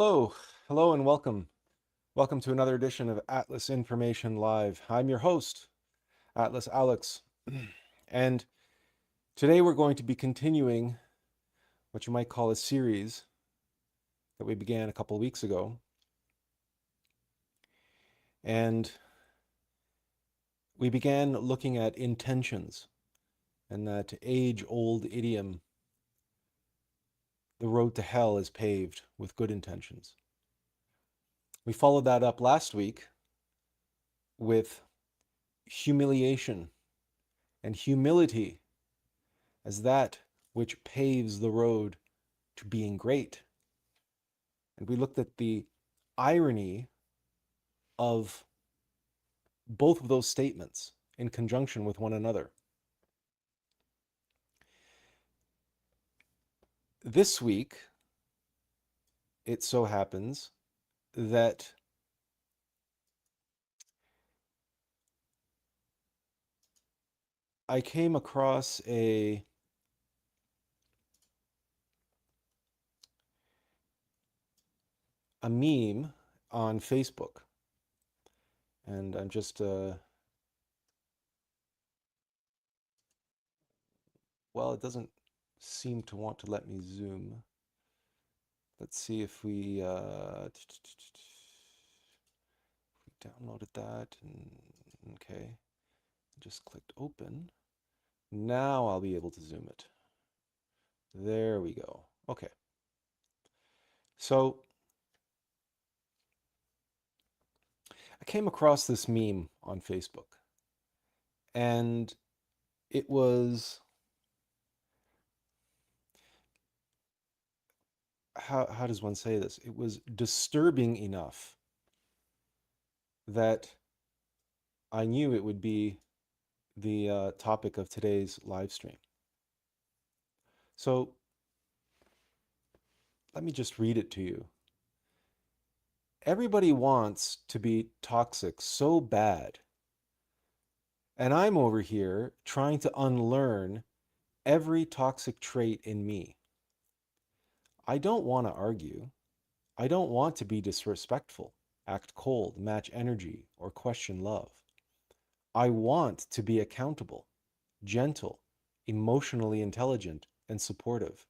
Hello, hello, and welcome. Welcome to another edition of Atlas Information Live. I'm your host, Atlas Alex. And today we're going to be continuing what you might call a series that we began a couple of weeks ago. And we began looking at intentions and that age-old idiom, the road to hell is paved with good intentions. We followed that up last week with humiliation and humility as that which paves the road to being great. And we looked at the irony of both of those statements in conjunction with one another. This week, it so happens that I came across a meme on Facebook. And I'm just, well, it doesn't seem to want to let me zoom. Let's see if we downloaded that. And, okay, just clicked open. Now I'll be able to zoom it. There we go. Okay. So I came across this meme on Facebook, and it was, how does one say this? It was disturbing enough that I knew it would be the topic of today's live stream. So let me just read it to you. Everybody wants to be toxic so bad, and I'm over here trying to unlearn every toxic trait in me. I don't want to argue. I don't want to be disrespectful, act cold, match energy, or question love. I want to be accountable, gentle, emotionally intelligent, and supportive.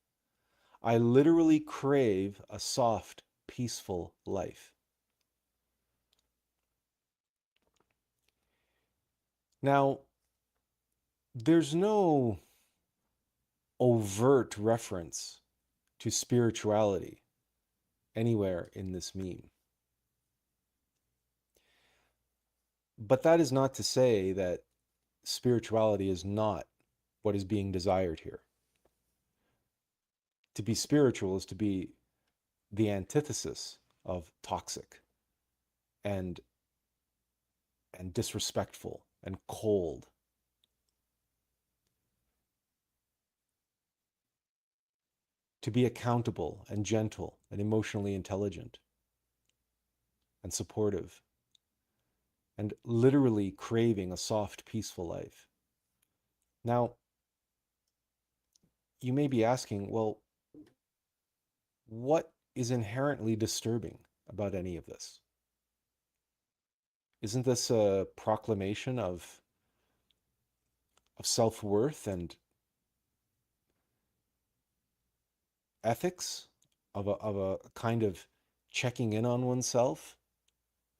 I literally crave a soft, peaceful life. Now, there's no overt reference to spirituality anywhere in this meme. But that is not to say that spirituality is not what is being desired here. To be spiritual is to be the antithesis of toxic and disrespectful and cold. To be accountable and gentle and emotionally intelligent and supportive and literally craving a soft, peaceful life. Now, you may be asking, well, what is inherently disturbing about any of this? Isn't this a proclamation of self-worth and ethics, of a kind of checking in on oneself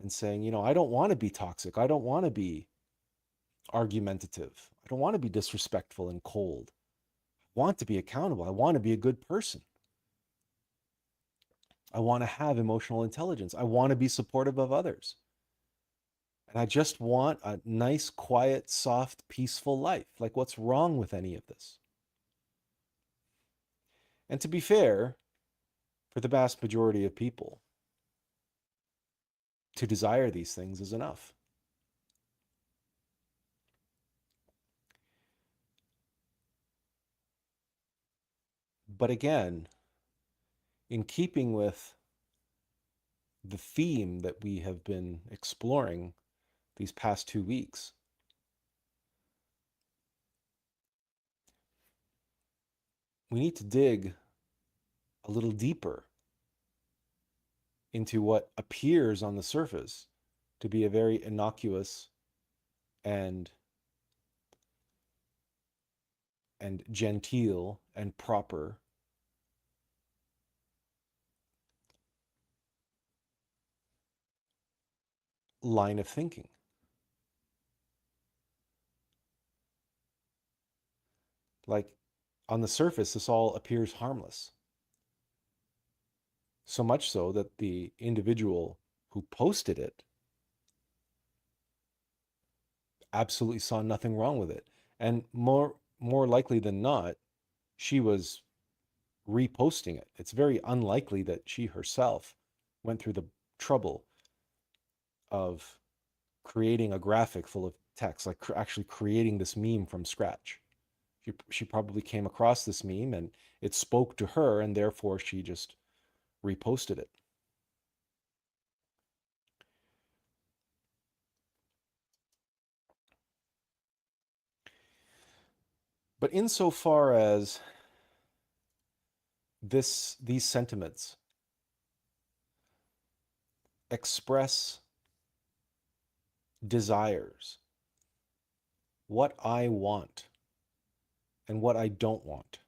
and saying, I don't want to be toxic. I don't want to be argumentative. I don't want to be disrespectful and cold. I want to be accountable. I want to be a good person. I want to have emotional intelligence. I want to be supportive of others. And I just want a nice, quiet, soft, peaceful life. Like, what's wrong with any of this? And to be fair, for the vast majority of people, to desire these things is enough. But again, in keeping with the theme that we have been exploring these past 2 weeks, we need to dig a little deeper into what appears on the surface to be a very innocuous and genteel and proper line of thinking. Like, on the surface, this all appears harmless. So much so that the individual who posted it absolutely saw nothing wrong with it. And more likely than not, she was reposting it. It's very unlikely that she herself went through the trouble of creating a graphic full of text, like actually creating this meme from scratch. She probably came across this meme and it spoke to her, and therefore she just reposted it. But insofar as these sentiments express desires, what I want and what I don't want,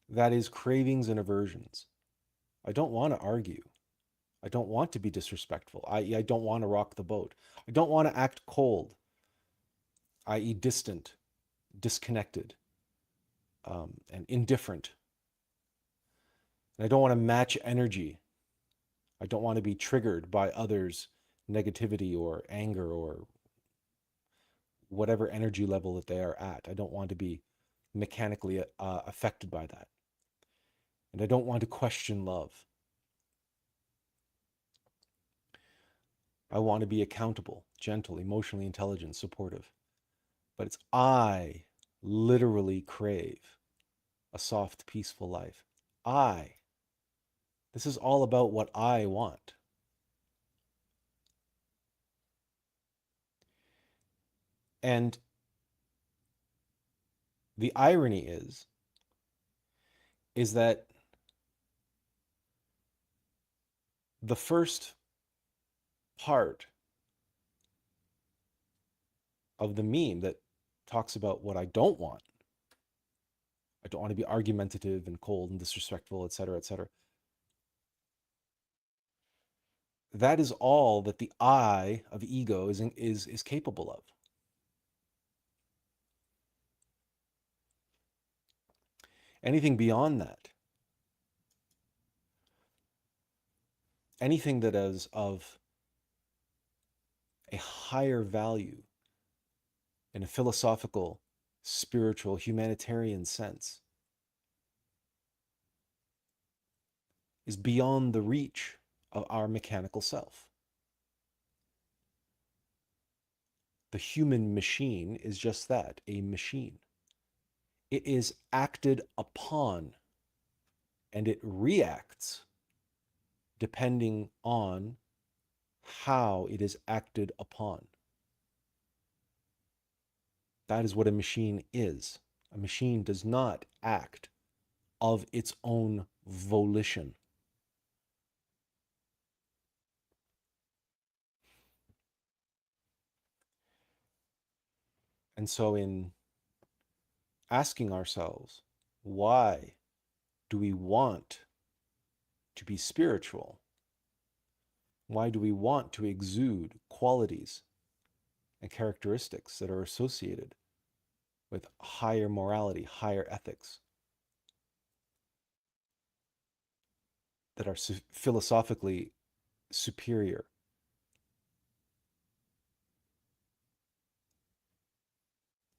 that is cravings and aversions. I don't want to argue. I don't want to be disrespectful, i.e., I don't want to rock the boat. I don't want to act cold, i.e., distant, disconnected, and indifferent. And I don't want to match energy. I don't want to be triggered by others' negativity or anger or whatever energy level that they are at. I don't want to be mechanically affected by that. And I don't want to question love. I want to be accountable, gentle, emotionally intelligent, supportive. But it's I literally crave a soft, peaceful life. I. This is all about what I want. And the irony is that the first part of the meme that talks about what I don't want, I don't want to be argumentative and cold and disrespectful, etc., etc. That is all that the I of ego is capable of. Anything beyond that, anything that is of a higher value in a philosophical, spiritual, humanitarian sense, is beyond the reach of our mechanical self. The human machine is just that, a machine. It is acted upon and it reacts depending on how it is acted upon. That is what a machine is. A machine does not act of its own volition. And so, in asking ourselves, why do we want to be spiritual? Why do we want to exude qualities and characteristics that are associated with higher morality, higher ethics, that are philosophically superior?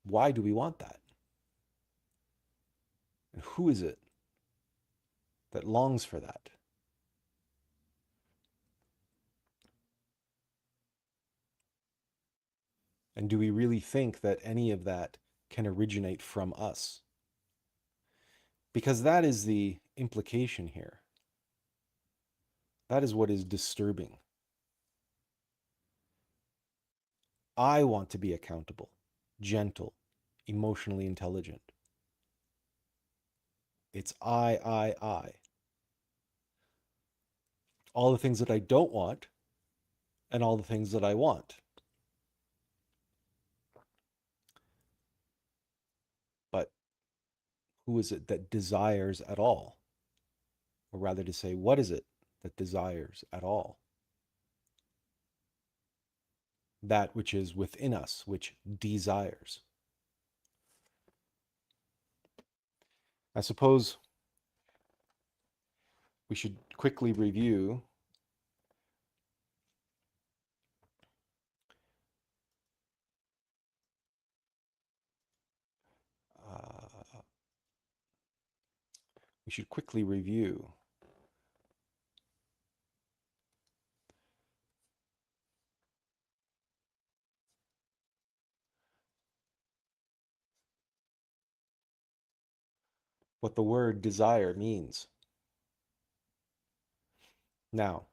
Why do we want that? And who is it that longs for that? And do we really think that any of that can originate from us? Because that is the implication here. That is what is disturbing. I want to be accountable, gentle, emotionally intelligent. It's I. all the things that I don't want, and all the things that I want. But who is it that desires at all? Or rather to say, what is it that desires at all? That which is within us, which desires. I suppose we should quickly review uh, we should quickly review what the word desire means. Now,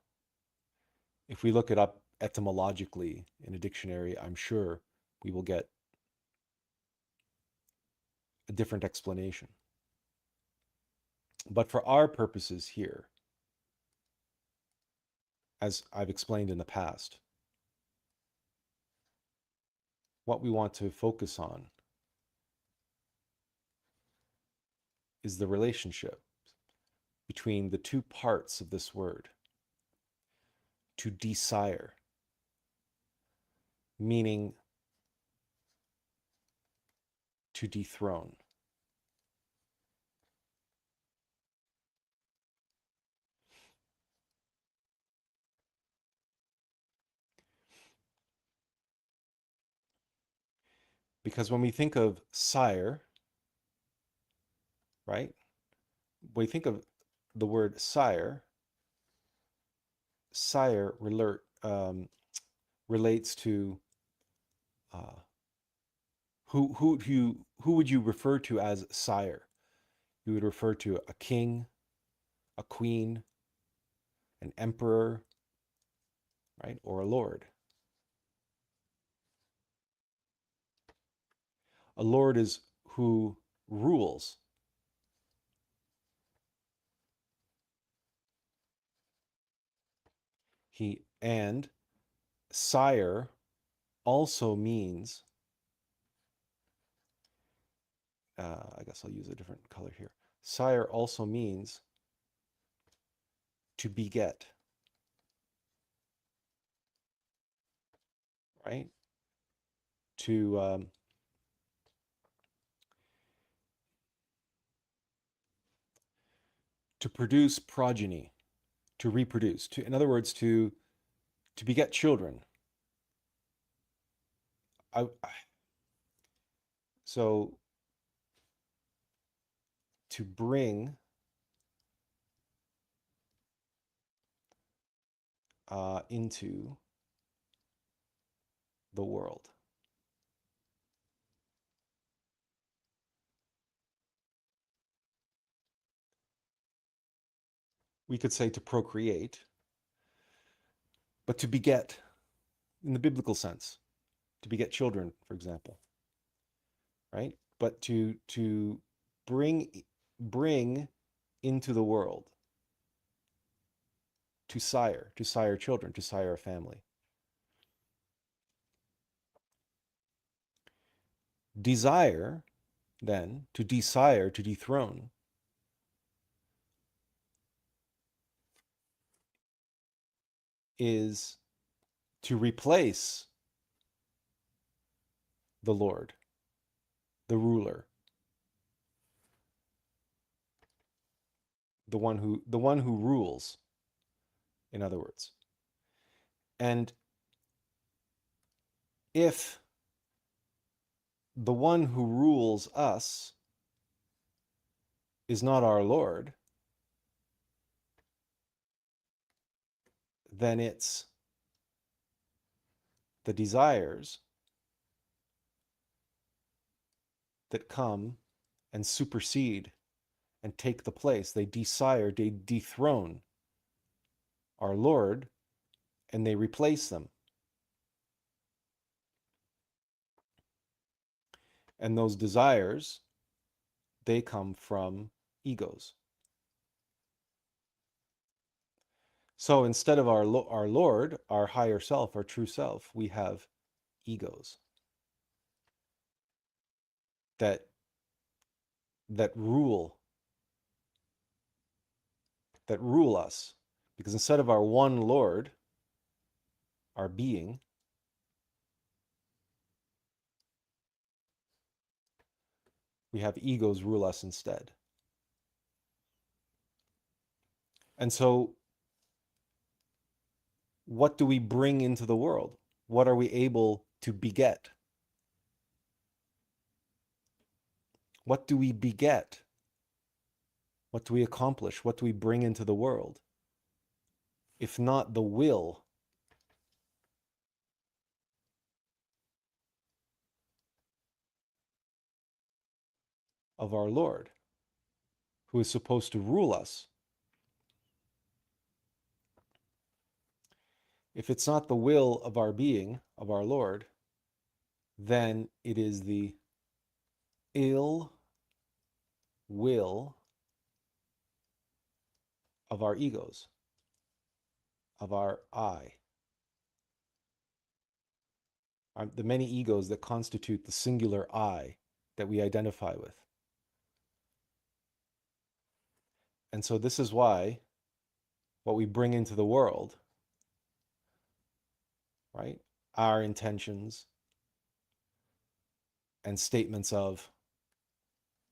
if we look it up etymologically in a dictionary, I'm sure we will get a different explanation. But for our purposes here, as I've explained in the past, what we want to focus on is the relationship between the two parts of this word, to desire, meaning to dethrone. Because when we think of sire, right? When we think of the word sire, sire relates to uh, who would you refer to as sire? You would refer to a king, a queen, an emperor, right? Or a lord. A lord is who rules. And sire also means, I guess I'll use a different color here. Sire also means to beget, right? To to produce progeny, to reproduce, in other words, to beget children. I, so to bring into the world. We could say to procreate, but to beget in the biblical sense, to beget children, for example, right? But to bring into the world, to sire children, to sire a family. Desire, then, to desire, to dethrone, is to replace the Lord, the ruler, the one who rules, in other words. And if the one who rules us is not our Lord, then it's the desires that come and supersede and take the place. They desire, they dethrone our Lord, and they replace them. And those desires, they come from egos. So instead of our Lord, our higher self, our true self, we have egos that that rule that rule us. Because instead of our one Lord, our being, we have egos rule us instead. And so what do we bring into the world? What are we able to beget? What do we beget? What do we accomplish? What do we bring into the world? If not the will of our Lord, who is supposed to rule us. If it's not the will of our being, of our Lord, then it is the ill will of our egos, of our I, the many egos that constitute the singular I that we identify with. And so this is why what we bring into the world, right, our intentions and statements of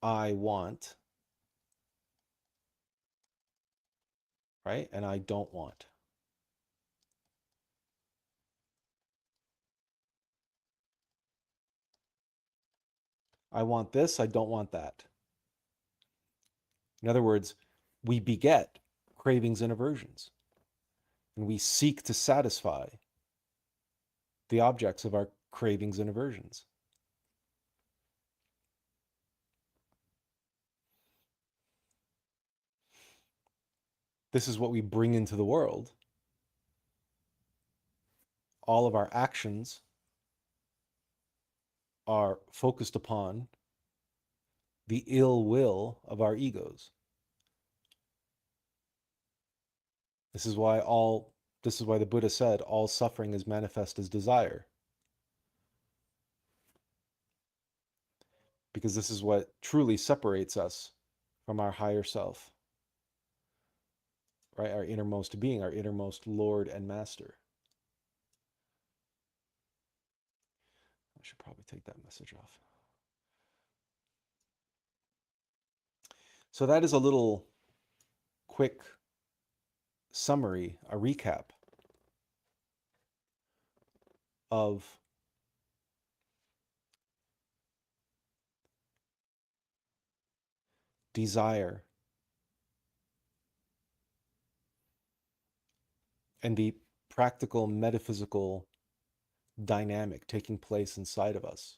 I want, right, and I don't want. I want this, I don't want that. In other words, we beget cravings and aversions, and we seek to satisfy the objects of our cravings and aversions. This is what we bring into the world. All of our actions are focused upon the ill will of our egos. This is why the Buddha said all suffering is manifest as desire. Because this is what truly separates us from our higher self, right? Our innermost being, our innermost Lord and Master. I should probably take that message off. So that is a little quick summary, a recap of desire and the practical metaphysical dynamic taking place inside of us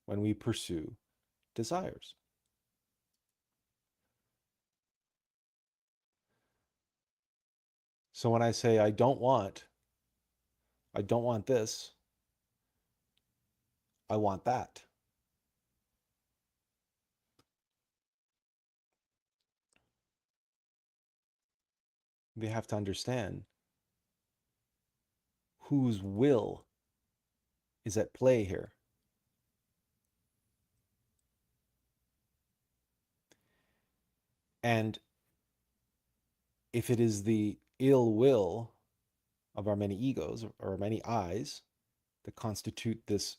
when we pursue desires. So when I say I don't want this, I want that. They have to understand whose will is at play here. And if it is the ill will of our many egos or many eyes that constitute this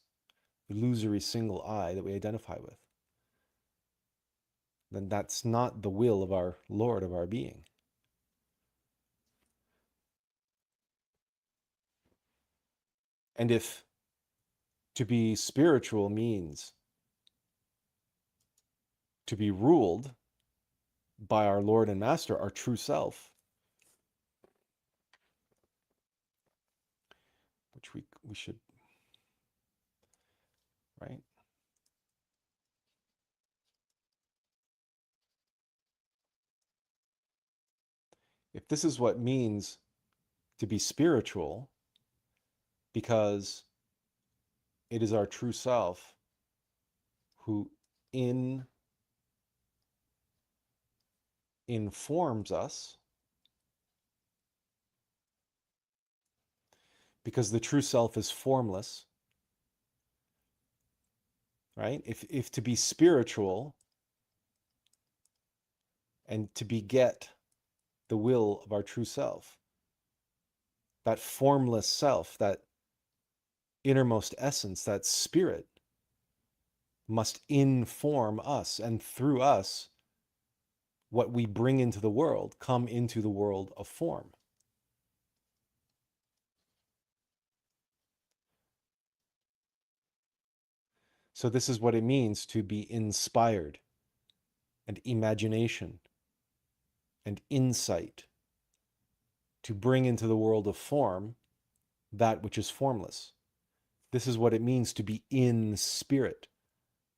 illusory single I that we identify with, then that's not the will of our Lord, of our being. And if to be spiritual means to be ruled by our Lord and Master, our true self, which we should, right? If this is what means to be spiritual, because it is our true self who informs us because the true self is formless, right? If to be spiritual and to beget the will of our true self, that formless self, that innermost essence, that spirit must inform us, and through us, what we bring into the world come into the world of form. So this is what it means to be inspired, and imagination and insight, to bring into the world of form that which is formless. This is what it means to be in spirit,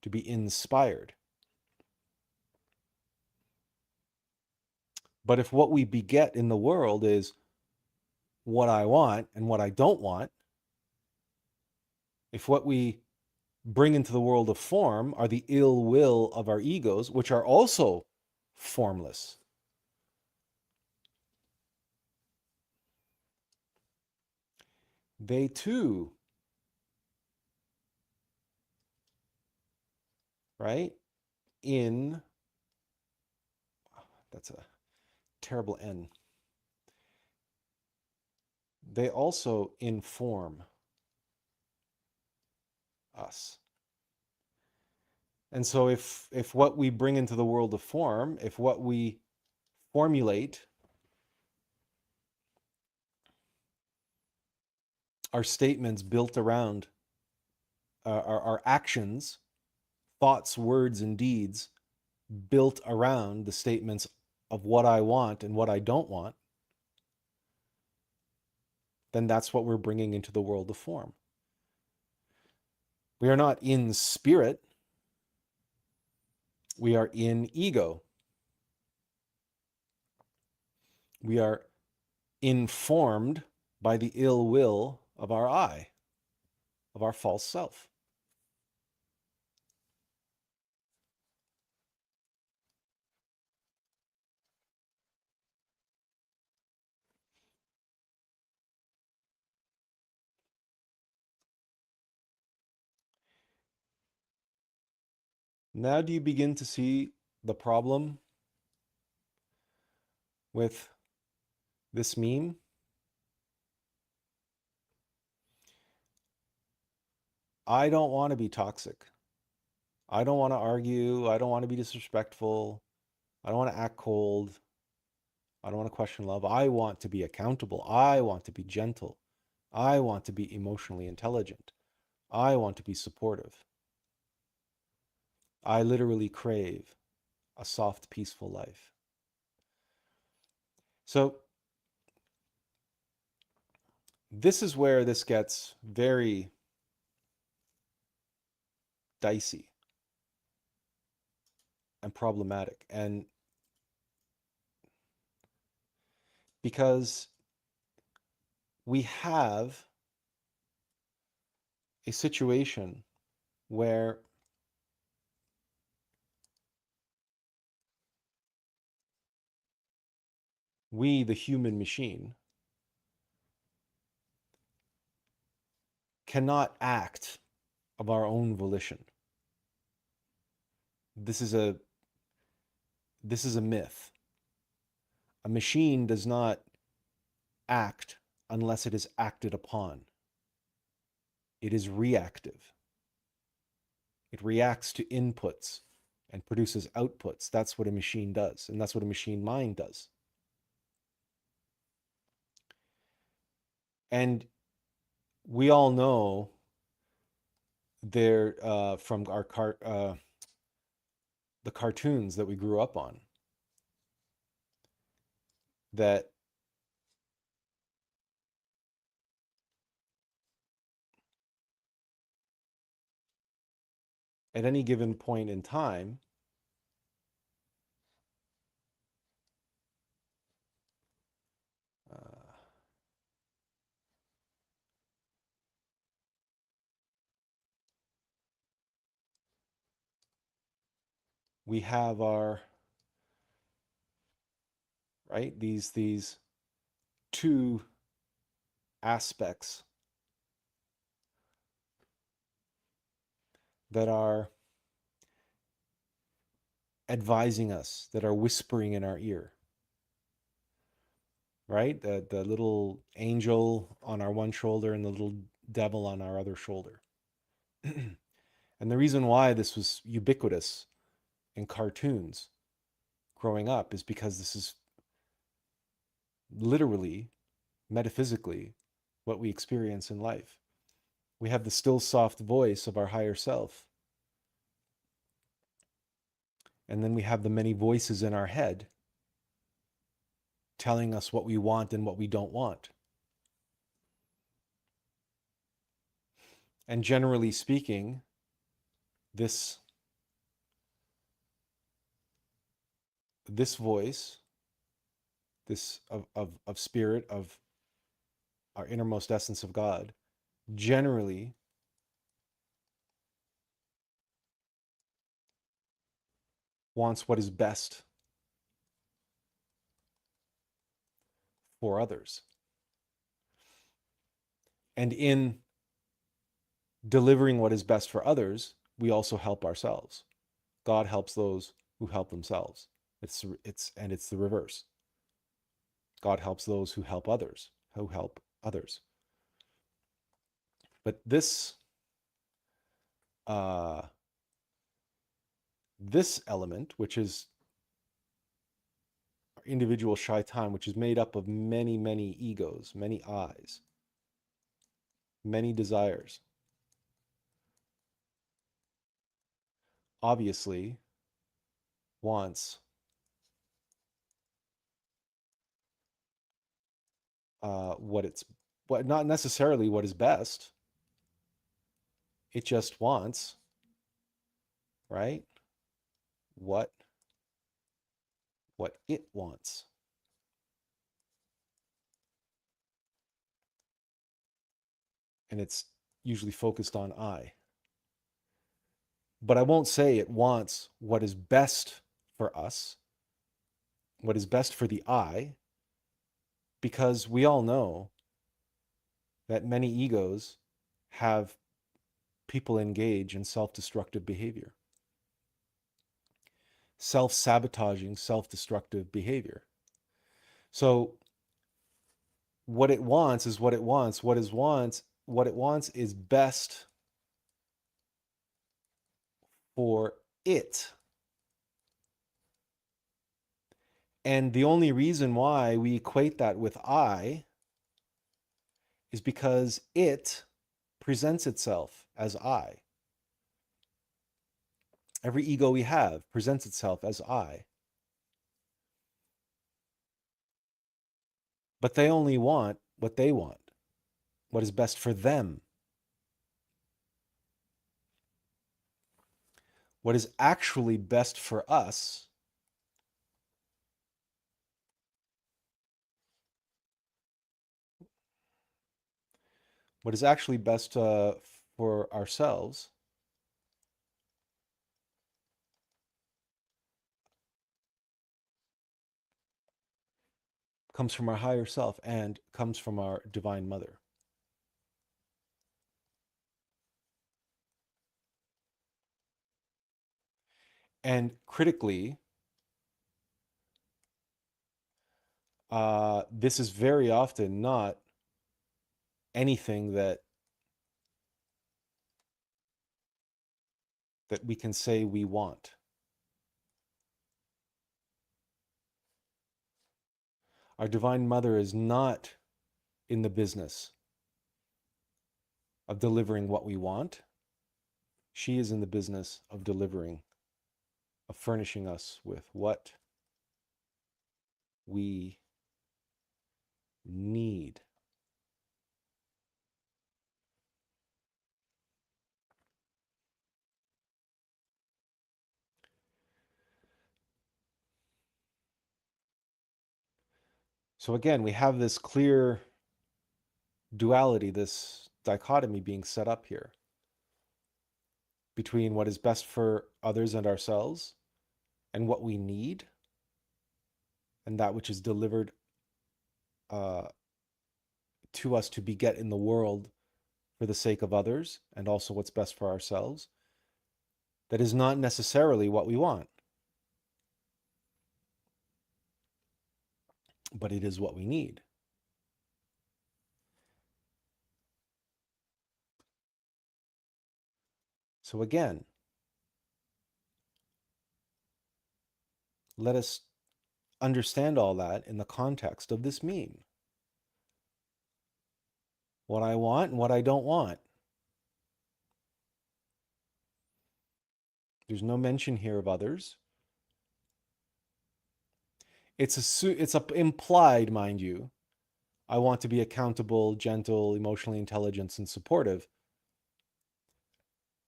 to be inspired. But if what we beget in the world is what I want and what I don't want, if what we bring into the world of form are the ill will of our egos, which are also formless, they too, right? In, that's a terrible N. They also inform us. And so if what we bring into the world of form, if what we formulate are statements built around our actions, thoughts, words, and deeds built around the statements of what I want and what I don't want, then that's what we're bringing into the world of form. We are not in spirit, we are in ego. We are informed by the ill will of our I, of our false self. Now, do you begin to see the problem with this meme? I don't want to be toxic. I don't want to argue. I don't want to be disrespectful. I don't want to act cold. I don't want to question love. I want to be accountable. I want to be gentle. I want to be emotionally intelligent. I want to be supportive. I literally crave a soft, peaceful life. So, this is where this gets very dicey and problematic. And because we have a situation where we, the human machine, cannot act of our own volition. This is a myth. A machine does not act unless it is acted upon. It is reactive. It reacts to inputs and produces outputs. That's what a machine does, and that's what a machine mind does. And we all know there from the cartoons that we grew up on that at any given point in time, we have our right these two aspects that are advising us, that are whispering in our ear, right? The little angel on our one shoulder and the little devil on our other shoulder. And the reason why this was ubiquitous in cartoons growing up is because this is literally, metaphysically, what we experience in life. We have the still soft voice of our higher self. And then we have the many voices in our head telling us what we want and what we don't want. And generally speaking, this voice, this of spirit, of our innermost essence of God, generally wants what is best for others. And in delivering what is best for others, we also help ourselves. God helps those who help themselves. It's the reverse. God helps those who help others, But uh, this element, which is our individual shaitan, which is made up of many, many egos, many eyes, many desires, obviously wants what not necessarily what is best. It just wants, right? What it wants. And it's usually focused on I. But I won't say it wants what is best for us, what is best for the I, because we all know that many egos have people engage in self-destructive behavior, self-sabotaging, self-destructive behavior. So what it wants is what it wants. What it wants is best for it. And the only reason why we equate that with I is because it presents itself as I. Every ego we have presents itself as I. But they only want what they want, what is best for them. What is actually best for us what is actually best for ourselves comes from our higher self and comes from our divine mother. And critically, this is very often not anything that we can say we want. Our divine mother is not in the business of delivering what we want. She is in the business of delivering, of furnishing us with what we need. So again, we have this clear duality, this dichotomy being set up here between what is best for others and ourselves and what we need and that which is delivered to us to beget in the world for the sake of others and also what's best for ourselves. that is not necessarily what we want, but it is what we need. So again, let us understand all that in the context of this meme. What I want and what I don't want. There's no mention here of others. It's implied, mind you. I want to be accountable, gentle, emotionally intelligent, and supportive.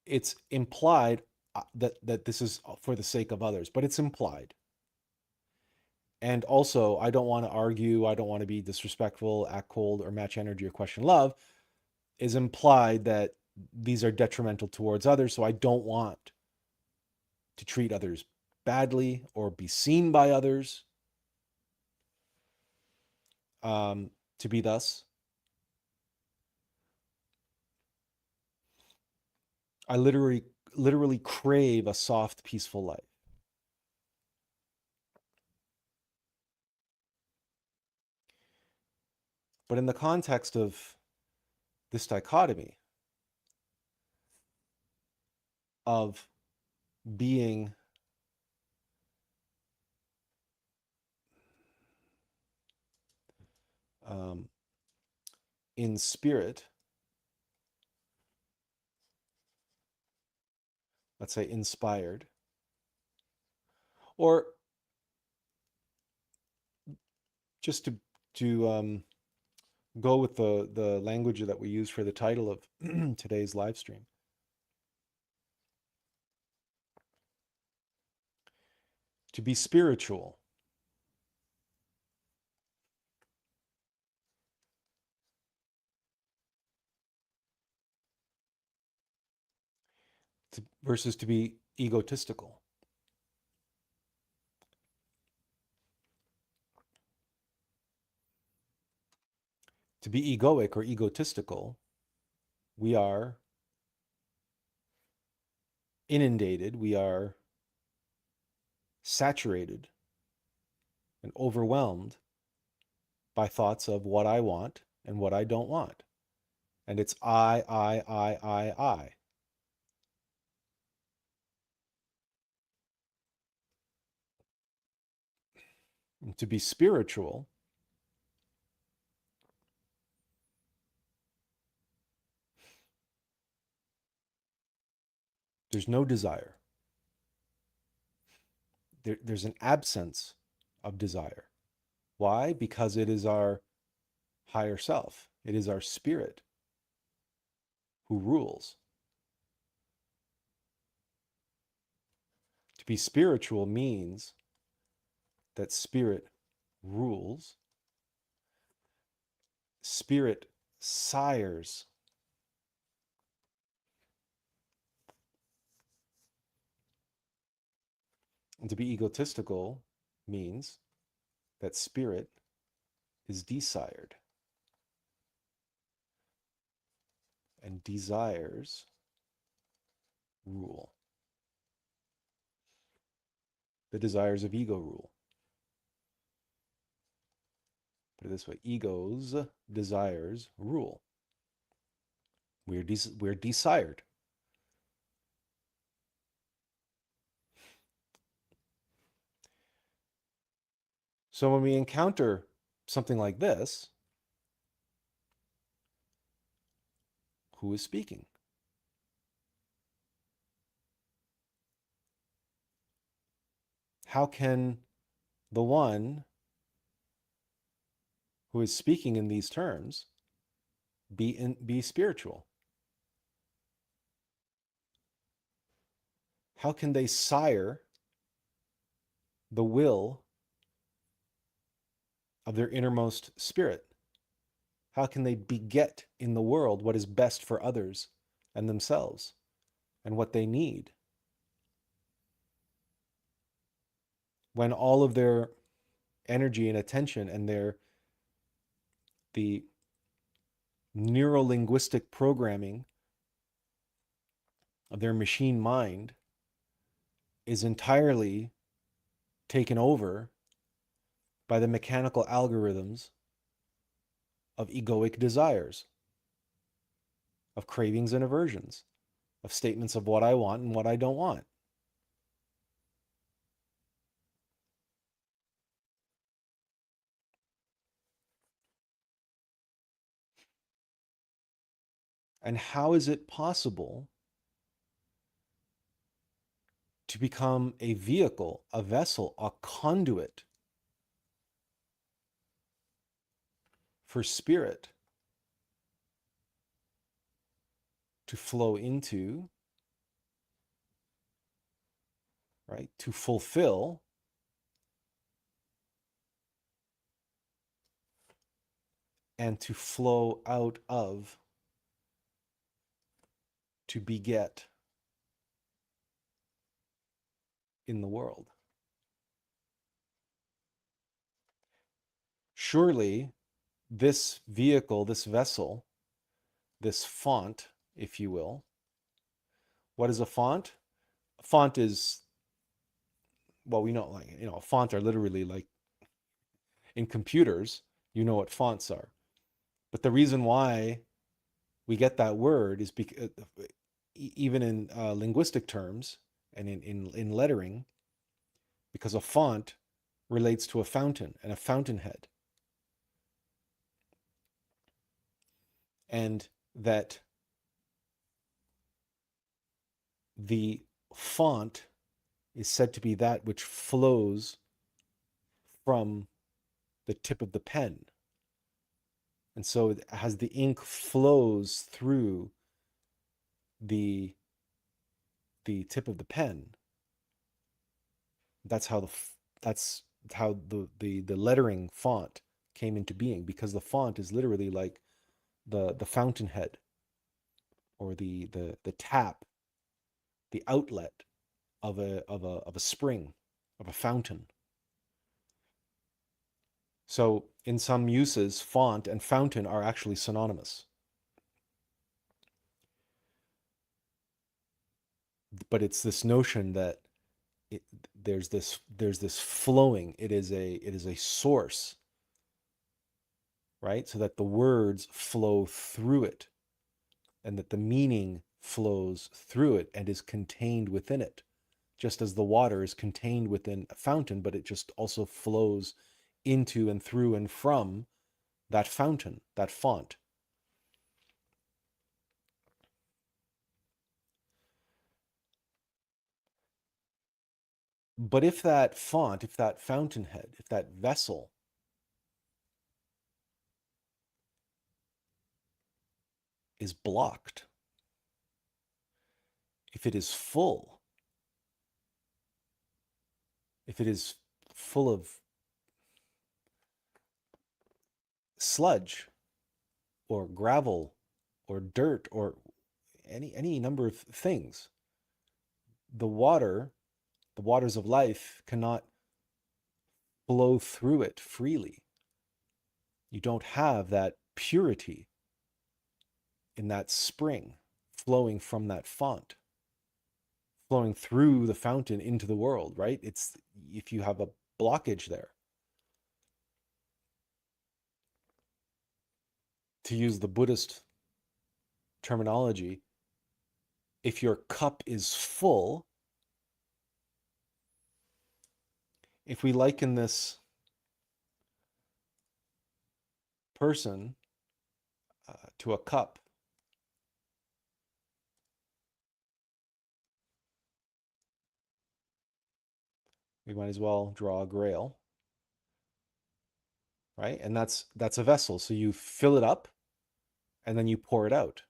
It's implied that this is for the sake of others, but it's implied. And also, I don't want to argue. I don't want to be disrespectful, act cold, or match energy or question love. Is implied that these are detrimental towards others. So I don't want to treat others badly or be seen by others to be thus. I literally crave a soft, peaceful life. But in the context of this dichotomy of being um, in spirit, let's say inspired, or just to go with the language that we use for the title of today's live stream, to be spiritual, versus to be egotistical. To be egoic or egotistical, we are inundated, we are saturated and overwhelmed by thoughts of what I want and what I don't want. And it's I. And to be spiritual, there's no desire. There's an absence of desire. Why? Because it is our higher self. It is our spirit who rules. To be spiritual means that spirit rules, spirit sires. And to be egotistical means that spirit is desired, and desires rule. The desires of ego rule. Put it this way, ego's desires rule. We're desired. So when we encounter something like this, who is speaking? How can the one who is speaking in these terms be spiritual? How can they sire the will of their innermost spirit? How can they beget in the world what is best for others and themselves and what they need, when all of their energy and attention and the neurolinguistic programming of their machine mind is entirely taken over by the mechanical algorithms of egoic desires, of cravings and aversions, of statements of what I want and what I don't want. And how is it possible to become a vehicle, a vessel, a conduit for spirit to flow into, right? To fulfill and to flow out of, to beget in the world. Surely this vehicle, this vessel, this font, if you will. What is a font? A font is, well, we know, like, a font are literally like in computers, you know what fonts are. But the reason why we get that word is because even in linguistic terms and in lettering, because a font relates to a fountain and a fountainhead. And that the font is said to be that which flows from the tip of the pen. And so as the ink flows through the tip of the pen, that's how the lettering font came into being, because the font is literally like the fountainhead, or the tap, the outlet of a spring, of a fountain. So in some uses, font and fountain are actually synonymous. But it's this notion that it, there's this flowing. It is a source, right? So that the words flow through it, and that the meaning flows through it and is contained within it, just as the water is contained within a fountain, but it just also flows into and through and from that fountain, that font. But if that font, if that fountainhead, if that vessel is blocked, if it is full, if it is full of sludge or gravel or dirt or any number of things, the waters of life cannot flow through it freely. You don't have that purity in that spring flowing from that font, flowing through the fountain into the world, right? It's if you have a blockage there. To use the Buddhist terminology, if your cup is full, if we liken this person to a cup, we might as well draw a grail, right? And that's a vessel. So you fill it up and then you pour it out.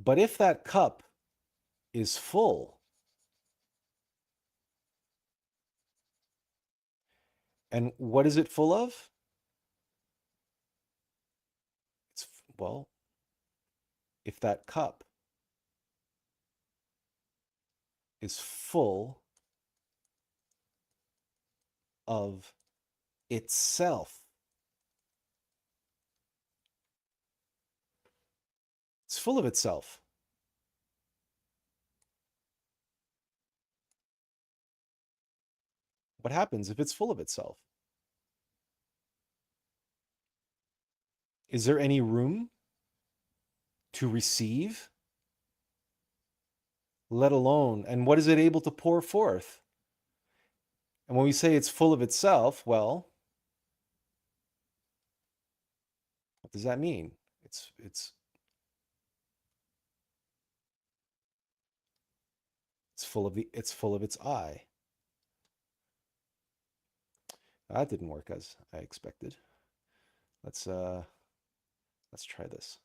But if that cup is full, and what is it full of? It's, well, if that cup is full of itself, it's full of itself. What happens if it's full of itself? Is there any room to receive, let alone, and what is it able to pour forth? And when we say it's full of itself, well, what does that mean? It's it's full of its I. That didn't work as I expected. Let's uh let's try this.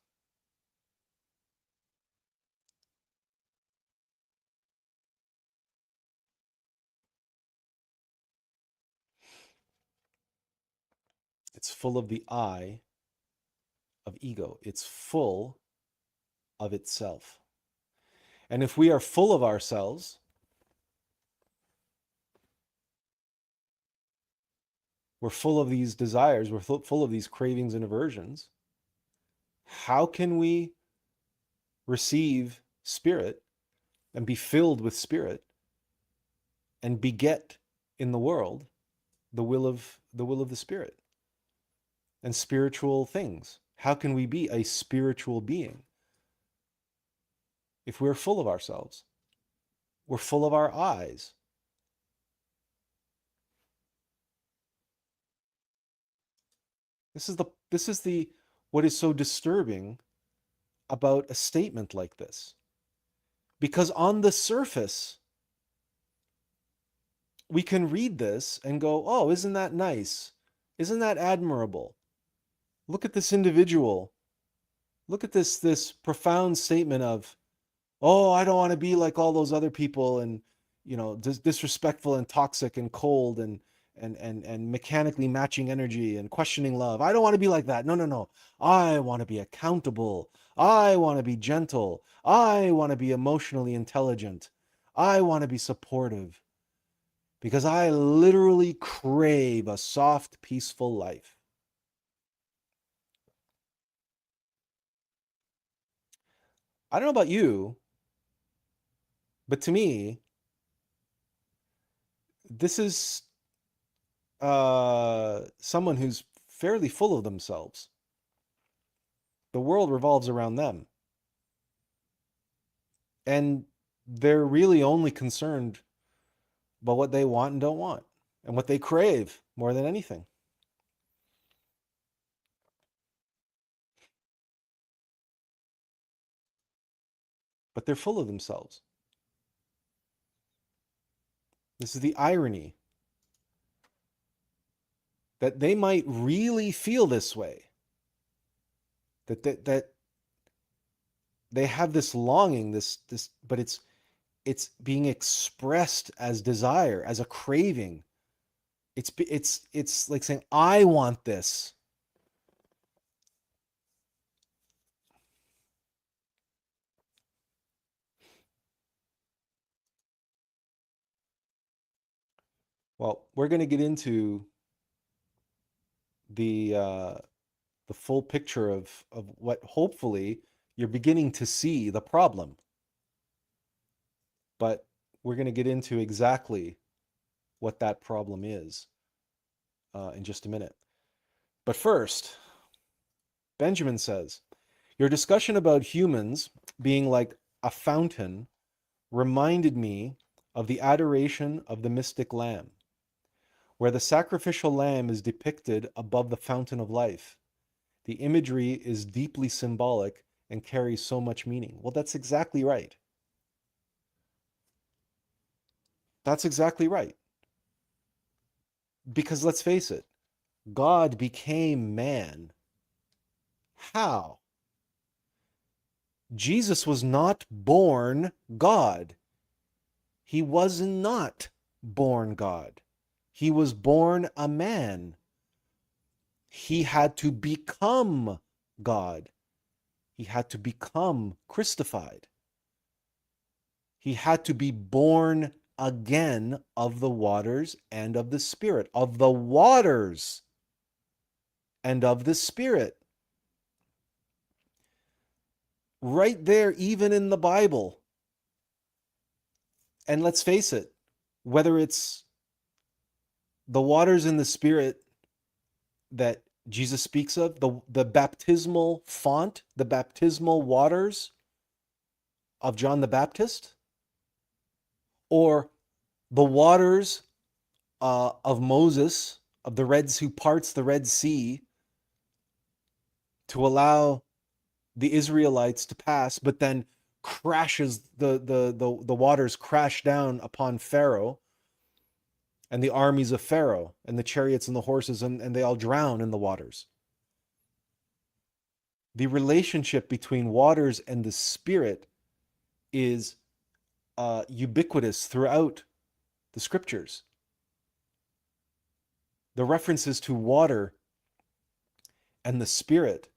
It's full of the I of ego. It's full of itself. And if we are full of ourselves, we're full of these desires, we're full of these cravings and aversions, how can we receive spirit and be filled with spirit and beget in the world the will of the spirit and spiritual things? How can we be a spiritual being if we're full of ourselves? We're full of our eyes. This is the what is so disturbing about a statement like this. Because on the surface, we can read this and go, "Oh, isn't that nice? Isn't that admirable? Look at this individual. Look at this profound statement of, oh, I don't want to be like all those other people and disrespectful and toxic and cold and mechanically matching energy and questioning love. I don't want to be like that. No, no, no. I want to be accountable. I want to be gentle. I want to be emotionally intelligent. I want to be supportive because I literally crave a soft, peaceful life." I don't know about you, but to me, this is someone who's fairly full of themselves. The world revolves around them. And they're really only concerned about what they want and don't want and what they crave more than anything. But they're full of themselves. This is the irony that they might really feel this way, that they have this longing, but it's being expressed as desire, as a craving. It's like saying, I want this. Well, we're going to get into the uh, the full picture of what hopefully you're beginning to see the problem. But we're going to get into exactly what that problem is in just a minute. But first, Benjamin says, your discussion about humans being like a fountain reminded me of the adoration of the mystic lamb, where the sacrificial lamb is depicted above the fountain of life. The imagery is deeply symbolic and carries so much meaning. Well, that's exactly right. That's exactly right. Because let's face it, God became man. How? Jesus was not born God. He was not born God. He was born a man. He had to become God. He had to become Christified. He had to be born again of the waters and of the Spirit, of the waters and of the Spirit. Right there, even in the Bible. And let's face it, whether it's the waters in the Spirit that Jesus speaks of, the baptismal font, the baptismal waters of John the Baptist, or the waters of Moses, of the Red Sea, who parts the Red Sea to allow the Israelites to pass, but then crashes the waters crash down upon Pharaoh and the armies of Pharaoh and the chariots and the horses, and they all drown in the waters. The relationship between waters and the Spirit is ubiquitous throughout the scriptures. The references to water and the Spirit,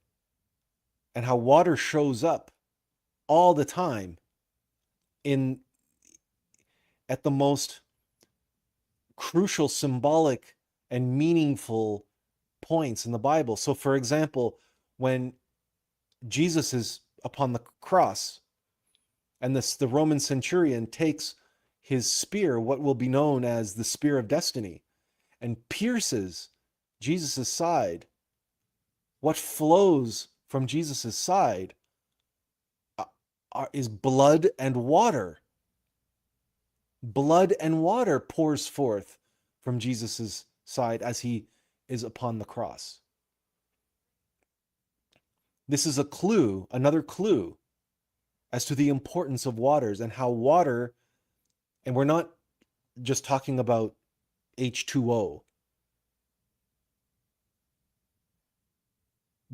and how water shows up all the time in at the most crucial, symbolic, and meaningful points in the Bible. So, for example, when Jesus is upon the cross and the Roman centurion takes his spear, what will be known as the spear of destiny, and pierces Jesus' side, what flows from Jesus' side is blood and water. Blood and water pours forth from Jesus' side as he is upon the cross. This is a clue, another clue, as to the importance of waters and how water, and we're not just talking about H2O,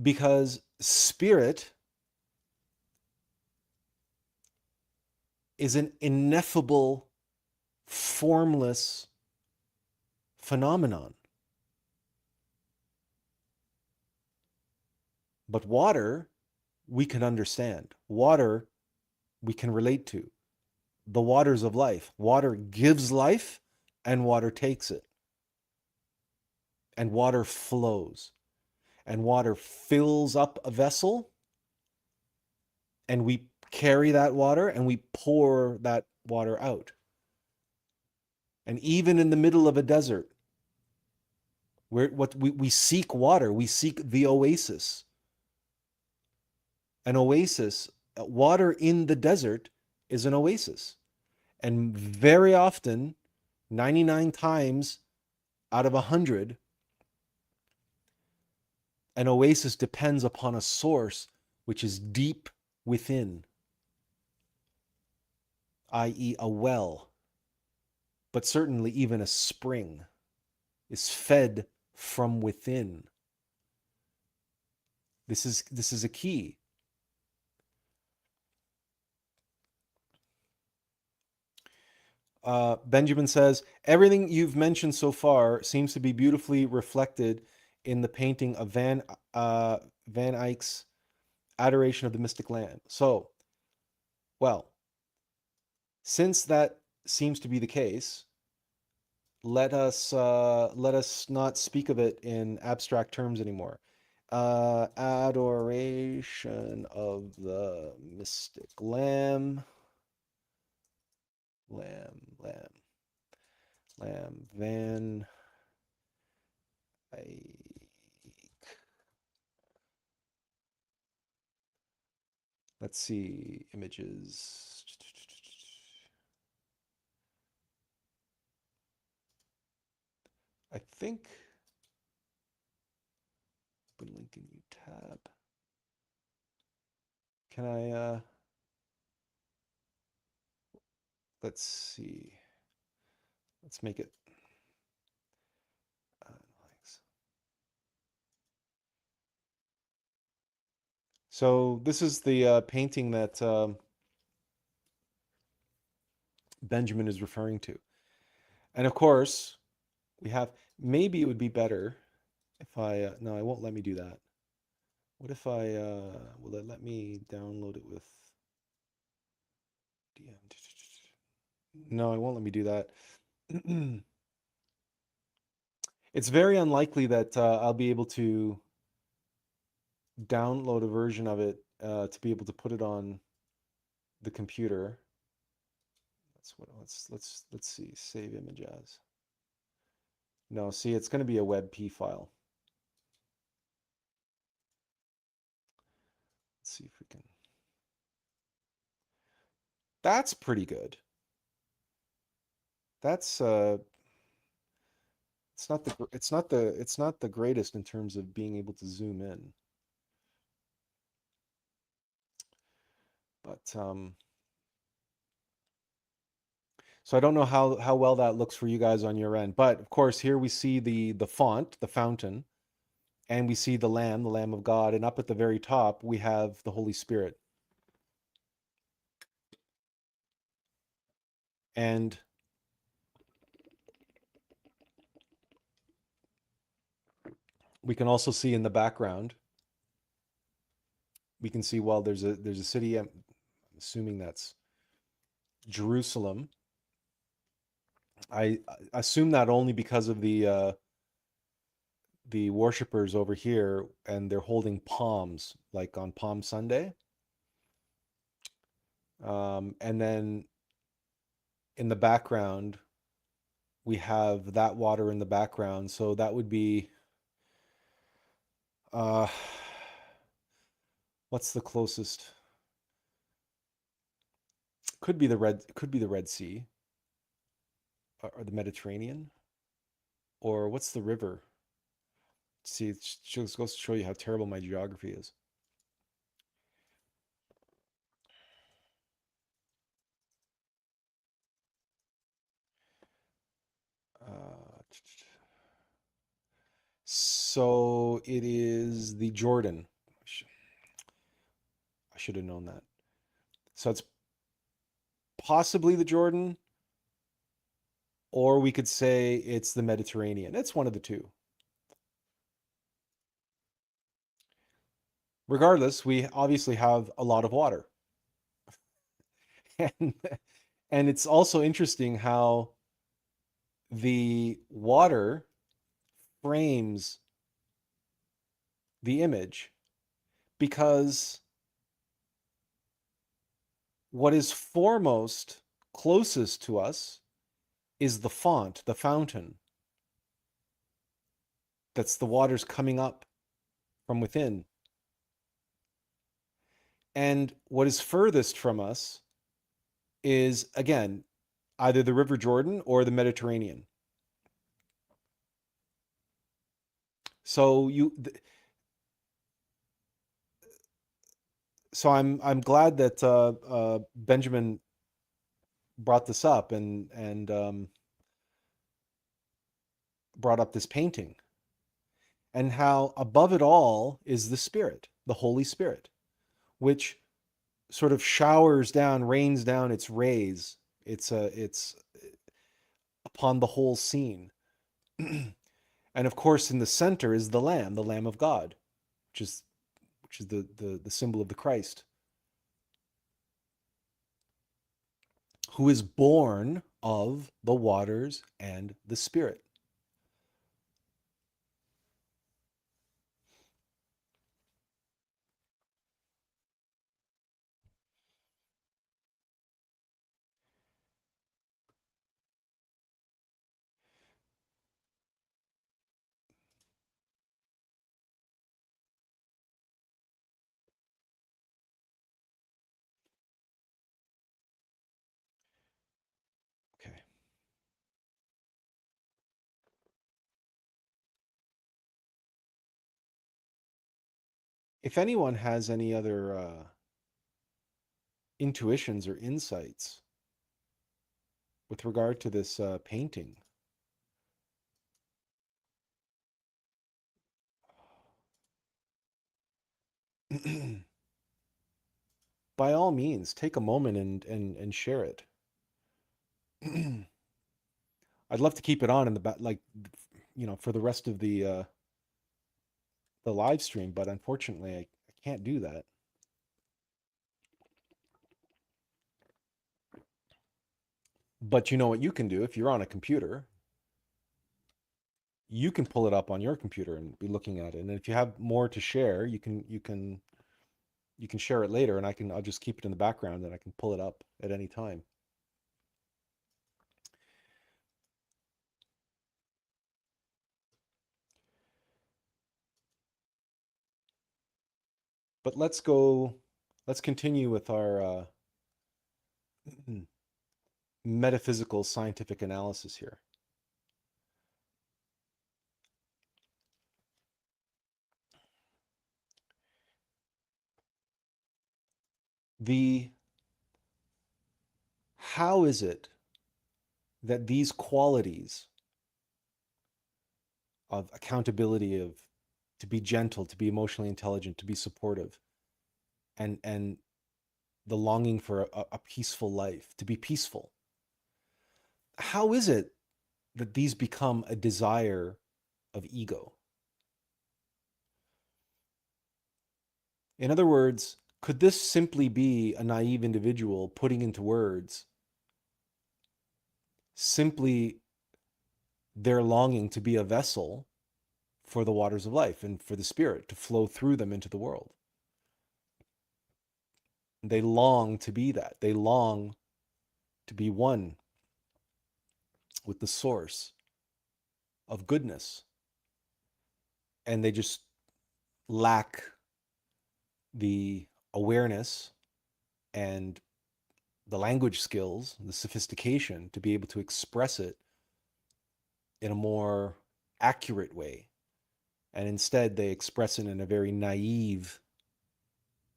because spirit is an ineffable, formless phenomenon. But water, we can understand. Water, we can relate to. The waters of life. Water gives life, and water takes it. And water flows. And water fills up a vessel, and we carry that water, and we pour that water out. And even in the middle of a desert, we seek water, we seek the oasis. An oasis, water in the desert is an oasis. And very often, 99 times out of 100, an oasis depends upon a source which is deep within, i.e., a well, but certainly even a spring is fed from within. This is a key. Benjamin says, everything you've mentioned so far seems to be beautifully reflected in the painting of Van Eyck's Adoration of the Mystic Lamb. So, well, since that seems to be the case, let us not speak of it in abstract terms anymore. Adoration of the Mystic Lamb. Van Eyck. Let's see, images. I think open link in new tab. Can I let's see. Let's make it so this is the painting that Benjamin is referring to. And of course, we have, maybe it would be better if I, no, it won't let me do that. What if I, will it let me download it with DM? No, it won't let me do that. It's very unlikely that I'll be able to download a version of it to be able to put it on the computer. That's what let's see, save image as. No, see, it's going to be a WebP file. Let's see if we can. That's pretty good. That's it's not the greatest in terms of being able to zoom in. But so I don't know how well that looks for you guys on your end. But of course, here we see the font, the fountain, and we see the Lamb of God, and up at the very top we have the Holy Spirit. And we can also see in the background, we can see, well, there's a city. I'm assuming that's Jerusalem. I assume that only because of the worshipers over here, and they're holding palms like on Palm Sunday. And then in the background, we have that water in the background. So that would be uh, what's the closest? Could be the Red Sea, or the Mediterranean, or what's the river? See, it just goes to show you how terrible my geography is. Uh, so it is the Jordan. I should have known that. So it's possibly the Jordan, or we could say it's the Mediterranean. It's one of the two. Regardless, we obviously have a lot of water. And and it's also interesting how the water frames the image, because what is foremost closest to us is the font, the fountain. That's the waters coming up from within. And what is furthest from us is, again, either the River Jordan or the Mediterranean. So I'm glad that Benjamin brought this up, and brought up this painting, and how above it all is the Spirit, the Holy Spirit, which sort of showers down, rains down its rays. It's upon the whole scene. And of course, in the center is the Lamb of God, which is the symbol of the Christ, who is born of the waters and the Spirit. Okay. If anyone has any other intuitions or insights with regard to this painting, by all means, take a moment and share it. I'd love to keep it on in the back, like, for the rest of the live stream, but unfortunately, I can't do that. But you know what you can do if you're on a computer? You can pull it up on your computer and be looking at it. And if you have more to share, you can share it later, and I'll just keep it in the background, and I can pull it up at any time. But let's continue with our metaphysical scientific analysis here. The How is it that these qualities of accountability, of to be gentle, to be emotionally intelligent, to be supportive, and the longing for a peaceful life, to be peaceful, how is it that these become a desire of ego? In other words, could this simply be a naive individual putting into words simply their longing to be a vessel for the waters of life and for the spirit to flow through them into the world? They long to be that. They long to be one with the source of goodness. And they just lack the awareness and the language skills, the sophistication to be able to express it in a more accurate way. And instead, they express it in a very naive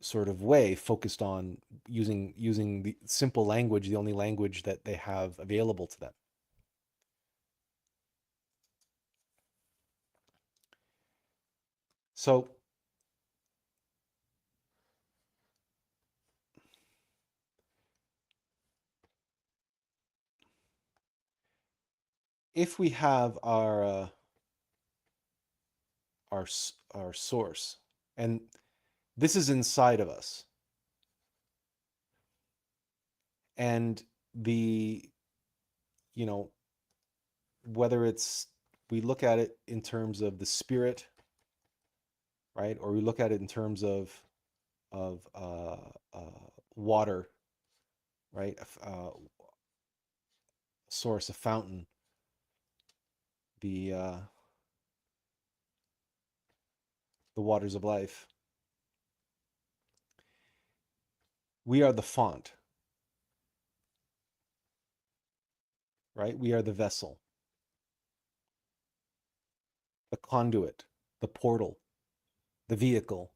sort of way, focused on using the simple language, the only language that they have available to them. So if we have our our source, and this is inside of us, and the you know whether it's we look at it in terms of the spirit, right, or we look at it in terms of water, right, source, a fountain, the the waters of life. We are the font, right? We are the vessel, the conduit, the portal, the vehicle.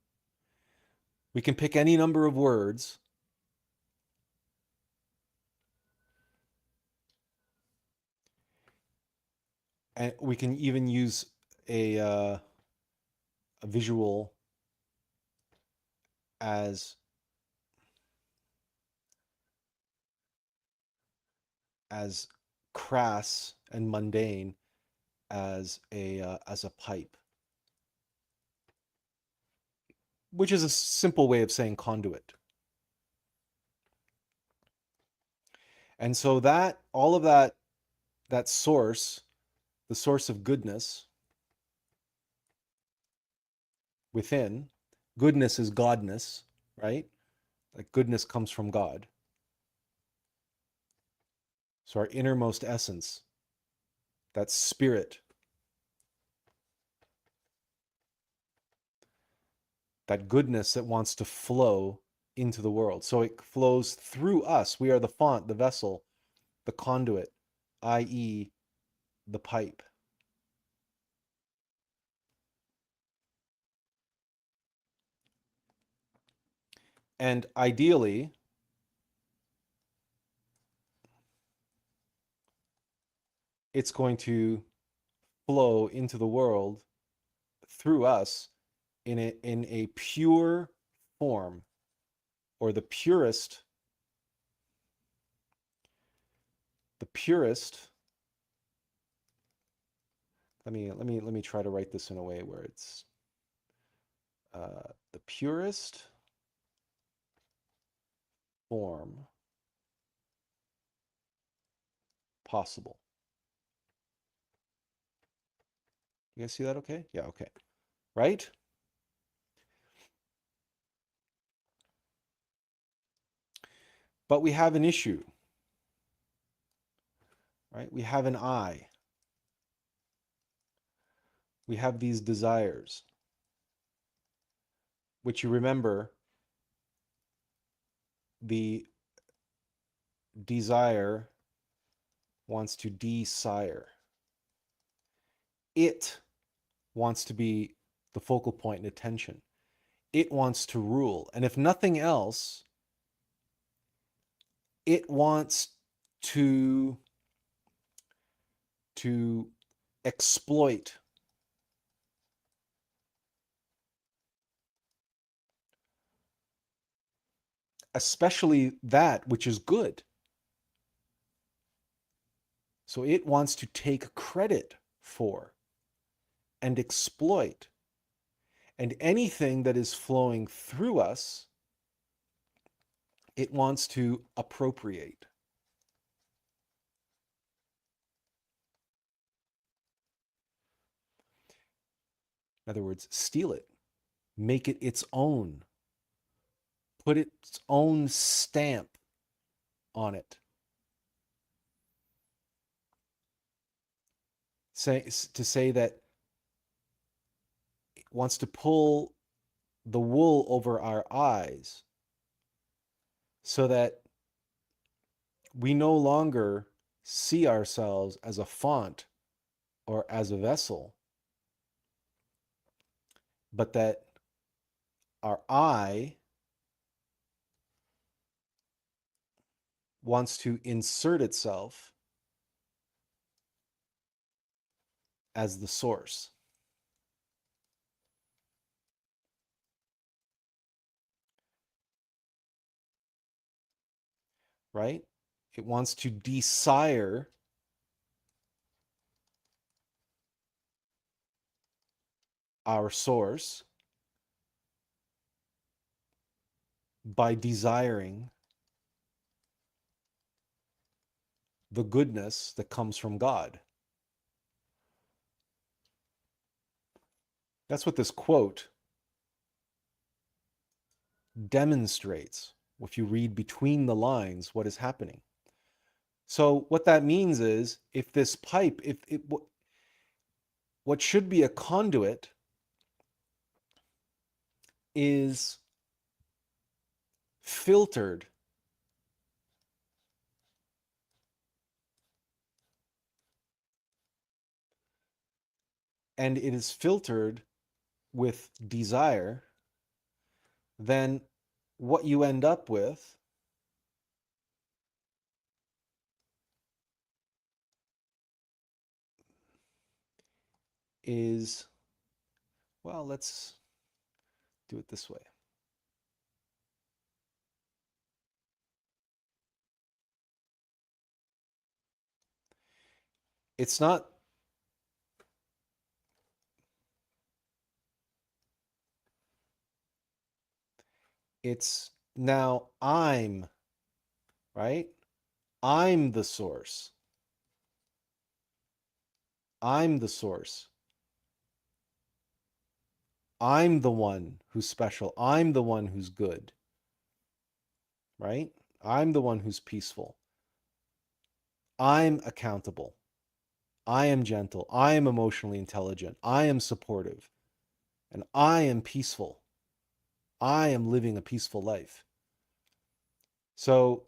We can pick any number of words and we can even use a visual as as crass and mundane as a pipe, which is a simple way of saying conduit. And so that all of that source, the source of goodness within, goodness is godness, right? Like goodness comes from God. So our innermost essence, that spirit, that goodness that wants to flow into the world. So it flows through us. We are the font, the vessel, the conduit, i.e., the pipe. And ideally, it's going to flow into the world through us in a pure form, or the purest. Let me try to write this in a way where it's the purest form possible. You guys see that okay? Yeah, okay. Right? But we have an issue, right? We have an I. We have these desires. which you remember, the desire wants to desire. It wants to be the focal point and attention. It wants to rule. And if nothing else, it wants to to exploit especially that which is good. So it wants to take credit for and exploit. And anything that is flowing through us, it wants to appropriate. In other words, steal it, make it its own, put its own stamp on it. To say that it wants to pull the wool over our eyes so that we no longer see ourselves as a font or as a vessel, but that our eye wants to insert itself as the source. Right? It wants to desire our source by desiring the goodness that comes from God. That's what this quote demonstrates. If you read between the lines, what is happening. So what that means is, if this pipe, if it, what should be a conduit is filtered and it is filtered with desire, then what you end up with is, well, let's do it this way. It's not, it's now I'm, right? I'm the source. I'm the source. I'm the one who's special. I'm the one who's good, right? I'm the one who's peaceful. I'm accountable. I am gentle. I am emotionally intelligent. I am supportive. And I am peaceful. I am living a peaceful life. So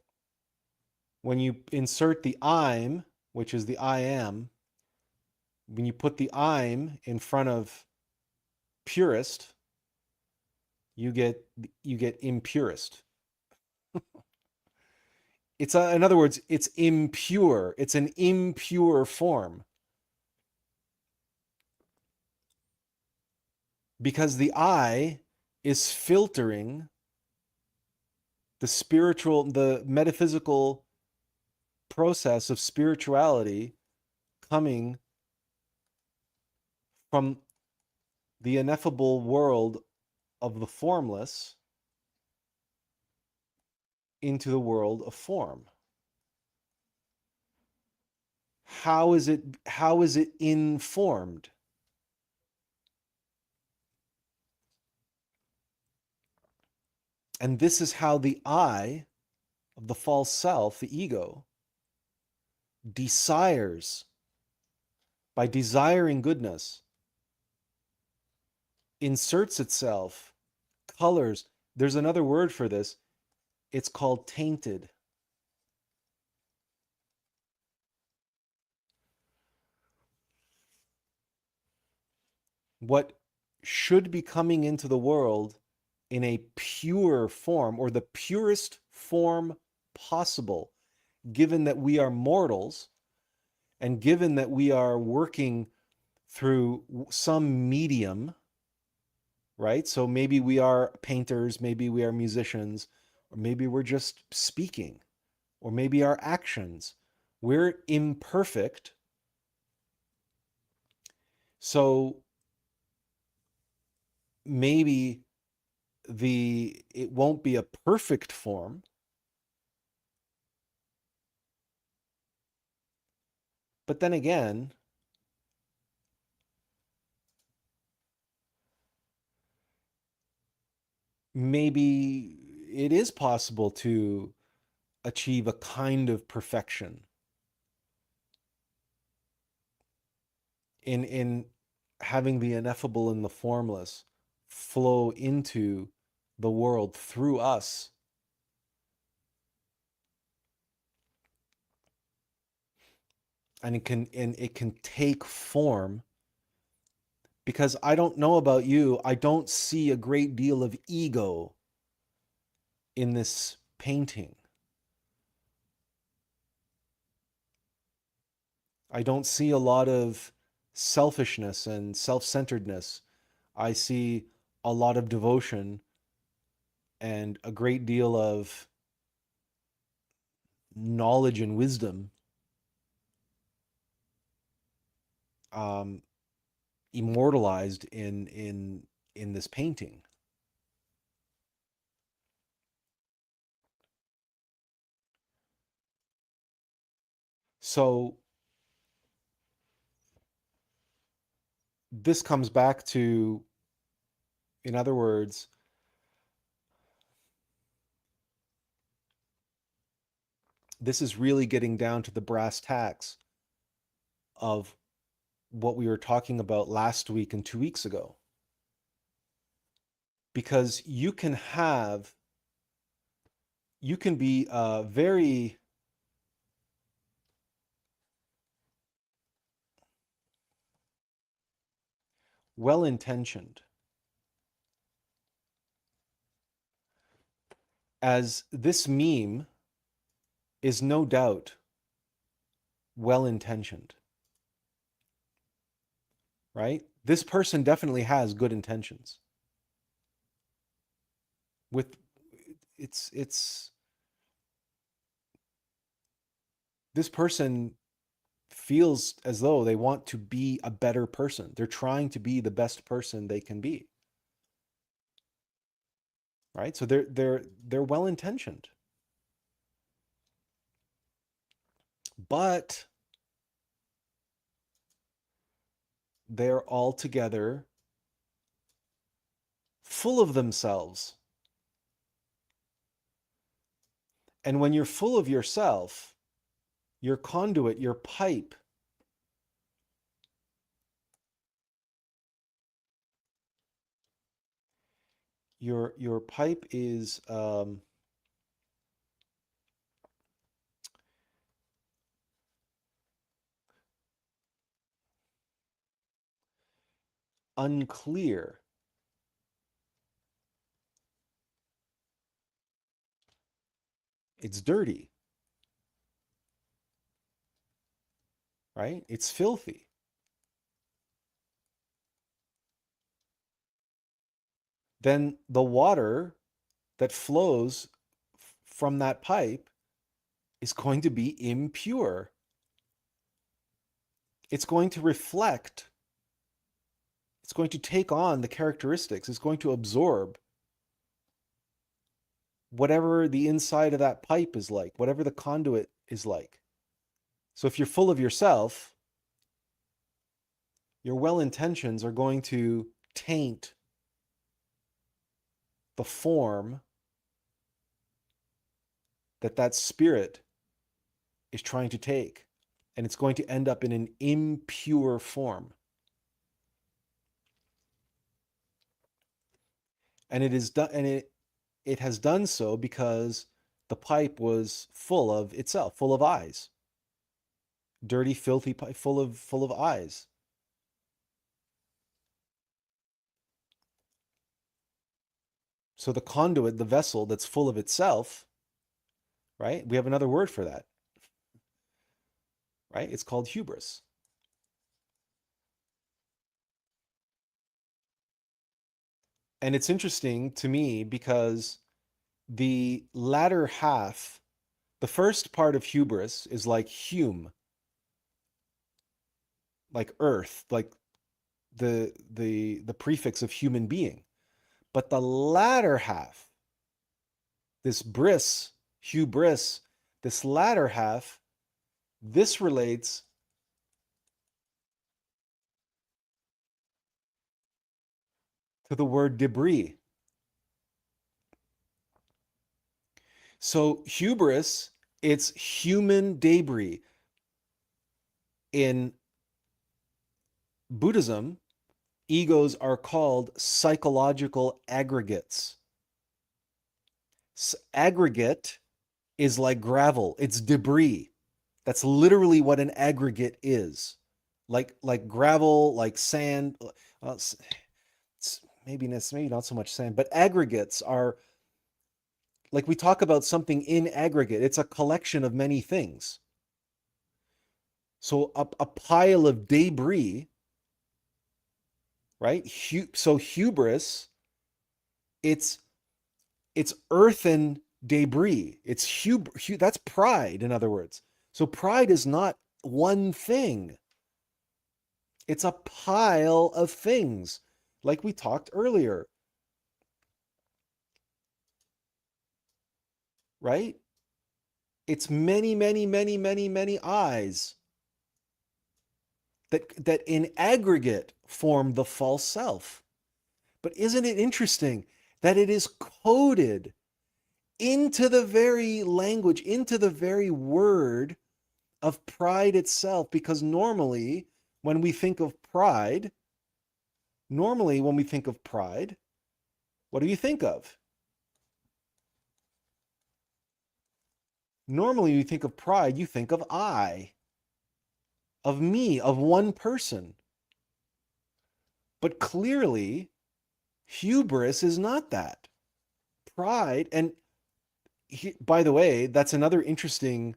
when you insert the I'm, which is the I am, when you put the I'm in front of purist, you get impurist. It's in other words, it's impure. It's an impure form. Because the I is filtering the spiritual, the metaphysical process of spirituality coming from the ineffable world of the formless into the world of form. How is it informed? And this is how the I of the false self, the ego, desires, by desiring goodness, inserts itself colors. There's another word for this. It's called tainted. What should be coming into the world in a pure form, or the purest form possible, given that we are mortals and given that we are working through some medium, right? So maybe we are painters, maybe we are musicians, or maybe we're just speaking, or maybe our actions. We're imperfect. So maybe it won't be a perfect form, but then again, maybe it is possible to achieve a kind of perfection in having the ineffable and the formless flow into the world through us, and it can take form. Because I don't know about you, I don't see a great deal of ego in this painting. I don't see a lot of selfishness and self-centeredness. I see a lot of devotion and a great deal of knowledge and wisdom, um, immortalized in this painting. So this comes back to, in other words, this is really getting down to the brass tacks of what we were talking about last week and 2 weeks ago. Because you can be very well intentioned, as this meme is no doubt well intentioned, right? This person definitely has good intentions. With it's this person feels as though they want to be a better person. They're trying to be the best person they can be, right? So they're well intentioned, but they're altogether full of themselves. And when you're full of yourself, your conduit, your pipe, your pipe is unclear. It's dirty, right? It's filthy. Then the water that flows from that pipe is going to be impure. It's going to reflect, it's going to take on the characteristics, it's going to absorb whatever the inside of that pipe is like, whatever the conduit is like. So if you're full of yourself, your well intentions are going to taint the form that spirit is trying to take, and it's going to end up in an impure form. And it is done, and it has done so because the pipe was full of itself, full of eyes, dirty, filthy pipe, full of eyes. So the conduit, the vessel that's full of itself, right? We have another word for that, right? It's called hubris. And it's interesting to me because the latter half, the first part of hubris is like hume, like earth, like the prefix of human being. But the latter half, this bris, hubris, this latter half, this relates to the word debris. So hubris, it's human debris. In Buddhism, egos are called psychological aggregates. Aggregate is like gravel, it's debris. That's literally what an aggregate is. Like gravel, like sand. Well, maybe not so much sand, but aggregates are like we talk about something in aggregate. It's a collection of many things. So a pile of debris, right? So hubris, it's it's earthen debris. That's pride, in other words. So pride is not one thing. It's a pile of things, like we talked earlier, right? It's many, many, many, many, many eyes that in aggregate form the false self. But isn't it interesting that it is coded into the very language, into the very word of pride itself? Because when we think of pride, when we think of pride, what do you think of? Normally, you think of pride, you think of I, of me, of one person. But clearly, hubris is not that. Pride, and by the way, that's another interesting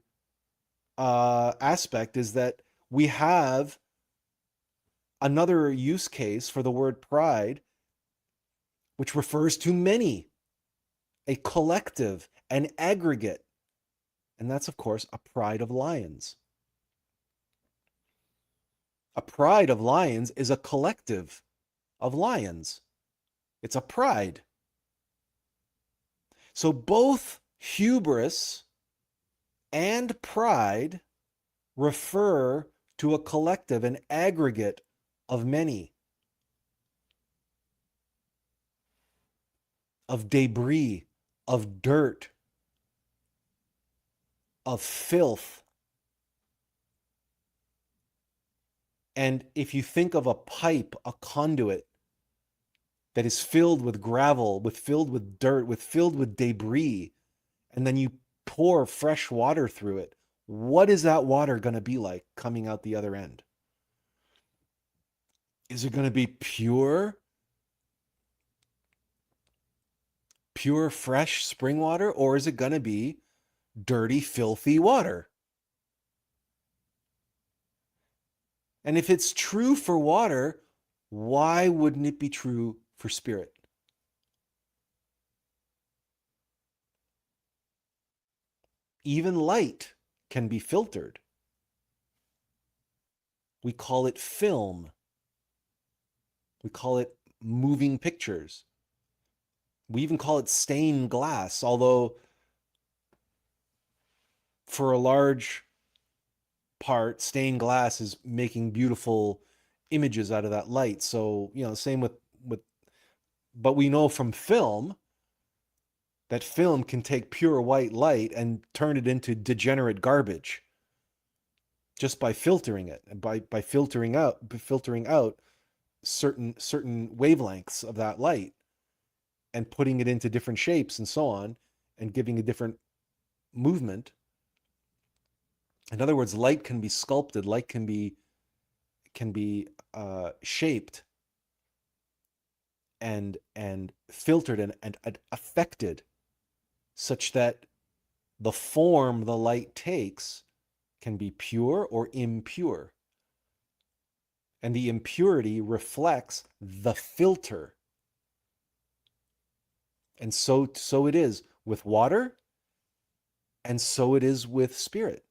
aspect, is that we have another use case for the word pride, which refers to many, a collective, an aggregate. And that's, of course, a pride of lions. A pride of lions is a collective of lions. It's a pride. So both hubris and pride refer to a collective, an aggregate of many, of debris, of dirt, of filth. And if you think of a pipe, a conduit that is filled with gravel, filled with dirt, filled with debris, and then you pour fresh water through it, what is that water going to be like coming out the other end? Is it going to be pure, fresh spring water, or is it going to be dirty, filthy water? And if it's true for water, why wouldn't it be true for spirit? Even light can be filtered. We call it film. We call it moving pictures. We even call it stained glass, although for a large part, stained glass is making beautiful images out of that light. So, same with but we know from film that film can take pure white light and turn it into degenerate garbage just by filtering it, and by filtering out certain wavelengths of that light. and putting it into different shapes and so on, and giving a different movement. In other words, light can be sculpted, light can be shaped and filtered and affected such that the form the light takes can be pure or impure. And the impurity reflects the filter. And so it is with water, and so it is with spirit.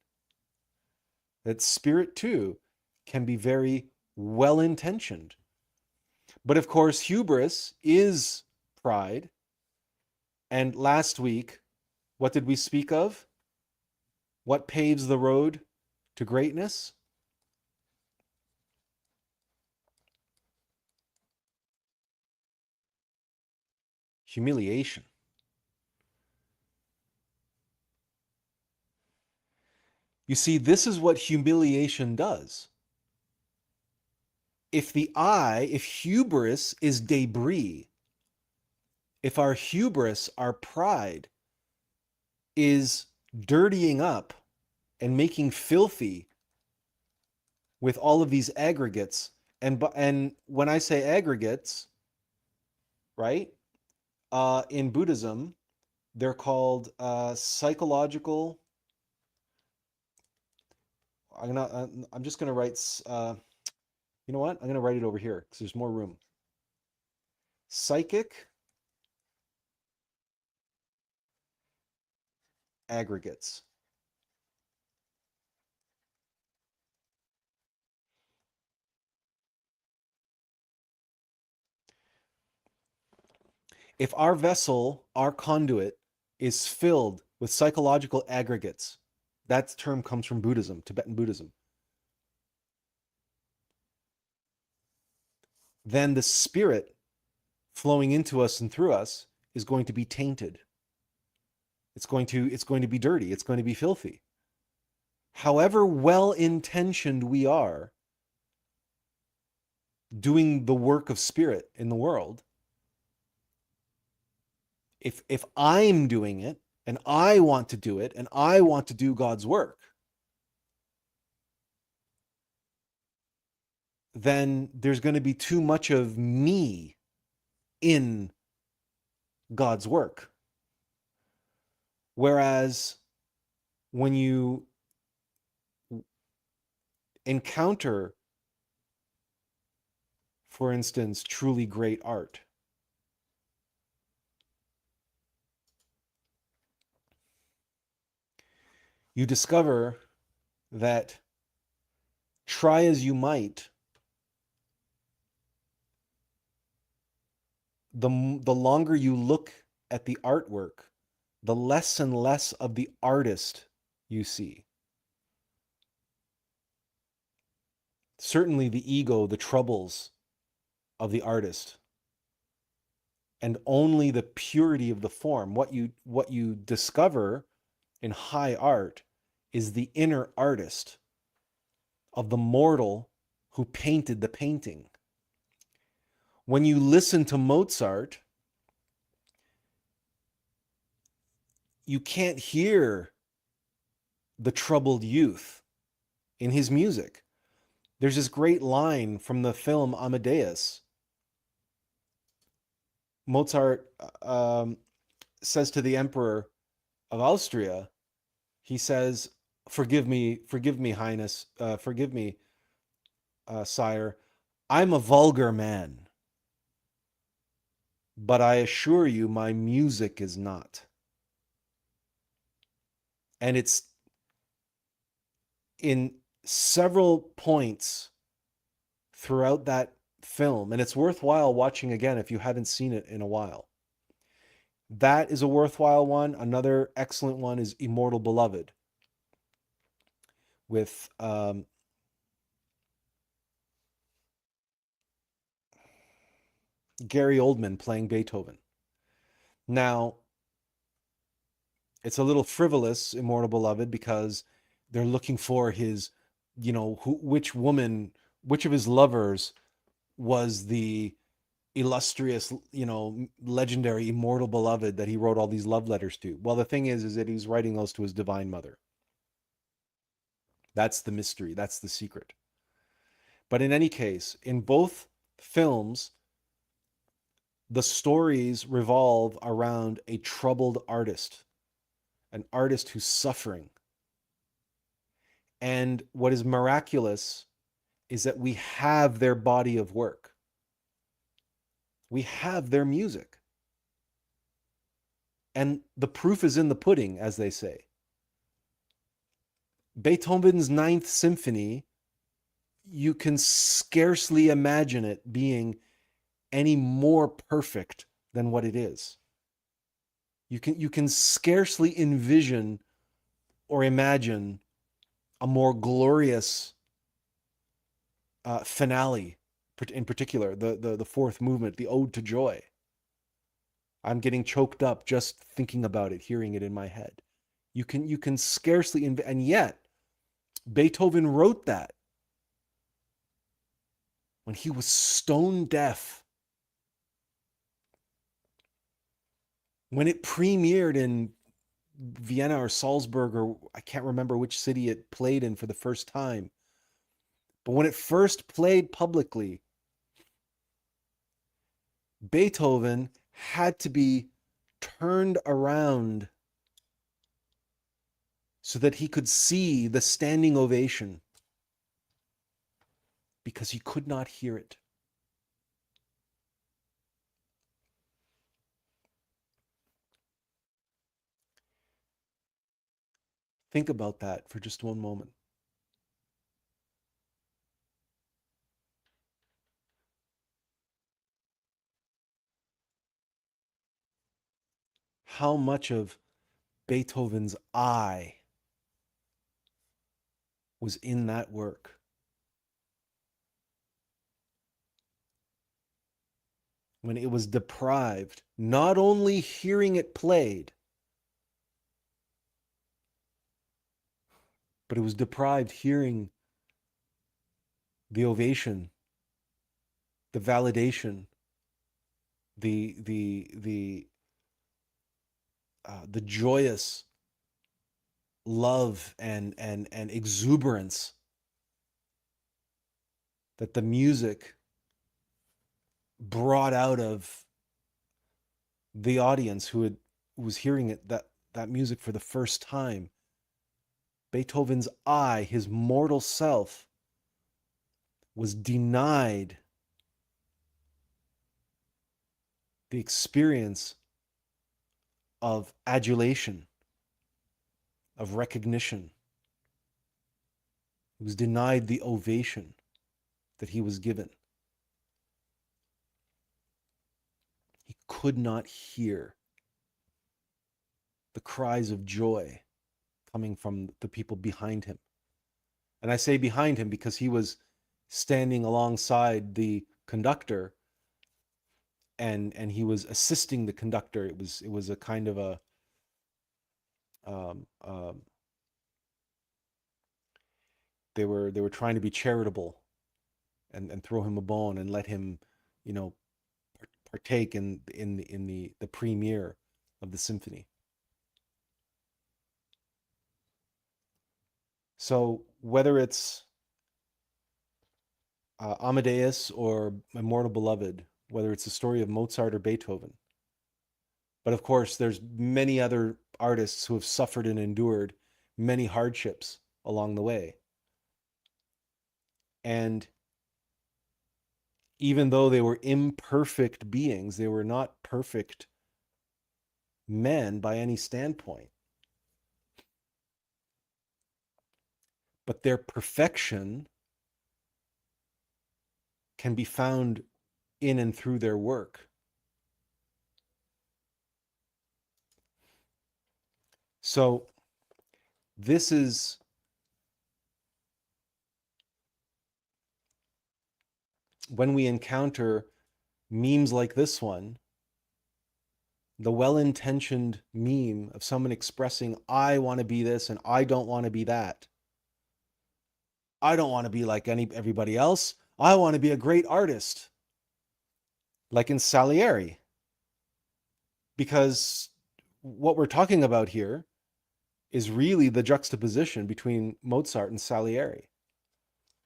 That spirit too can be very well intentioned. But of course, hubris is pride. And last week, what did we speak of? What paves the road to greatness? Humiliation. You see, this is what humiliation does. If hubris is debris, if our hubris, our pride, is dirtying up and making filthy with all of these aggregates, and when I say aggregates, right, in Buddhism, they're called psychological. I'm just gonna write. You know what? I'm gonna write it over here because there's more room. Psychic aggregates. If our vessel, our conduit, is filled with psychological aggregates, that term comes from Buddhism, Tibetan Buddhism, then the spirit flowing into us and through us is going to be tainted. It's going to be dirty. It's going to be filthy. However well intentioned we are doing the work of spirit in the world, if I'm doing it and I want to do it and I want to do God's work, then there's going to be too much of me in God's work. Whereas when you encounter, for instance, truly great art, you discover that, try as you might, the longer you look at the artwork, the less and less of the artist you see. Certainly the ego, the troubles of the artist, and only the purity of the form. What you discover in high art is the inner artist of the mortal who painted the painting. When you listen to Mozart, you can't hear the troubled youth in his music. There's this great line from the film Amadeus. Mozart says to the Emperor of Austria, he says, forgive me, Highness, forgive me, sire, I'm a vulgar man, but I assure you my music is not. And it's in several points throughout that film, and it's worthwhile watching again if you haven't seen it in a while. That is a worthwhile one. Another excellent one is Immortal Beloved, with Gary Oldman playing Beethoven. Now, it's a little frivolous, Immortal Beloved, because they're looking for his, which of his lovers was the illustrious, legendary, immortal beloved that he wrote all these love letters to. Well, the thing is that he's writing those to his divine mother. That's the mystery. That's the secret. But in any case, in both films, the stories revolve around a troubled artist, an artist who's suffering. And what is miraculous is that we have their body of work. We have their music. And the proof is in the pudding, as they say. Beethoven's Ninth Symphony, you can scarcely imagine it being any more perfect than what it is. You can scarcely envision or imagine a more glorious finale, in particular, the fourth movement, the Ode to Joy. I'm getting choked up just thinking about it, hearing it in my head. You can scarcely, and yet Beethoven wrote that when he was stone deaf. When it premiered in Vienna or Salzburg, or I can't remember which city it played in for the first time, but when it first played publicly, Beethoven had to be turned around so that he could see the standing ovation because he could not hear it. Think about that for just one moment. How much of Beethoven's eye was in that work? When it was deprived, not only hearing it played, but it was deprived hearing the ovation, the validation, the joyous love and exuberance that the music brought out of the audience who was hearing it, that music for the first time. Beethoven's eye, his mortal self, was denied the experience of adulation, of recognition. He was denied the ovation that he was given. He could not hear the cries of joy coming from the people behind him. And I say behind him because he was standing alongside the conductor and he was assisting the conductor. It was a kind of a they were trying to be charitable and throw him a bone and let him, partake in the premiere of the symphony. So whether it's Amadeus or Immortal Beloved, whether it's the story of Mozart or Beethoven, but of course there's many other artists who have suffered and endured many hardships along the way. And even though they were imperfect beings, they were not perfect men by any standpoint. But their perfection can be found in and through their work. So this is when we encounter memes like this one, the well-intentioned meme of someone expressing, I want to be this and I don't want to be that. I don't want to be like everybody else. I want to be a great artist. like in Salieri, because what we're talking about here is really the juxtaposition between Mozart and Salieri.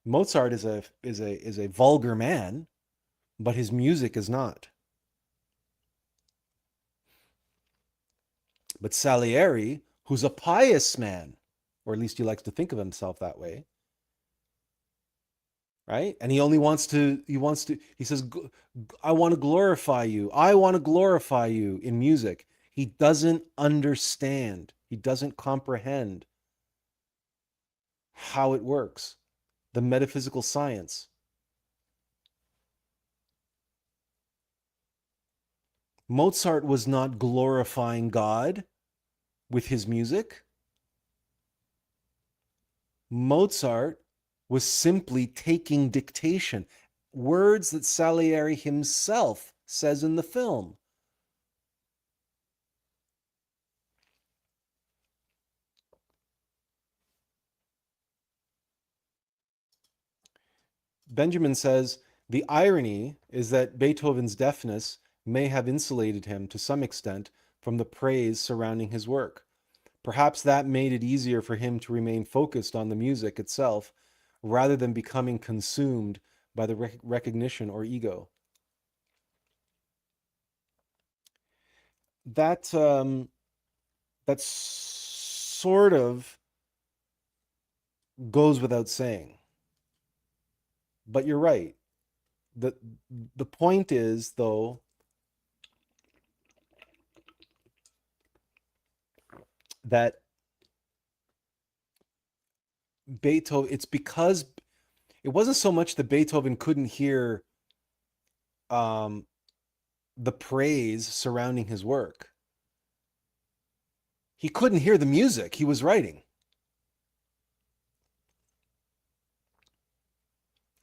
Mozart is a vulgar man, but his music is not. But Salieri, who's a pious man, or at least he likes to think of himself that way, right? And he says, I want to glorify you. I want to glorify you in music. He doesn't understand. He doesn't comprehend how it works, the metaphysical science. Mozart was not glorifying God with his music. Mozart was simply taking dictation, words that Salieri himself says in the film. Benjamin says, the irony is that Beethoven's deafness may have insulated him to some extent from the praise surrounding his work. Perhaps that made it easier for him to remain focused on the music itself rather than becoming consumed by the recognition or ego. That that sort of goes without saying. But you're right. The the point is, though, that Beethoven, it's because it wasn't so much that Beethoven couldn't hear um, the praise surrounding his work. He couldn't hear the music he was writing.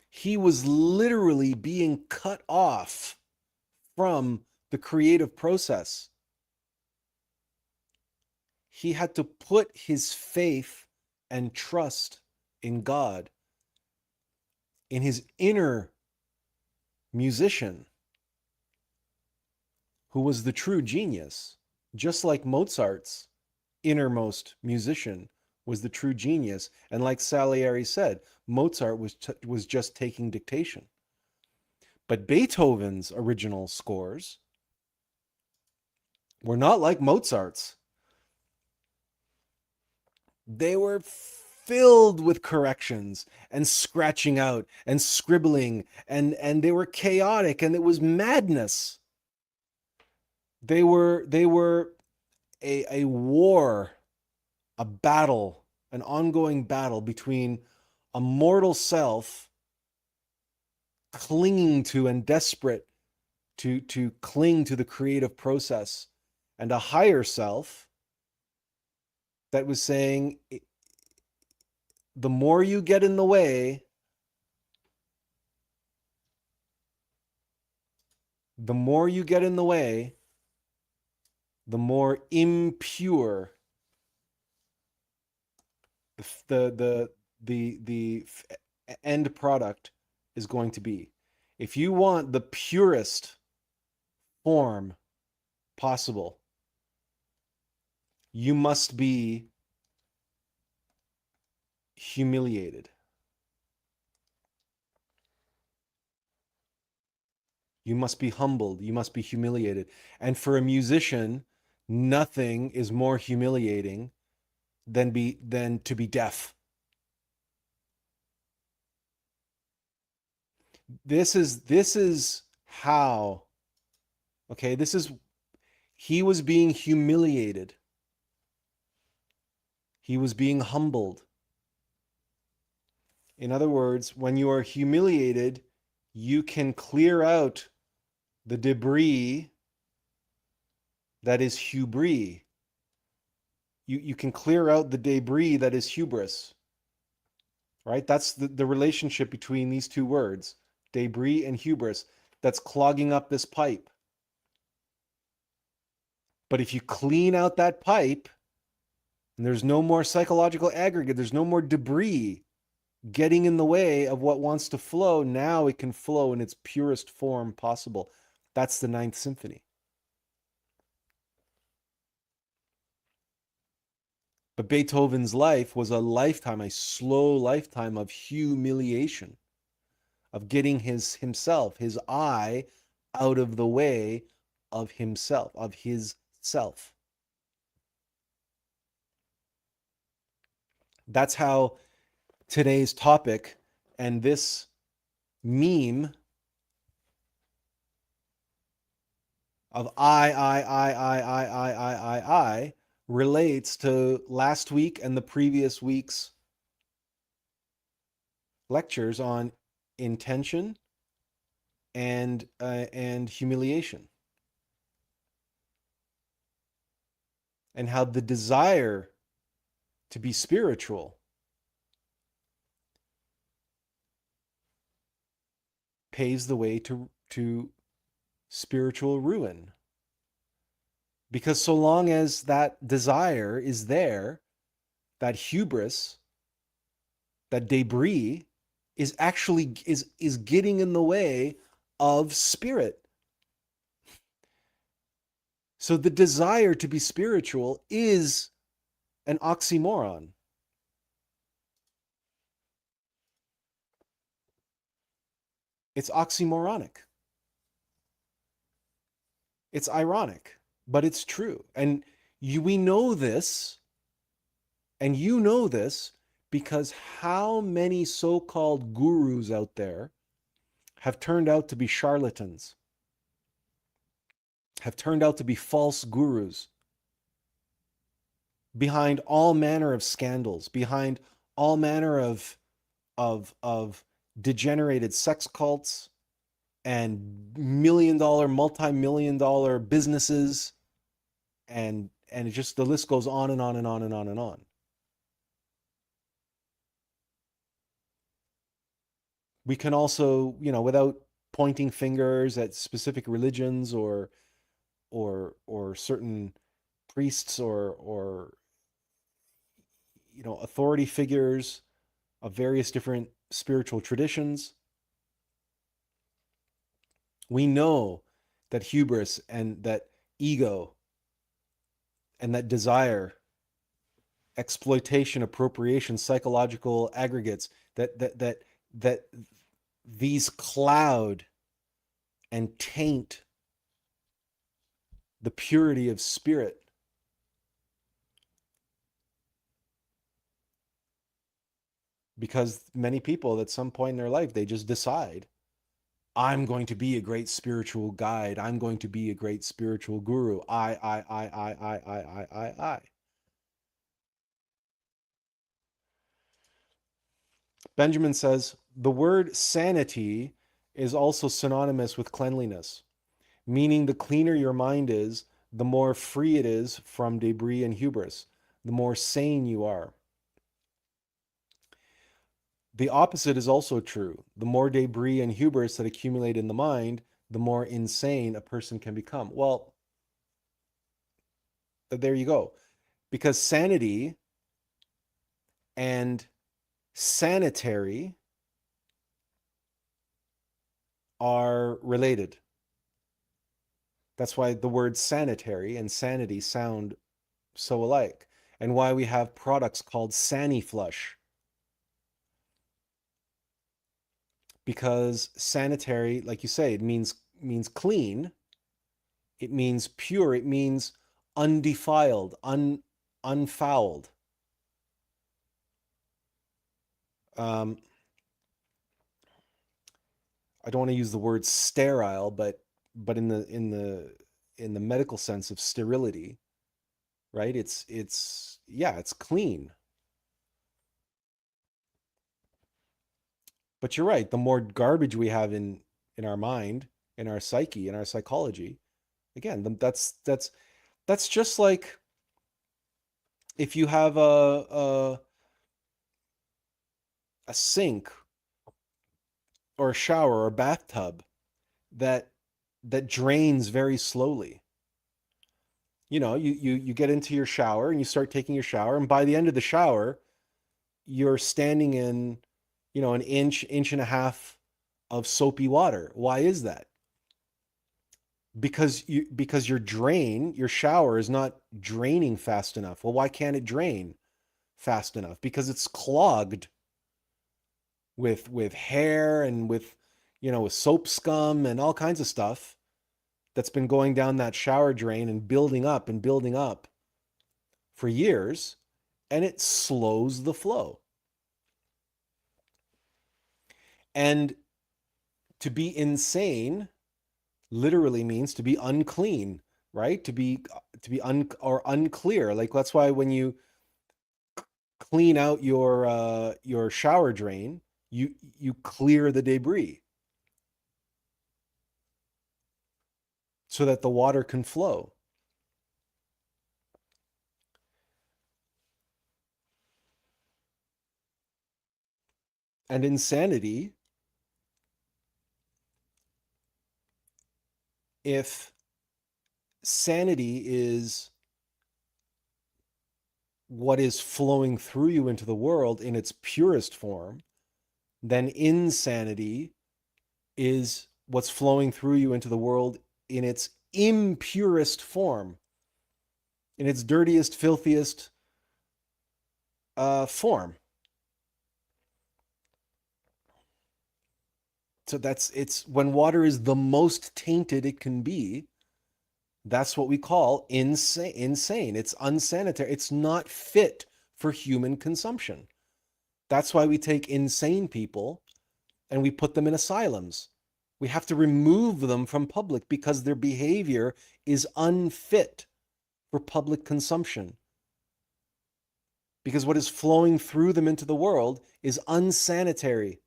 He was literally being cut off from the creative process. He had to put his faith and trust in God, in his inner musician, who was the true genius, just like Mozart's innermost musician was the true genius. And like Salieri said, Mozart was just taking dictation. But Beethoven's original scores were not like Mozart's. They were filled with corrections and scratching out and scribbling, and they were chaotic, and it was madness. They were a war, a battle, an ongoing battle between a mortal self clinging to and desperate to cling to the creative process, and a higher self that was saying, the more you get in the way, the more you get in the way, the more impure the end product is going to be. If you want the purest form possible, you must be humiliated. You must be humbled. You must be humiliated. And for a musician, nothing is more humiliating than to be deaf. This is how, okay, he was being humiliated. He was being humbled. In other words, when you are humiliated, you can clear out the debris that is hubris. You can clear out the debris that is hubris. Right? That's the relationship between these two words, debris and hubris, that's clogging up this pipe. But if you clean out that pipe, and there's no more psychological aggregate, there's no more debris getting in the way of what wants to flow, now it can flow in its purest form possible. That's the Ninth Symphony. But Beethoven's life was a lifetime, a slow lifetime of humiliation, of getting his I out of the way of himself, of his self. That's how today's topic and this meme of I relates to last week and the previous week's lectures on intention and humiliation, and how the desire to be spiritual paves the way to spiritual ruin. Because so long as that desire is there, that hubris, that debris is actually is getting in the way of spirit. So the desire to be spiritual is an oxymoron. It's oxymoronic. It's ironic, but it's true. And we know this, and you know this, because how many so-called gurus out there have turned out to be charlatans, have turned out to be false gurus, behind all manner of scandals, behind all manner of degenerated sex cults and $1 million, multi-million-dollar businesses, and it just, the list goes on and on and on and on and on. We can also, without pointing fingers at specific religions or certain priests or authority figures of various different spiritual traditions, we know that hubris and that ego and that desire, exploitation, appropriation, psychological aggregates, that these cloud and taint the purity of spirit. Because many people at some point in their life, they just decide, I'm going to be a great spiritual guide. I'm going to be a great spiritual guru. I. Benjamin says, the word sanity is also synonymous with cleanliness, meaning the cleaner your mind is, the more free it is from debris and hubris, the more sane you are. The opposite is also true. The more debris and hubris that accumulate in the mind, the more insane a person can become. Well, there you go. Because sanity and sanitary are related. That's why the words sanitary and sanity sound so alike, and why we have products called Saniflush. Because sanitary, like you say, it means clean, it means pure, it means undefiled, unfouled. I don't want to use the word sterile, but in the medical sense of sterility, right? It's clean. But you're right. The more garbage we have in our mind, in our psyche, in our psychology, again, that's just like if you have a sink or a shower or a bathtub that drains very slowly. You get into your shower and you start taking your shower, and by the end of the shower, you're standing in, an inch and a half of soapy water. Why is that? because your shower is not draining fast enough. Well, why can't it drain fast enough? Because it's clogged with hair and with soap scum and all kinds of stuff that's been going down that shower drain and building up for years, and it slows the flow. And to be insane literally means to be unclean, right? To be unclear. Like that's why when you clean out your shower drain, you clear the debris so that the water can flow. And insanity, if sanity is what is flowing through you into the world in its purest form, then insanity is what's flowing through you into the world in its impurest form, in its dirtiest, filthiest form. So it's when water is the most tainted it can be. That's what we call insane. Insane. It's unsanitary. It's not fit for human consumption. That's why we take insane people and we put them in asylums. We have to remove them from public because their behavior is unfit for public consumption. Because what is flowing through them into the world is unsanitary.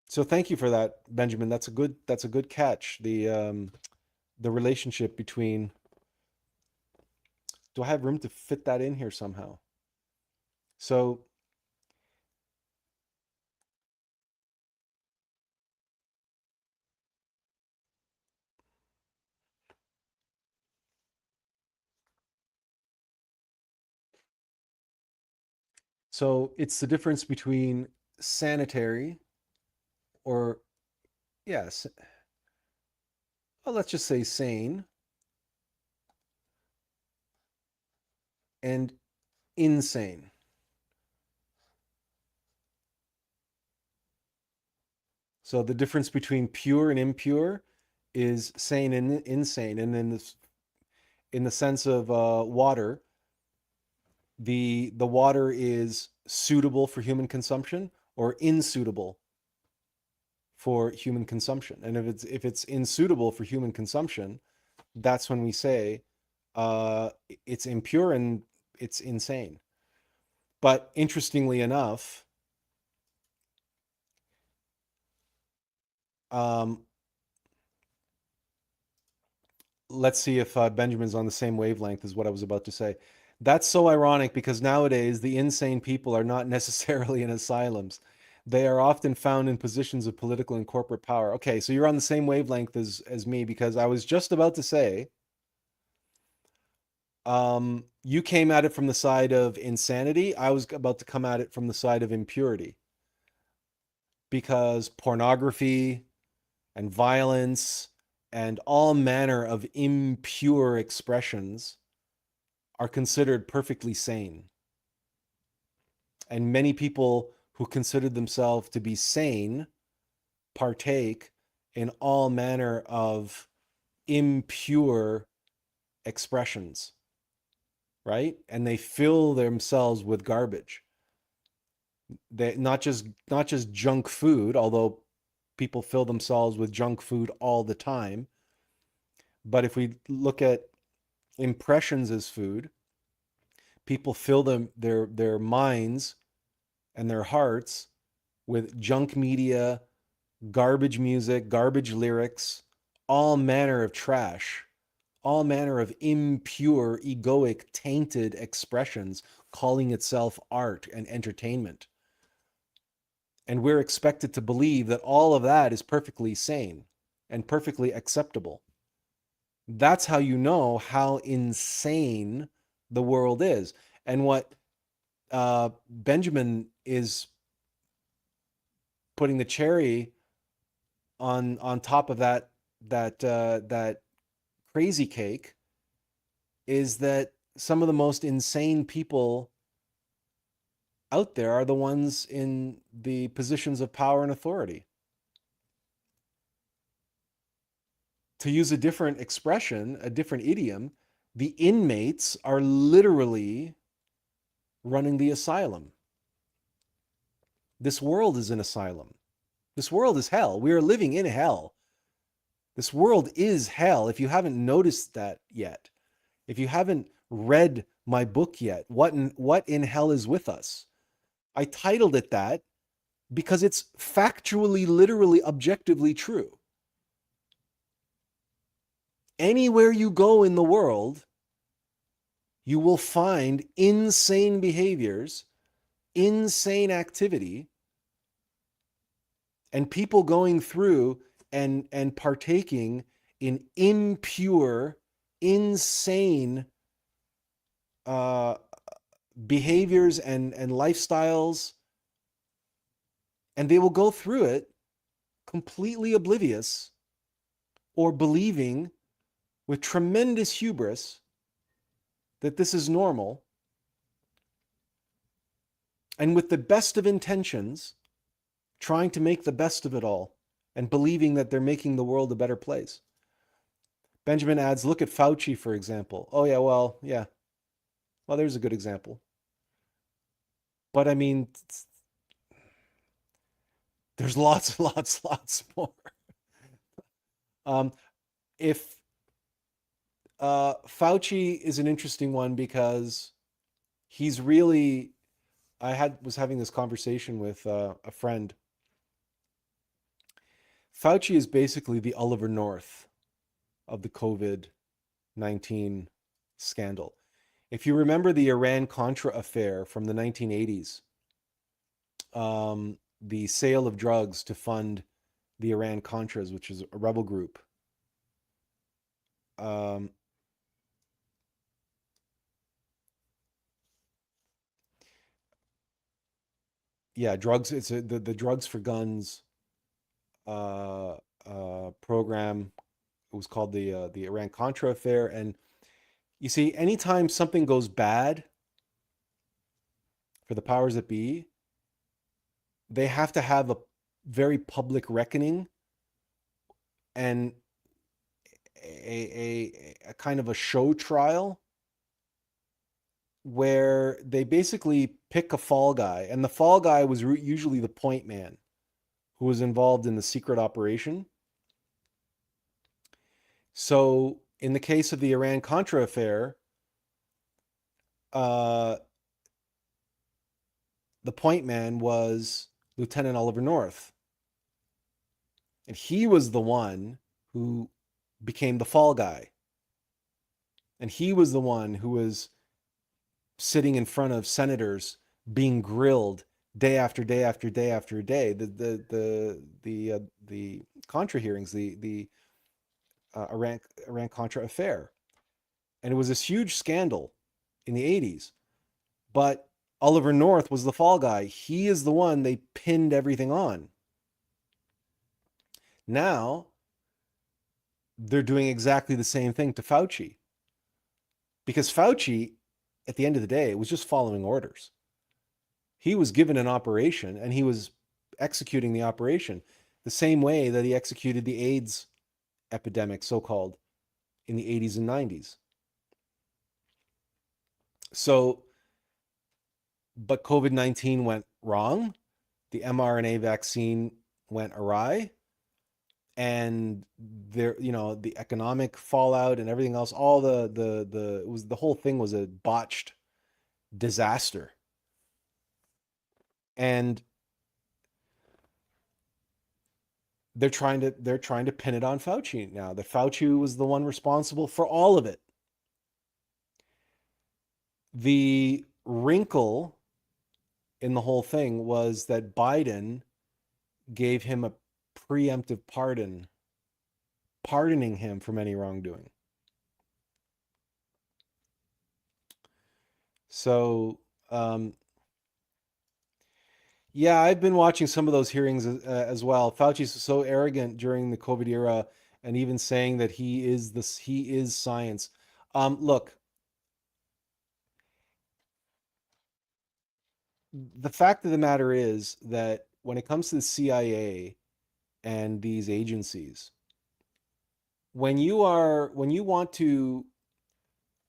So thank you for that, Benjamin. That's a good catch. The relationship between, do I have room to fit that in here somehow? So so it's the difference between sanitary or yes, well, let's just say sane and insane. So the difference between pure and impure is sane and insane. And in the sense of water, the water is suitable for human consumption or insuitable for human consumption. And if it's insuitable for human consumption, that's when we say it's impure and it's insane. But interestingly enough, um, let's see if Benjamin's on the same wavelength as what I was about to say. That's so ironic because nowadays the insane people are not necessarily in asylums. They are often found in positions of political and corporate power. Okay, so you're on the same wavelength as me because I was just about to say, you came at it from the side of insanity. I was about to come at it from the side of impurity because pornography and violence and all manner of impure expressions are considered perfectly sane. And many people who consider themselves to be sane partake in all manner of impure expressions, right? And they fill themselves with garbage. They not just junk food, although people fill themselves with junk food all the time. But if we look at impressions as food, people fill their minds and their hearts with junk media, garbage music, garbage lyrics, all manner of trash, all manner of impure, egoic, tainted expressions calling itself art and entertainment. And we're expected to believe that all of that is perfectly sane and perfectly acceptable. That's how you know how insane the world is. And what Benjamin is putting the cherry on top of that crazy cake, is that some of the most insane people out there are the ones in the positions of power and authority. To use a different expression, a different idiom, the inmates are literally running the asylum. This world is an asylum. This world is hell. We are living in hell. This world is hell. If you haven't noticed that yet, if you haven't read my book yet, what in hell is with us? I titled it that because it's factually, literally, objectively true. Anywhere you go in the world, you will find insane behaviors, insane activity, and people going through and partaking in impure, insane uh, behaviors and lifestyles, and they will go through it completely oblivious or believing with tremendous hubris that this is normal, and with the best of intentions trying to make the best of it all and believing that they're making the world a better place. Benjamin adds, look at Fauci, for example. Oh, yeah, well, yeah. Well, there's a good example. But I mean, there's lots, lots more. Um, if Fauci is an interesting one because he's really, was having this conversation with a friend. Fauci is basically the Oliver North of the COVID-19 scandal. If you remember the Iran-Contra affair from the 1980s, the sale of drugs to fund the Iran-Contras, which is a rebel group. Um, yeah, drugs. It's the Drugs for Guns uh, program. It was called the Iran-Contra affair. And you see, anytime something goes bad for the powers that be, they have to have a very public reckoning and a kind of a show trial where they basically pick a fall guy, and the fall guy was usually the point man who was involved in the secret operation. So in the case of the Iran Contra affair, uh, the point man was Lieutenant Oliver North, and he was the one who became the fall guy, and he was the one who was sitting in front of senators being grilled day after day after day after day. The Contra hearings, the Iran Contra affair, and it was this huge scandal in the 80s. But Oliver North was the fall guy. He is the one they pinned everything on. Now they're doing exactly the same thing to Fauci, because Fauci, at the end of the day, was just following orders. He was given an operation and he was executing the operation the same way that he executed the AIDS epidemic, so called, in the 80s and 90s. So, but COVID-19 went wrong. The mRNA vaccine went awry. And there, the economic fallout and everything else, all it was, the whole thing was a botched disaster. And they're trying to pin it on Fauci now. That Fauci was the one responsible for all of it. The wrinkle in the whole thing was that Biden gave him a preemptive pardon, pardoning him from any wrongdoing. So Yeah, I've been watching some of those hearings as well. Fauci's so arrogant during the COVID era, and even saying that he is science. Look, the fact of the matter is that when it comes to the CIA and these agencies, when you want to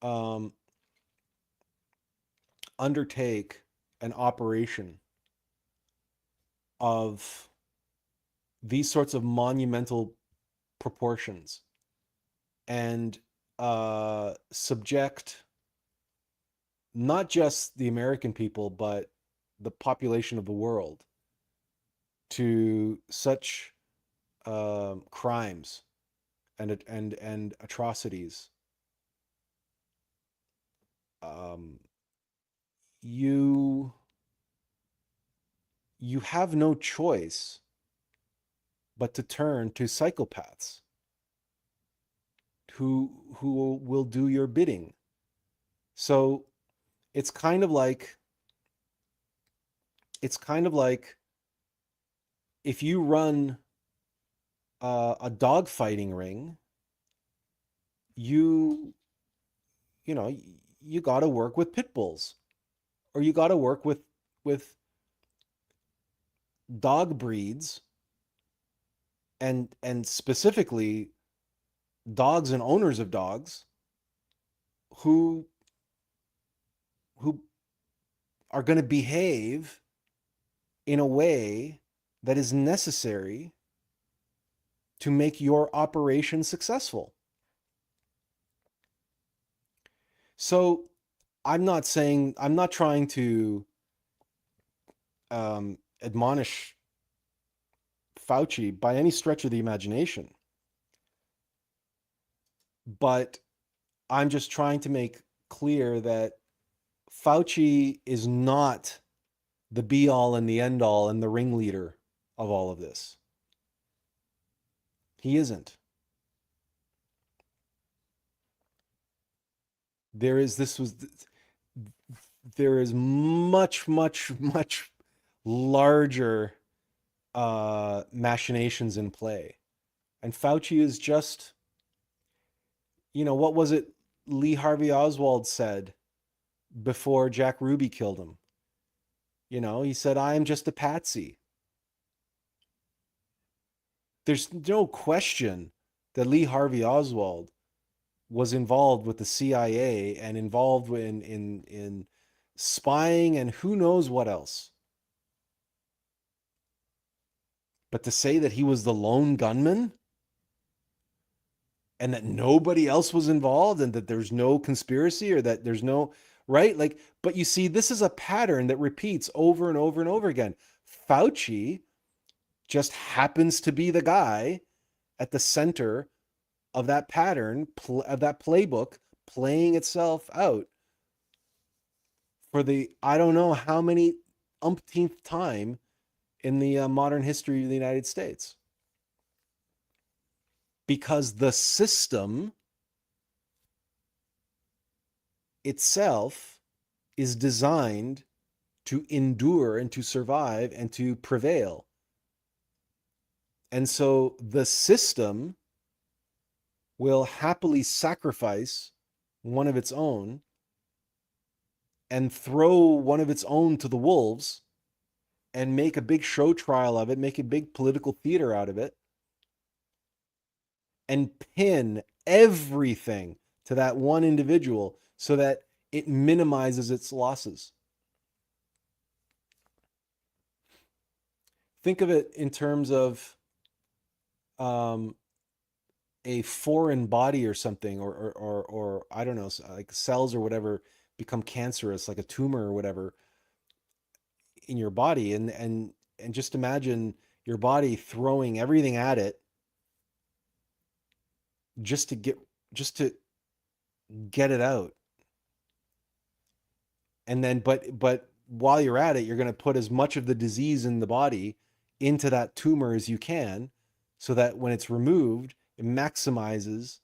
um, undertake an operation of these sorts of monumental proportions and subject not just the American people, but the population of the world to such crimes and atrocities, um, you you have no choice but to turn to psychopaths who will do your bidding. So it's kind of like it's kind of like if you run a dog fighting ring, you you know you got to work with pit bulls, or you got to work with dog breeds, and specifically dogs and owners of dogs who who are going to behave in a way that is necessary to make your operation successful. So I'm not trying to admonish Fauci by any stretch of the imagination, but I'm just trying to make clear that Fauci is not the be all and the end all and the ringleader of all of this. He isn't. There is this was there is much larger machinations in play. And Fauci is just, what was it Lee Harvey Oswald said before Jack Ruby killed him? He said, I am just a patsy. There's no question that Lee Harvey Oswald was involved with the CIA and involved in spying and who knows what else. But to say that he was the lone gunman and that nobody else was involved and that there's no conspiracy or that there's no right, like, but you see, this is a pattern that repeats over and over and over again. Fauci just happens to be the guy at the center of that pattern, of that playbook playing itself out for the I don't know how many umpteenth time in the modern history of the United States. Because the system itself is designed to endure and to survive and to prevail. And so the system will happily sacrifice one of its own and throw one of its own to the wolves and make a big show trial of it, make a big political theater out of it, and pin everything to that one individual so that it minimizes its losses. Think of it in terms of um, a foreign body or something, or I don't know, like cells or whatever become cancerous, like a tumor or whatever in your body, and just imagine your body throwing everything at it just to just to get it out. And then but while you're at it, you're going to put as much of the disease in the body into that tumor as you can, so that when it's removed, it maximizes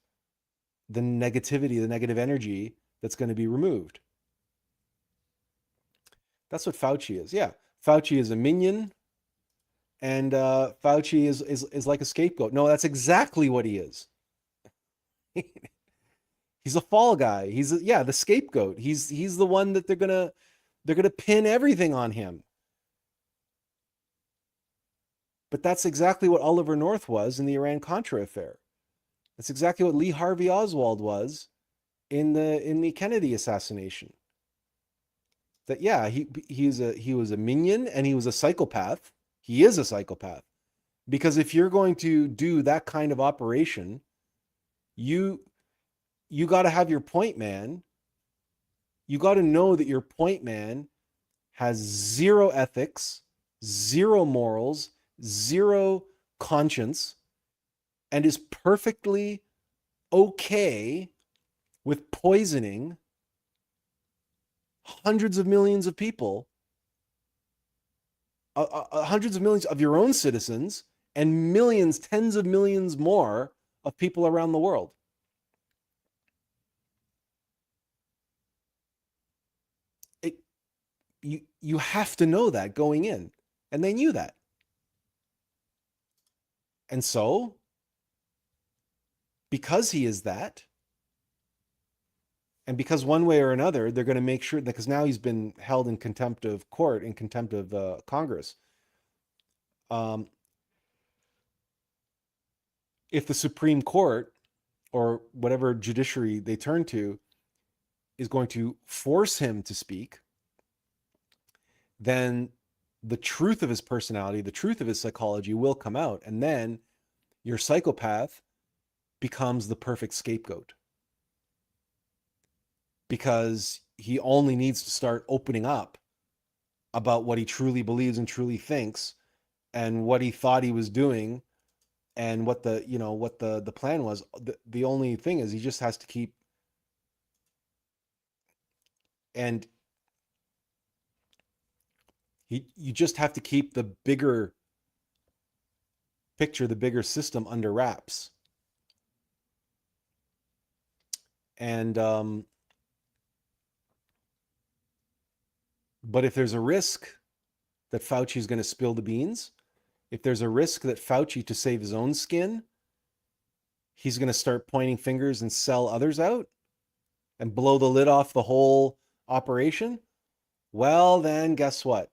the negativity, the negative energy that's going to be removed. That's what Fauci is. Yeah. Fauci is a minion, and Fauci is like a scapegoat. No, that's exactly what he is. He's a fall guy. Yeah, the scapegoat. He's the one that they're gonna pin everything on him. But that's exactly what Oliver North was in the Iran-Contra affair. That's exactly what Lee Harvey Oswald was in the Kennedy assassination. That yeah, he was a minion and he was a psychopath. He is a psychopath. Because if you're going to do that kind of operation, you you got to have your point man. You got to know that your point man has zero ethics, zero morals, zero conscience, and is perfectly okay with poisoning hundreds of millions of people, hundreds of millions of your own citizens, and millions, tens of millions more of people around the world. It, you have to know that going in, and they knew that. And so, because he is that, and because one way or another, they're going to make sure that because now he's been held in contempt of court, in contempt of Congress. Um, if the Supreme Court or whatever judiciary they turn to is going to force him to speak, then the truth of his personality, the truth of his psychology will come out. And then your psychopath becomes the perfect scapegoat because he only needs to start opening up about what he truly believes and truly thinks and what he thought he was doing and what the plan was. The only thing is he just has to keep, and you just have to keep the bigger picture, the bigger system under wraps. And but if there's a risk that Fauci is going to spill the beans, if there's a risk that Fauci, to save his own skin, he's going to start pointing fingers and sell others out and blow the lid off the whole operation, well, then guess what?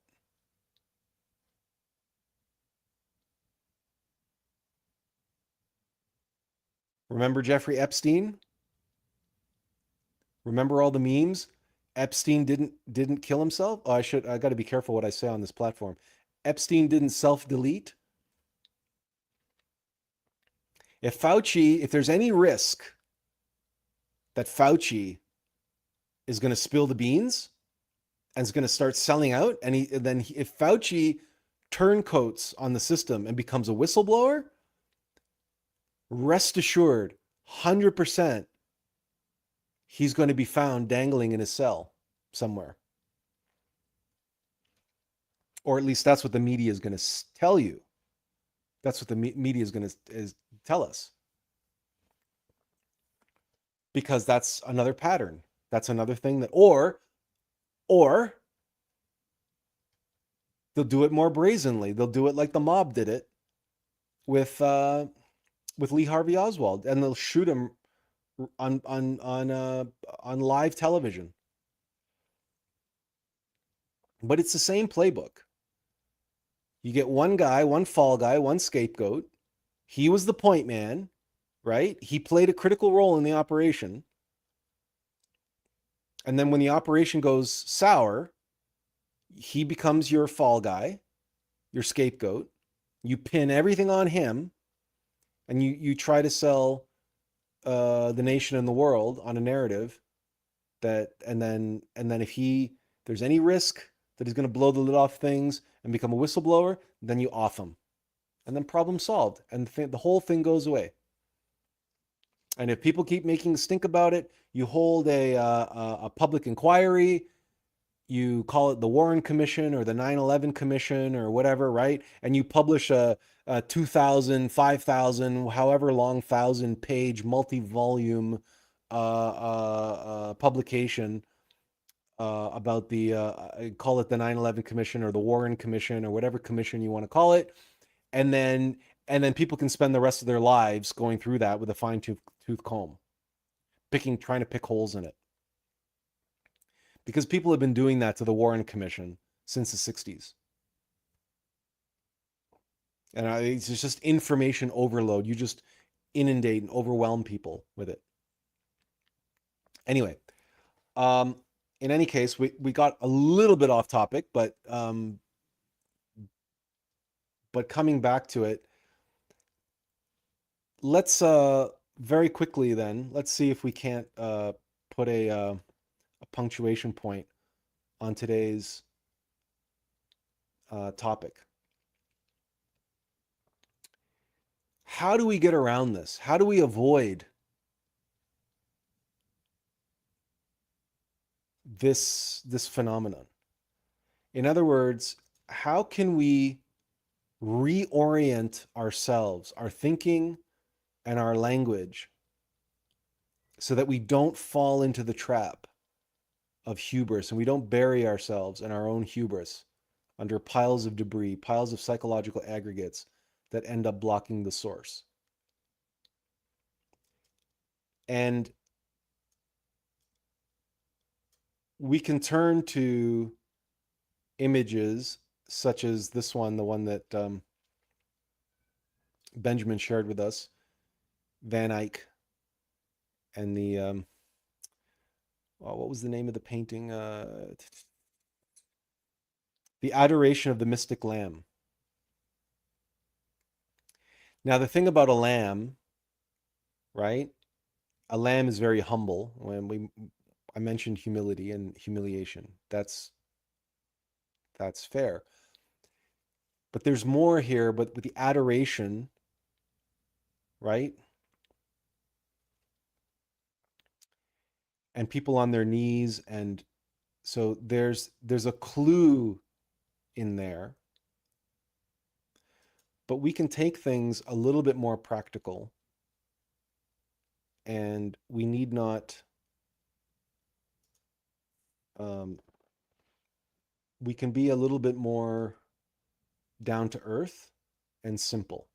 Remember Jeffrey Epstein? Remember all the memes? Epstein didn't kill himself. Oh, I got to be careful what I say on this platform. Epstein didn't self-delete. If there's any risk that Fauci is going to spill the beans and is going to start selling out, and if Fauci turncoats on the system and becomes a whistleblower, rest assured, 100%, he's going to be found dangling in his cell somewhere. Or at least that's what the media is going to tell you. That's what the media is going to tell us. Because that's another pattern. That's another thing that, or they'll do it more brazenly. They'll do it like the mob did it with Lee Harvey Oswald, and they'll shoot him on live television. But it's the same playbook. You get one guy, one fall guy, one scapegoat. He was the point man, right? He played a critical role in the operation. And then when the operation goes sour, he becomes your fall guy, your scapegoat. You pin everything on him, and you try to sell the nation and the world on a narrative that, and then if there's any risk that he's going to blow the lid off things and become a whistleblower, then you off him, and then problem solved, and the whole thing goes away. And if people keep making a stink about it, you hold a public inquiry. You call it the Warren Commission or the 9/11 Commission or whatever, right? And you publish a 2,000, 5,000, however long, 1,000-page, multi-volume publication about the call it the 9/11 Commission or the Warren Commission or whatever commission you want to call it, and then people can spend the rest of their lives going through that with a fine-tooth comb, trying to pick holes in it, because people have been doing that to the Warren Commission since the 60s. And it's just information overload. You just inundate and overwhelm people with it. Anyway, um, in any case, we got a little bit off topic, but coming back to it, let's very quickly then, let's see if we can't put a punctuation point on today's topic. How do we get around this? How do we avoid this phenomenon? In other words, how can we reorient ourselves, our thinking and our language, so that we don't fall into the trap of hubris and we don't bury ourselves in our own hubris under piles of debris, piles of psychological aggregates that end up blocking the source? And we can turn to images such as this one, the one that Benjamin shared with us, Van Eyck, and the what was the name of the painting? The Adoration of the Mystic Lamb. Now, the thing about a lamb, right? A lamb is very humble. I mentioned humility and humiliation. That's fair. But there's more here, but with the adoration, right? And people on their knees, and so there's a clue in there. But we can take things a little bit more practical, and we need not we can be a little bit more down to earth and simple.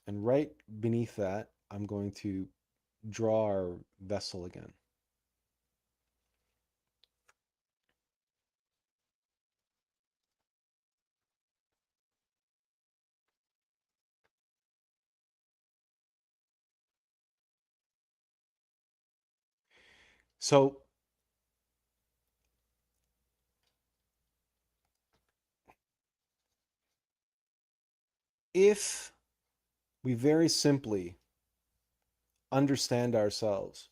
And right beneath that, I'm going to draw our vessel again. So if we very simply understand ourselves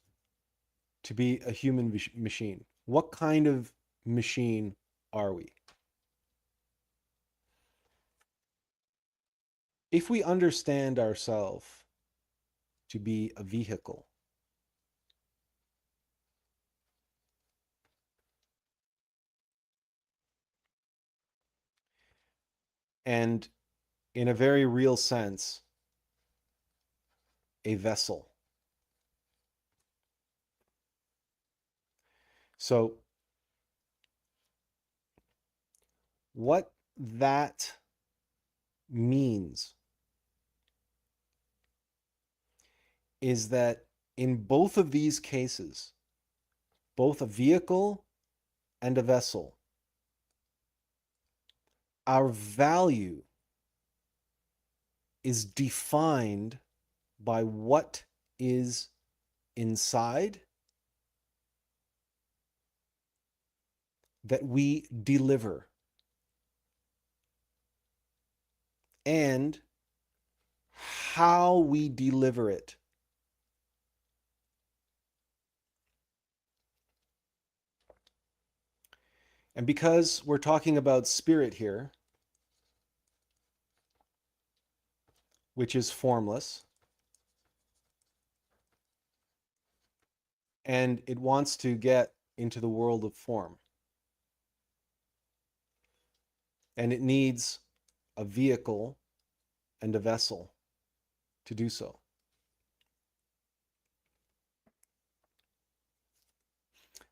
to be a human machine, what kind of machine are we? If we understand ourselves to be a vehicle, and in a very real sense, a vessel. So what that means is that in both of these cases, both a vehicle and a vessel, our value is defined by what is inside that we deliver, and how we deliver it. And because we're talking about spirit here, which is formless, and it wants to get into the world of form, and it needs a vehicle and a vessel to do so.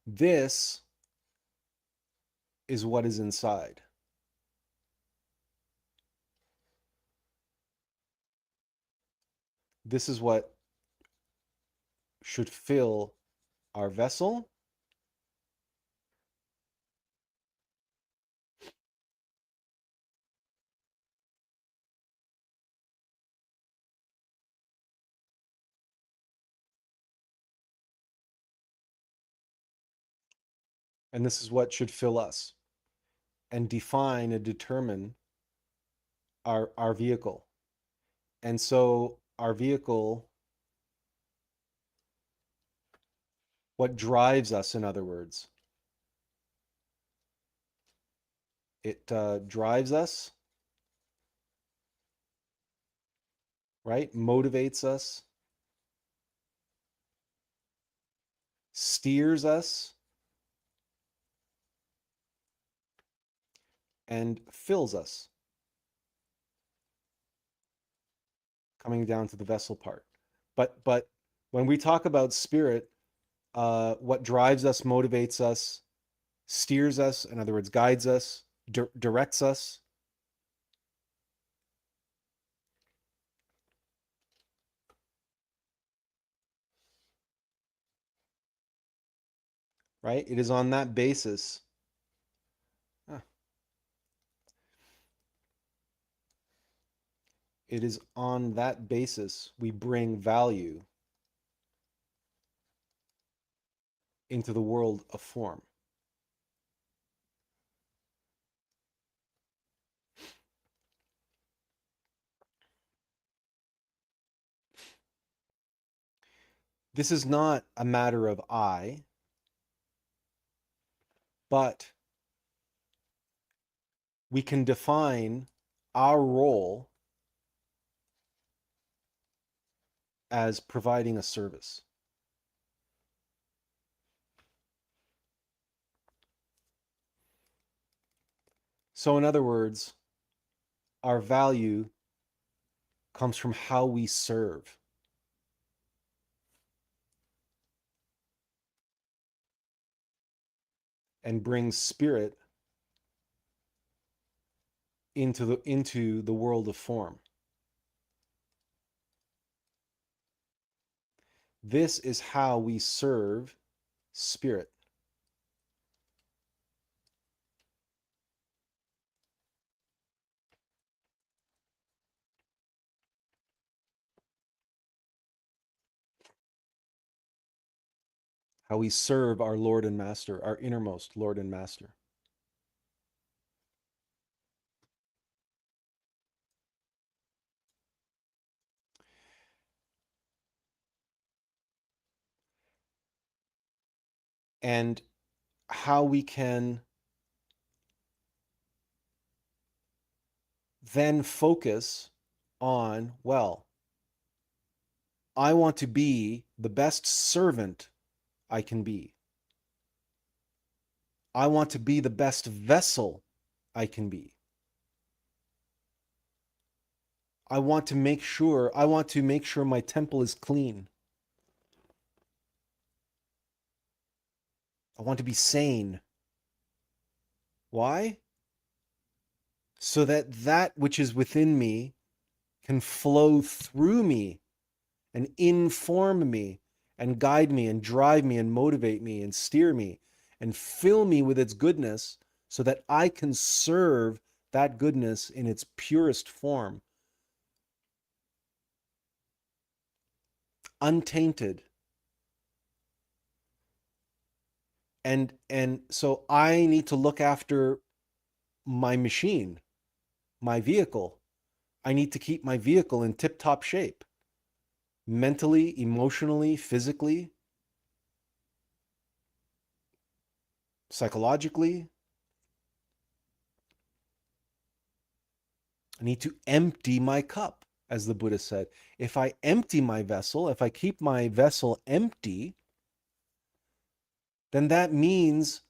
This is what is inside. This is what should fill our vessel. And this is what should fill us and define and determine our vehicle. And so our vehicle, what drives us, in other words, it drives us, right? Motivates us, steers us, and fills us, coming down to the vessel part. But when we talk about spirit, what drives us, motivates us, steers us, in other words, guides us, directs us, right? It is on that basis. It is on that basis we bring value into the world of form. This is not a matter of I, but we can define our role as providing a service. So, in other words, our value comes from how we serve. And brings spirit into the world of form. This is how we serve spirit. How we serve our Lord and Master, our innermost Lord and Master. And how we can then focus on, well, I want to be the best servant I can be. I want to be the best vessel I can be. I want to make sure my temple is clean. I want to be sane. Why? So that that which is within me can flow through me and inform me and guide me and drive me and motivate me and steer me and fill me with its goodness so that I can serve that goodness in its purest form, untainted. And so I need to look after my machine, my vehicle. I need to keep my vehicle in tip-top shape, mentally, emotionally, physically, psychologically. I need to empty my cup, as the Buddha said. If I empty my vessel, if I keep my vessel empty, then that means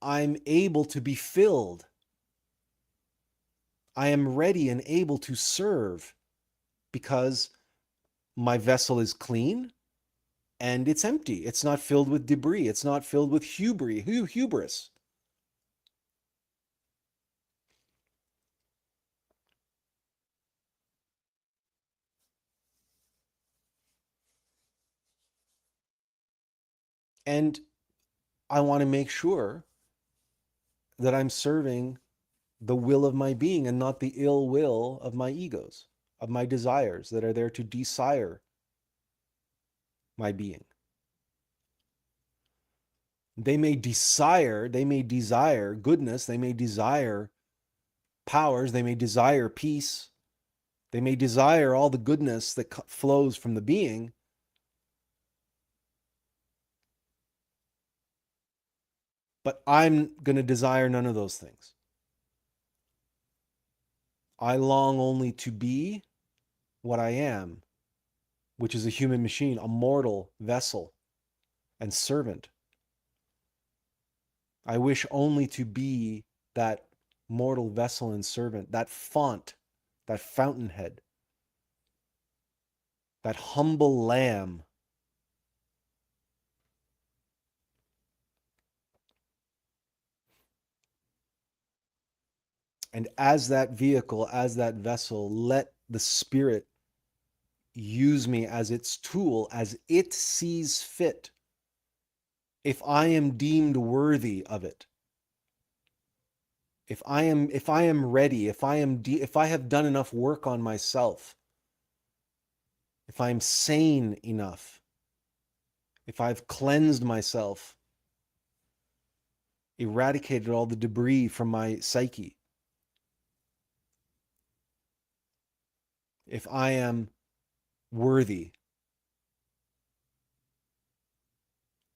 I'm able to be filled. I am ready and able to serve because my vessel is clean, and it's empty. It's not filled with debris. It's not filled with hubris. And I want to make sure that I'm serving the will of my being and not the ill will of my egos, of my desires that are there to desire my being. They may desire goodness, they may desire powers, they may desire peace, they may desire all the goodness that flows from the being, but I'm going to desire none of those things. I long only to be what I am, which is a human machine, a mortal vessel and servant. I wish only to be that mortal vessel and servant, that font, that fountainhead, that humble lamb. And as that vehicle, as that vessel, let the Spirit use me as its tool, as it sees fit. If I am deemed worthy of it, if I am ready, if I have done enough work on myself, if I'm sane enough, if I've cleansed myself, eradicated all the debris from my psyche, if I am worthy,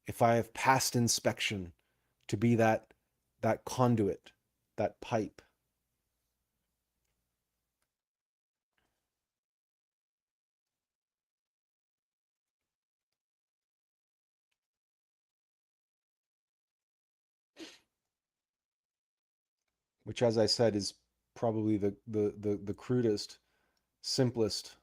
if I have passed inspection to be that conduit, that pipe. Which, as I said, is probably the crudest, simplest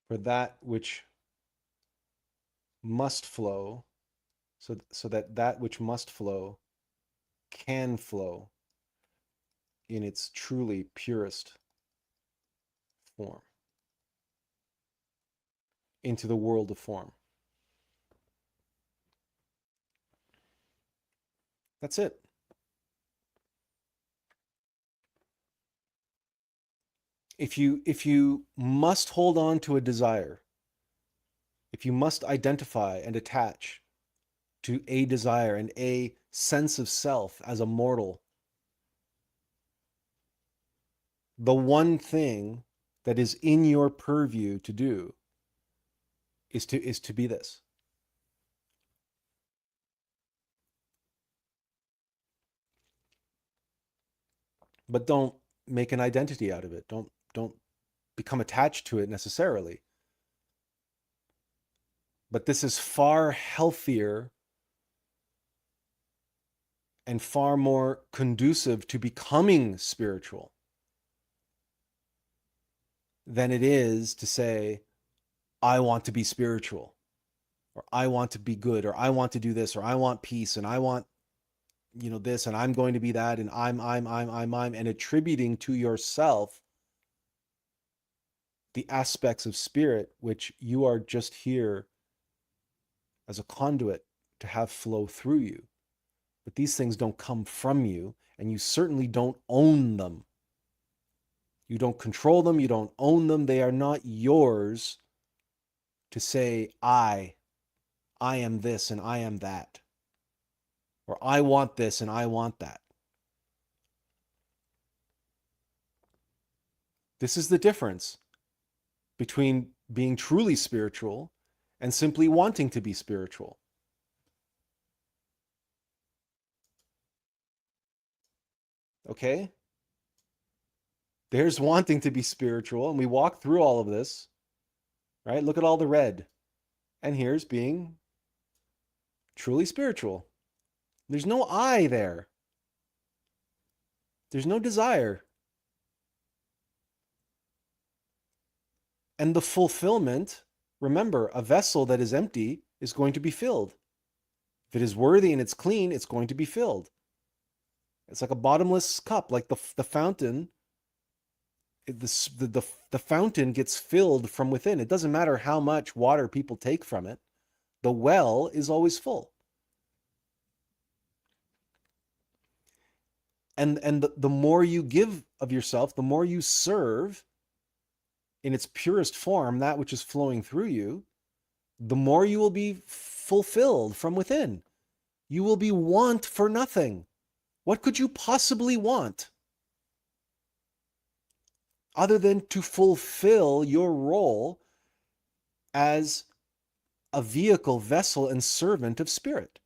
for that which must flow, so that that which must flow can flow in its truly purest form into the world of form. That's it. If you must hold on to a desire, if you must identify and attach to a desire and a sense of self as a mortal, the one thing that is in your purview to do is to be this. But don't make an identity out of it. Don't become attached to it necessarily. But this is far healthier and far more conducive to becoming spiritual than it is to say, I want to be spiritual, or I want to be good, or I want to do this, or I want peace, and I want, this, and I'm going to be that, and and attributing to yourself the aspects of spirit which you are just here as a conduit to have flow through you. But these things don't come from you, and you certainly don't own them. You don't control them, you don't own them. They are not yours to say, I am this and I am that. Or I want this and I want that. This is the difference between being truly spiritual and simply wanting to be spiritual. Okay? There's wanting to be spiritual, and we walk through all of this, right? Look at all the red. And here's being truly spiritual. There's no I there. There's no desire. And the fulfillment, remember, a vessel that is empty is going to be filled. If it is worthy and it's clean, it's going to be filled. It's like a bottomless cup, like the fountain. The fountain gets filled from within. It doesn't matter how much water people take from it. The well is always full. And the more you give of yourself, the more you serve in its purest form, that which is flowing through you, the more you will be fulfilled from within. You will be want for nothing. What could you possibly want other than to fulfill your role as a vehicle, vessel, and servant of spirit?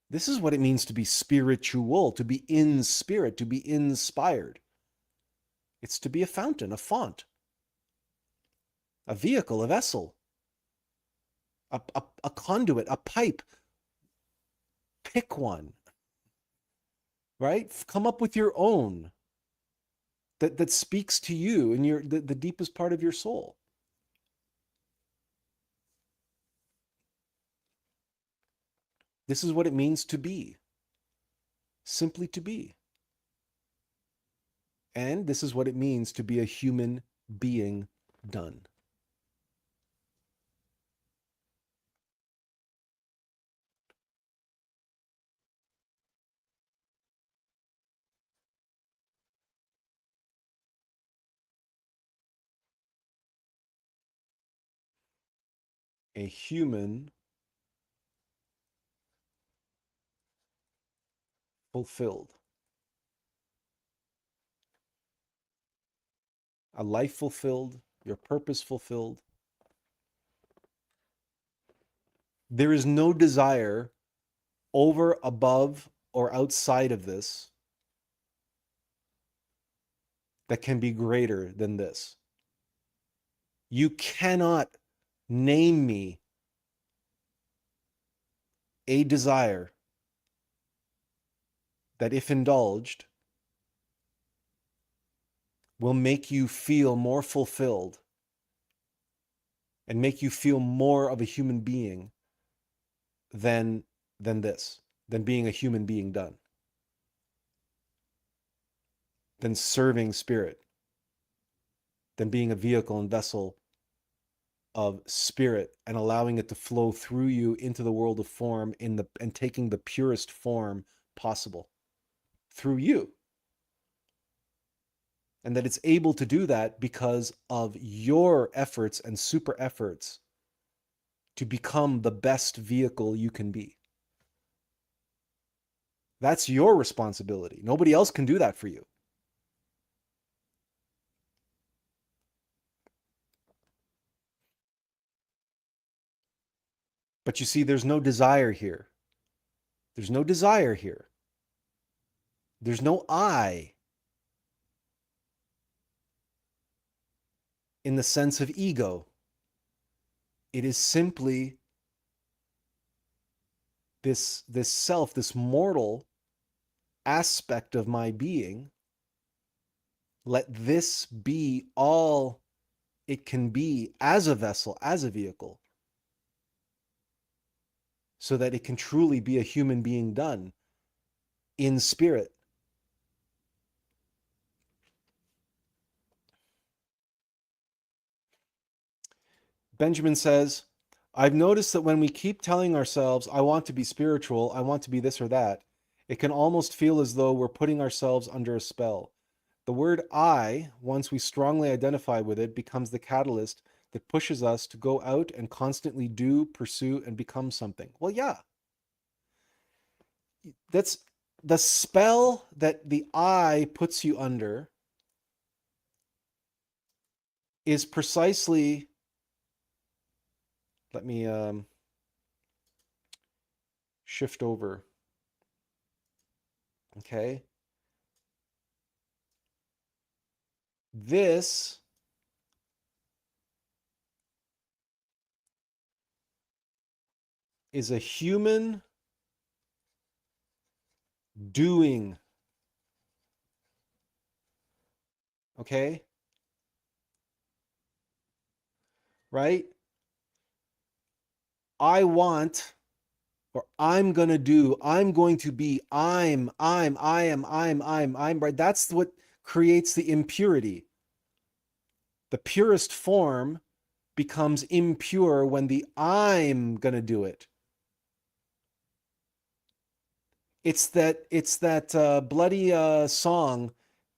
This is what it means to be spiritual, to be in spirit, to be inspired. It's to be a fountain, a font, a vehicle, a vessel, a conduit, a pipe. Pick one, right? Come up with your own that speaks to you in the deepest part of your soul. This is what it means to be, simply to be. And this is what it means to be a human being done. A human fulfilled. A life fulfilled, your purpose fulfilled. There is no desire over, above, or outside of this that can be greater than this. You cannot name me a desire that, if indulged, will make you feel more fulfilled and make you feel more of a human being than this, than being a human being done, than serving spirit, than being a vehicle and vessel of spirit and allowing it to flow through you into the world of form and taking the purest form possible through you. And that it's able to do that because of your efforts and super efforts to become the best vehicle you can be. That's your responsibility. Nobody else can do that for you. But you see, there's no desire here. There's no desire here. There's no I in the sense of ego. It is simply this self, this mortal aspect of my being. Let this be all it can be as a vessel, as a vehicle, so that it can truly be a human being done in spirit. Benjamin says, I've noticed that when we keep telling ourselves, I want to be spiritual, I want to be this or that, it can almost feel as though we're putting ourselves under a spell. The word I, once we strongly identify with it, becomes the catalyst that pushes us to go out and constantly do, pursue, and become something. Well, yeah. That's the spell that the I puts you under is precisely, let me shift over. Okay. This is a human doing. Okay? right? I want, or I'm going to do, I'm going to be, I'm, right? That's what creates the impurity. The purest form becomes impure when the I'm going to do it. It's that bloody song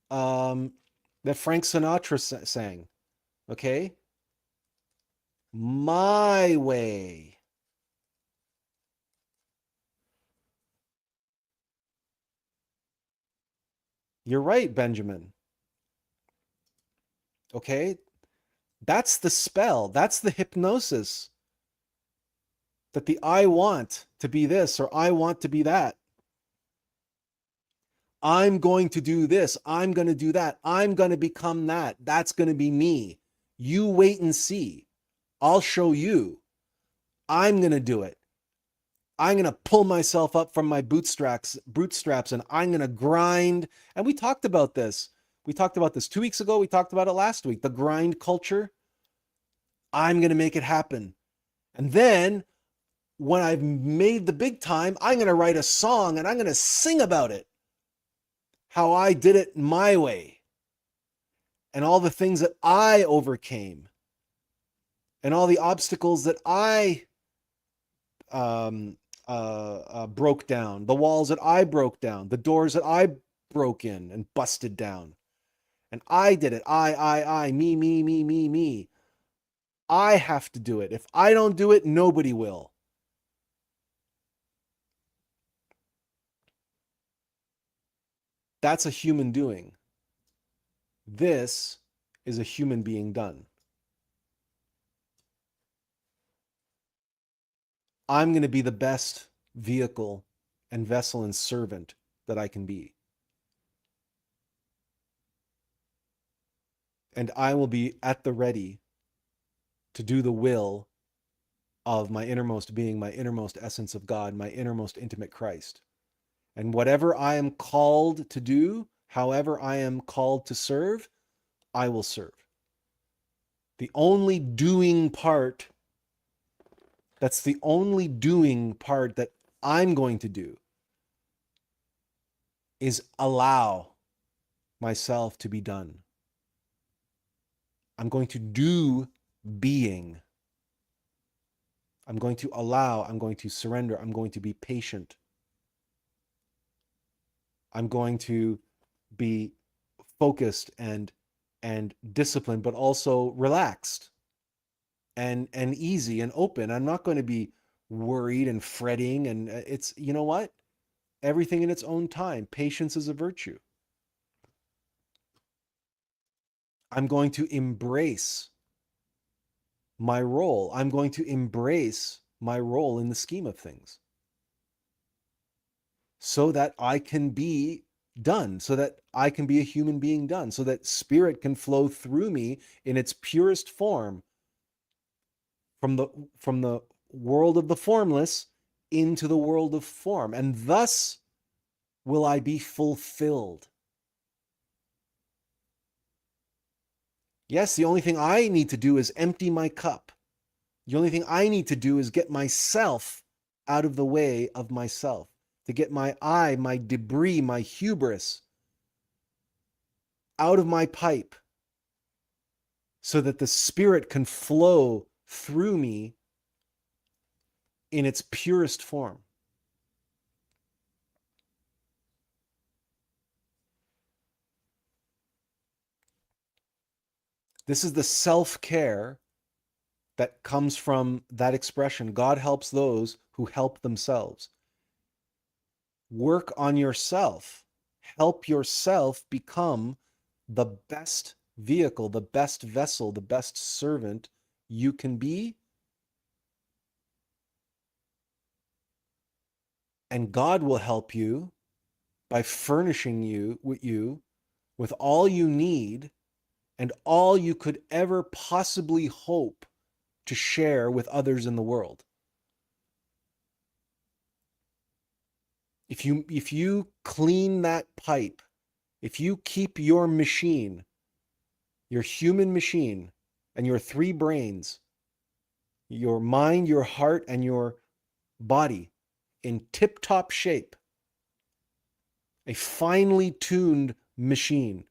um, that Frank Sinatra sang. Okay, my way. You're right, Benjamin. Okay, that's the spell. That's the hypnosis that the I want to be this or I want to be that. I'm going to do this. I'm going to do that. I'm going to become that. That's going to be me. You wait and see. I'll show you. I'm going to do it. I'm going to pull myself up from my bootstraps and I'm going to grind. And we talked about this. We talked about this 2 weeks ago. We talked about it last week. The grind culture. I'm going to make it happen. And then when I've made the big time, I'm going to write a song and I'm going to sing about it. How I did it my way and all the things that I overcame and all the obstacles that I um, broke down, the walls that I broke down, the doors that I broke in and busted down. And I did it. Me. I have to do it. If I don't do it, nobody will. That's a human doing. This is a human being done. I'm going to be the best vehicle and vessel and servant that I can be. And I will be at the ready to do the will of my innermost being, my innermost essence of God, my innermost intimate Christ. And whatever I am called to do, however I am called to serve, I will serve. The only doing part, that's the only doing part that I'm going to do, is allow myself to be done. I'm going to do being. I'm going to allow, I'm going to surrender, I'm going to be patient. I'm going to be focused and disciplined, but also relaxed and easy and open. I'm not going to be worried and fretting. And it's, you know what? Everything in its own time. Patience is a virtue. I'm going to embrace my role. I'm going to embrace my role in the scheme of things so that I can be done, so that I can be a human being done, so that spirit can flow through me in its purest form from the world of the formless into the world of form, and thus will I be fulfilled. Yes, the only thing I need to do is empty my cup. The only thing I need to do is get myself out of the way of myself, to get my debris, my hubris out of my pipe so that the spirit can flow through me in its purest form. This is the self-care that comes from that expression. God helps those who help themselves. Work on yourself. Help yourself become the best vehicle, the best vessel, the best servant you can be. And God will help you by furnishing you with all you need and all you could ever possibly hope to share with others in the world. If you clean that pipe, if you keep your machine, your human machine, and your three brains your mind, your heart, and your body in tip-top shape, a finely tuned machine,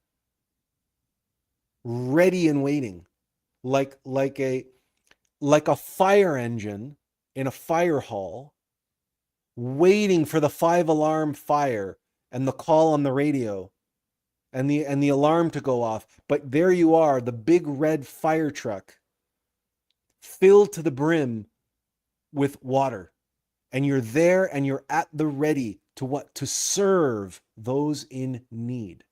ready and waiting, like a fire engine in a fire hall, waiting for the 5 alarm fire and the call on the radio and the alarm to go off. But there you are, the big red fire truck filled to the brim with water. And you're there and you're at the ready to what? To serve those in need.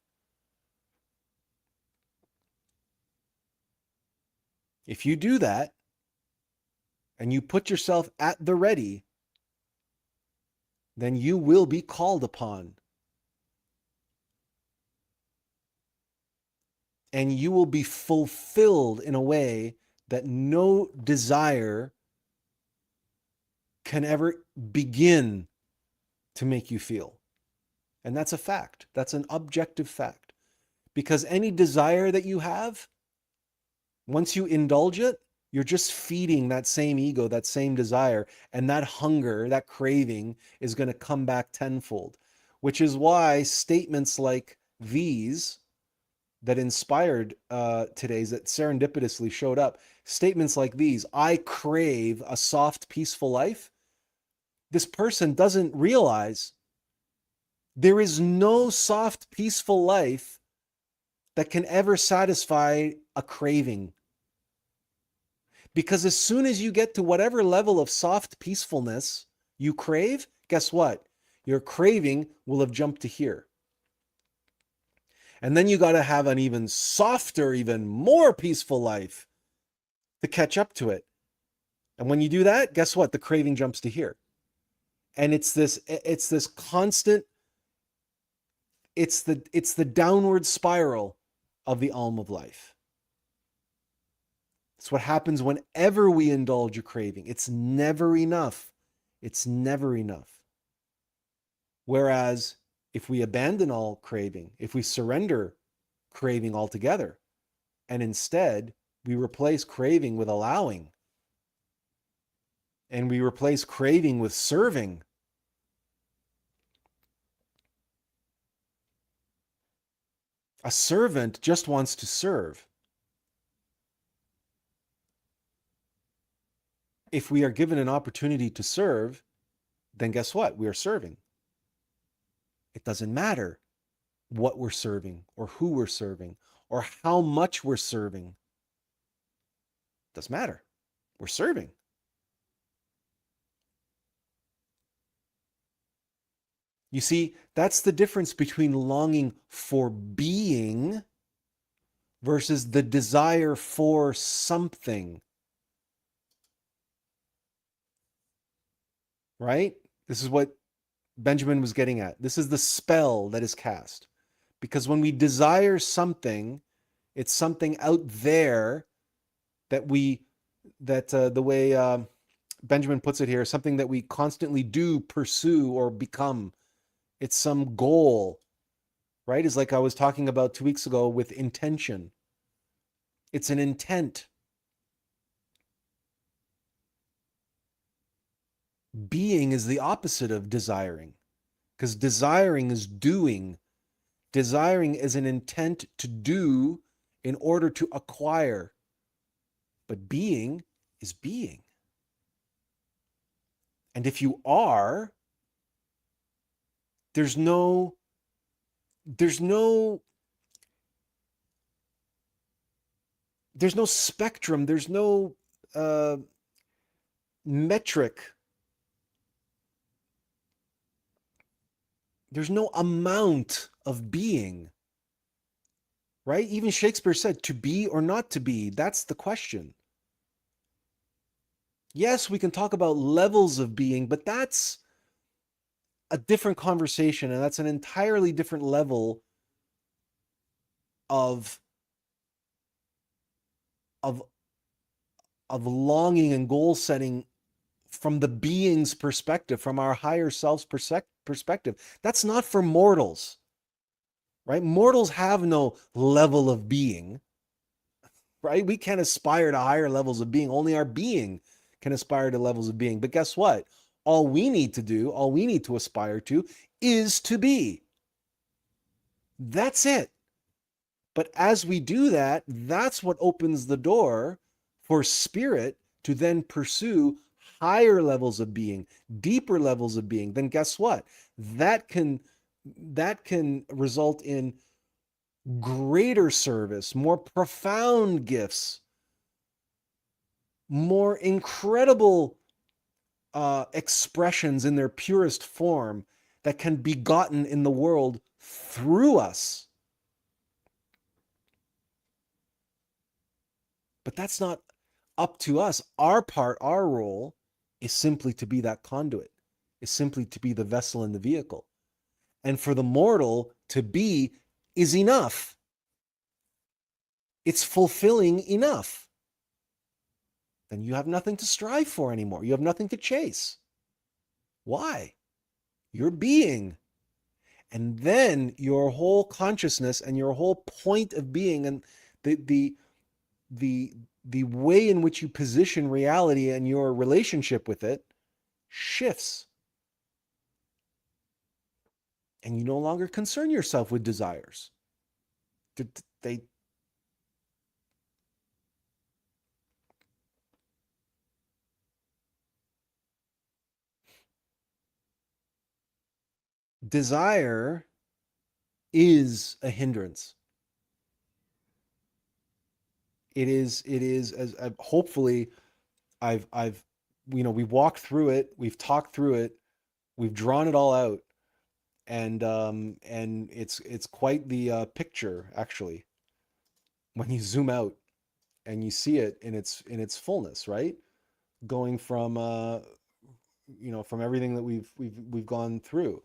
If you do that and you put yourself at the ready, then you will be called upon. And you will be fulfilled in a way that no desire can ever begin to make you feel. And that's a fact. That's an objective fact. Because any desire that you have, once you indulge it, you're just feeding that same ego, that same desire, and that hunger, that craving is going to come back tenfold. Which is why statements like these that inspired today's, that serendipitously showed up, statements like these, I crave a soft, peaceful life. This person doesn't realize there is no soft, peaceful life that can ever satisfy a craving. Because as soon as you get to whatever level of soft peacefulness you crave, guess what? Your craving will have jumped to here. And then you got to have an even softer, even more peaceful life to catch up to it. And when you do that, guess what? The craving jumps to here. And it's this constant, it's the downward spiral of the alm of life. It's what happens whenever we indulge a craving. It's never enough. It's never enough. Whereas if we abandon all craving, if we surrender craving altogether, and instead we replace craving with allowing, and we replace craving with serving, a servant just wants to serve. If we are given an opportunity to serve, then guess what? We are serving. It doesn't matter what we're serving or who we're serving or how much we're serving. It doesn't matter. We're serving. You see, that's the difference between longing for being versus the desire for something. Right? This is what Benjamin was getting at. This is the spell that is cast. Because when we desire something, it's something out there that the way Benjamin puts it here, something that we constantly do, pursue, or become. It's some goal, right? It's like I was talking about 2 weeks ago with intention. It's an intent. Being is the opposite of desiring, because desiring is doing. Desiring is an intent to do in order to acquire. But being is being. And if you are, there's no spectrum, there's no metric, there's no amount of being, right? Even Shakespeare said, to be or not to be, that's the question. Yes, we can talk about levels of being, but that's a different conversation, and that's an entirely different level of longing and goal setting from the being's perspective, from our higher self's perspective. That's not for mortals, right? Mortals have no level of being, right? We can't aspire to higher levels of being. Only our being can aspire to levels of being. But guess what? All we need to do, all we need to aspire to is to be. That's it. But as we do that, that's what opens the door for spirit to then pursue higher levels of being, deeper levels of being. Then guess what? That can result in greater service, more profound gifts, more incredible expressions in their purest form that can be gotten in the world through us. But that's not up to us. Our part, our role is simply to be that conduit, is simply to be the vessel and the vehicle. And for the mortal to be is enough. It's fulfilling enough. Then you have nothing to strive for anymore. You have nothing to chase. Why? You're being. And then your whole consciousness and your whole point of being and the the way in which you position reality and your relationship with it shifts. And you no longer concern yourself with desires. They desire is a hindrance. It is as hopefully I've we've walked through it, we've talked through it, we've drawn it all out, and it's quite the picture actually when you zoom out and you see it in its fullness, right? Going from from everything that we've gone through.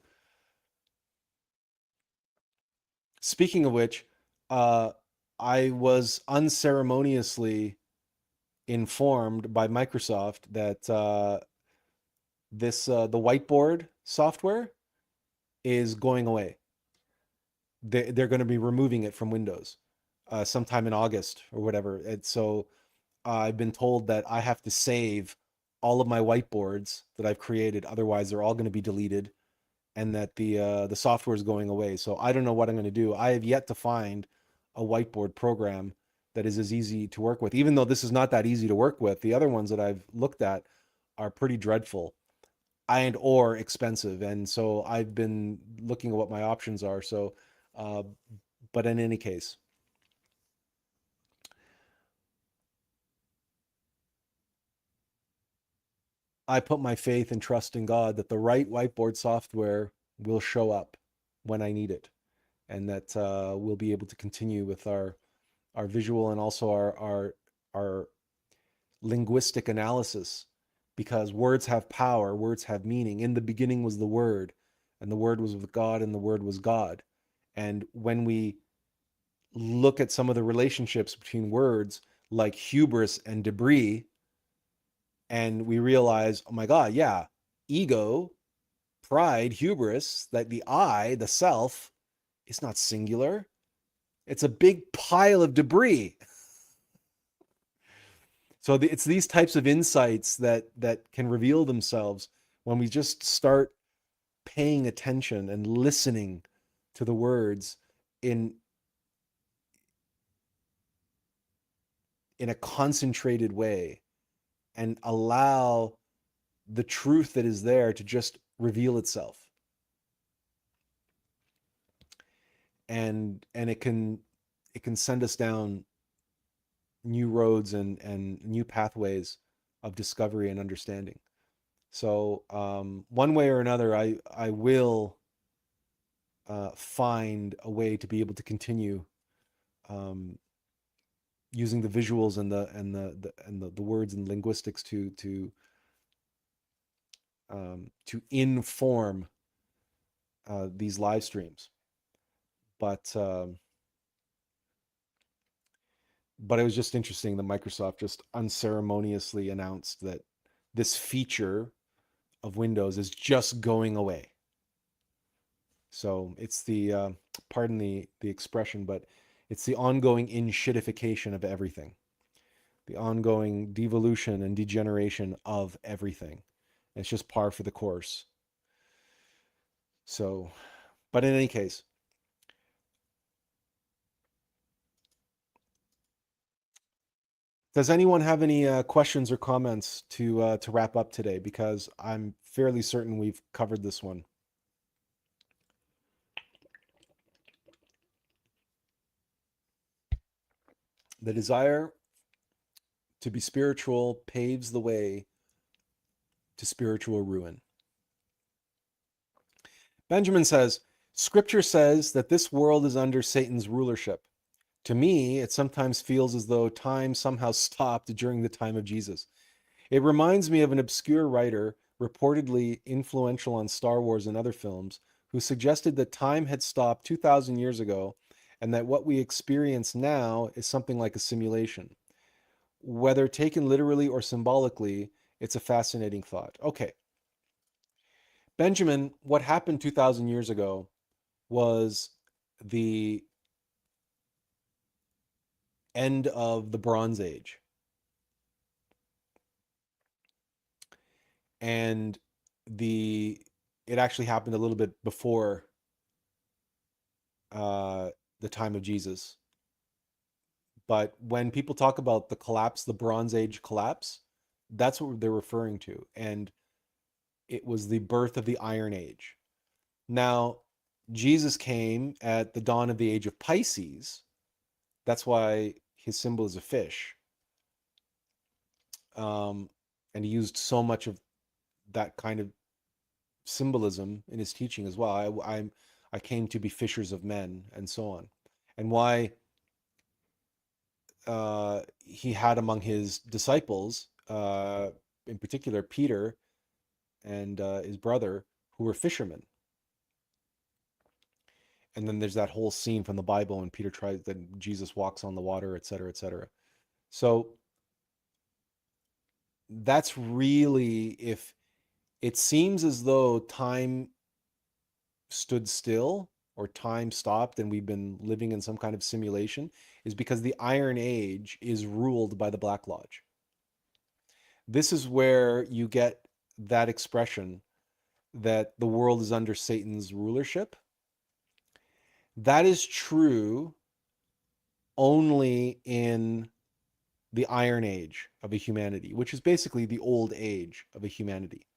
Speaking of which, uh, I was unceremoniously informed by Microsoft that the whiteboard software is going away. They're going to be removing it from Windows sometime in August or whatever. And so I've been told that I have to save all of my whiteboards that I've created. Otherwise, they're all going to be deleted, and that the software is going away. So I don't know what I'm going to do. I have yet to find a whiteboard program that is as easy to work with. Even though this is not that easy to work with, the other ones that I've looked at are pretty dreadful and or expensive. And so I've been looking at what my options are. So, uh, but in any case, I put my faith and trust in God that the right whiteboard software will show up when I need it, and that we'll be able to continue with our visual and also our linguistic analysis, because words have power, words have meaning. In the beginning was the Word, and the Word was with God, and the Word was God. And when we look at some of the relationships between words like hubris and debris, and we realize, oh my God, yeah, ego, pride, hubris, that the I, the self, is not singular. It's a big pile of debris. So it's these types of insights that can reveal themselves when we just start paying attention and listening to the words in in a concentrated way, and allow the truth that is there to just reveal itself. And it can send us down new roads and new pathways of discovery and understanding. So one way or another, I will find a way to be able to continue um, using the visuals and the words and linguistics to inform these live streams. But but it was just interesting that Microsoft just unceremoniously announced that this feature of Windows is just going away. So it's the pardon the expression, but it's the ongoing in-shitification of everything. the ongoing devolution and degeneration of everything. It's just par for the course. So, but in any case, does anyone have any questions or comments to wrap up today? Because I'm fairly certain we've covered this one. The desire to be spiritual paves the way to spiritual ruin. Benjamin says, Scripture says that this world is under Satan's rulership. To me, it sometimes feels as though time somehow stopped during the time of Jesus. It reminds me of an obscure writer, reportedly influential on Star Wars and other films, who suggested that time had stopped 2,000 years ago and that what we experience now is something like a simulation. Whether taken literally or symbolically, it's a fascinating thought. Okay, Benjamin, what happened 2,000 years ago was the end of the Bronze Age. And the it actually happened a little bit before the time of Jesus. But when people talk about the collapse, the Bronze Age collapse, that's what they're referring to. And it was the birth of the Iron Age. Now, Jesus came at the dawn of the age of Pisces. That's why his symbol is a fish. And he used so much of that kind of symbolism in his teaching as well. I came to be fishers of men and so on. And why he had among his disciples, in particular Peter and his brother, who were fishermen. And then there's that whole scene from the Bible when Peter tries, that Jesus walks on the water, et cetera, et cetera. So that's really, if it seems as though time stood still or time stopped and we've been living in some kind of simulation, is because the Iron Age is ruled by the Black Lodge. This is where you get that expression that the world is under Satan's rulership. That is true only in the Iron Age of a humanity, which is basically the old age of a humanity.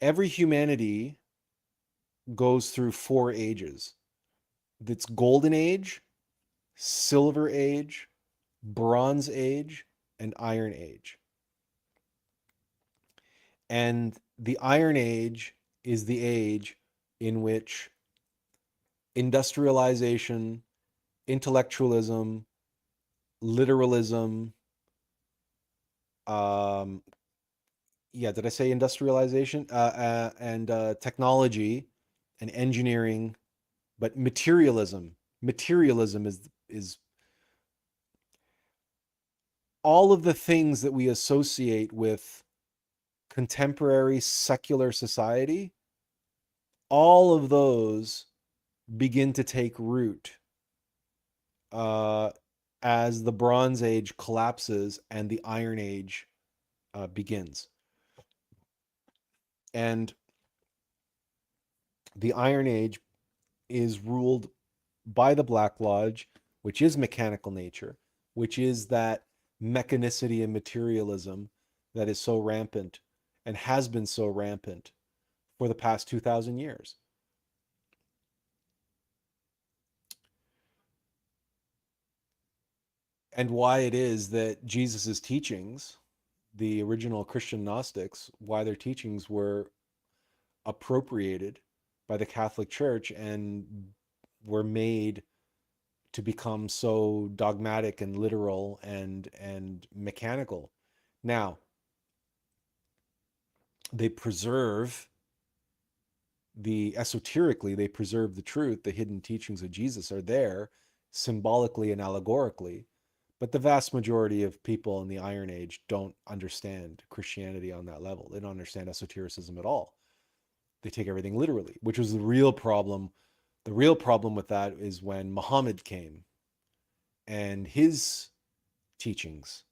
Every humanity goes through 4 ages. It's Golden Age, Silver Age, Bronze Age, and Iron Age. And the Iron Age is the age in which industrialization, intellectualism, literalism, um, yeah, did I say industrialization? And technology and engineering, but materialism. Materialism is all of the things that we associate with contemporary secular society. All of those begin to take root uh, as the Bronze Age collapses and the Iron Age begins. And the Iron Age is ruled by the Black Lodge, which is mechanical nature, which is that mechanicity and materialism that is so rampant and has been so rampant for the past 2,000 years. And why it is that Jesus's teachings, the original Christian Gnostics, why their teachings were appropriated by the Catholic Church and were made to become so dogmatic and literal and mechanical. Now, they preserve esoterically, they preserve the truth. The hidden teachings of Jesus are there symbolically and allegorically, but the vast majority of people in the Iron Age don't understand Christianity on that level. They don't understand esotericism at all. They take everything literally, which was the real problem. The real problem with that is when Muhammad came and his teachings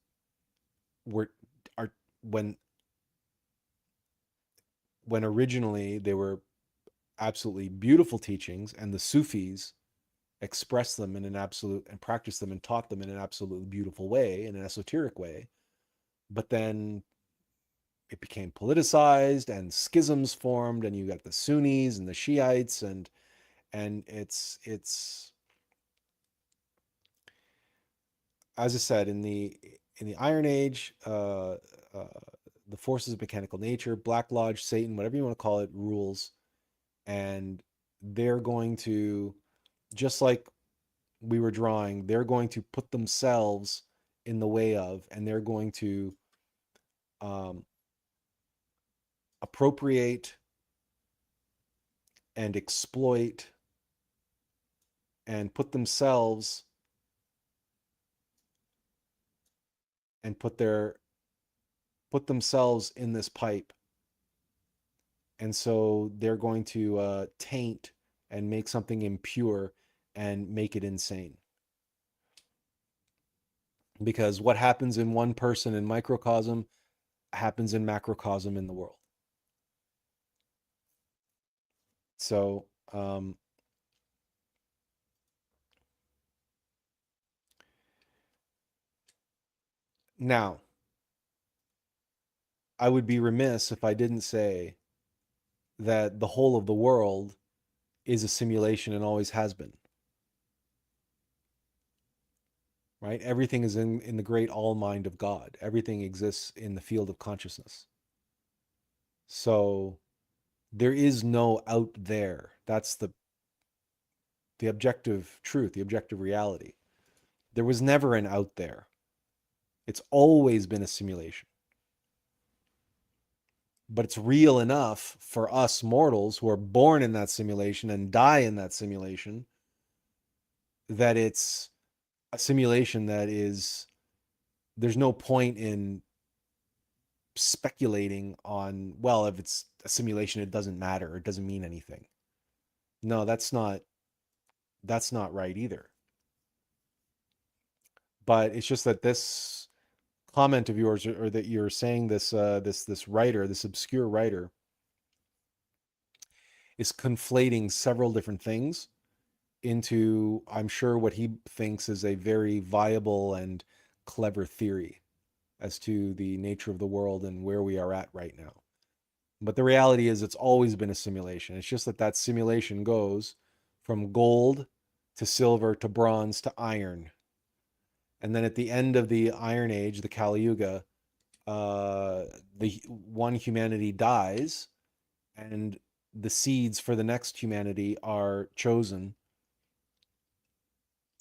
were are when originally they were absolutely beautiful teachings, and the Sufis expressed them in an absolute and practiced them and taught them in an absolutely beautiful way, in an esoteric way. But then it became politicized and schisms formed, and you got the Sunnis and the Shiites, and it's as I said, in the Iron Age, the forces of mechanical nature, Black Lodge, Satan, whatever you want to call it, rules, and they're going to, just like we were drawing, they're going to put themselves in the way of, and they're going to um, appropriate and exploit and put themselves and put themselves in this pipe, and so they're going to taint and make something impure and make it insane, because what happens in one person in microcosm happens in macrocosm in the world. So now I would be remiss if I didn't say that the whole of the world is a simulation and always has been. Right? Everything is in the great all mind of God. Everything exists in the field of consciousness. So there is no out there. That's the objective truth, the objective reality. There was never an out there. It's always been a simulation. But it's real enough for us mortals who are born in that simulation and die in that simulation, that it's a simulation that is, there's no point in speculating on, well, if it's a simulation, it doesn't matter, it doesn't mean anything. No, that's not right either. But it's just that this comment of yours, or that you're saying this this writer, this obscure writer, is conflating several different things into, I'm sure, what he thinks is a very viable and clever theory as to the nature of the world and where we are at right now. But the reality is, it's always been a simulation. It's just that that simulation goes from gold to silver to bronze to iron. And then at the end of the Iron Age, the Kali Yuga, the one humanity dies, and the seeds for the next humanity are chosen.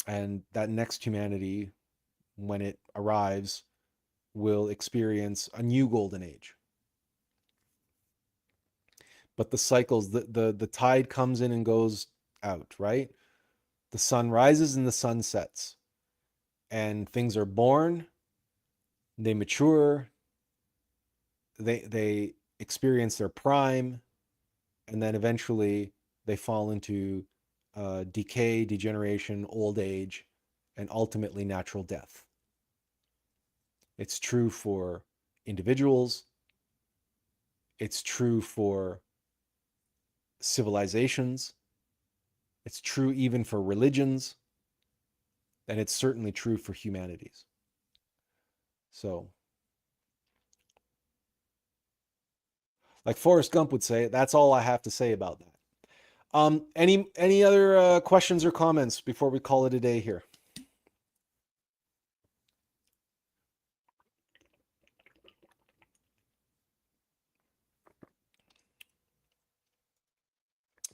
And that next humanity, when it arrives, will experience a new golden age. But the cycles, the tide comes in and goes out, right? The sun rises and the sun sets, and things are born, they mature, they experience their prime, and then eventually they fall into decay, degeneration, old age, and ultimately natural death. It's true for individuals, it's true for civilizations, it's true even for religions, and it's certainly true for humanities. So, like Forrest Gump would say, that's all I have to say about that. Any other questions or comments before we call it a day here?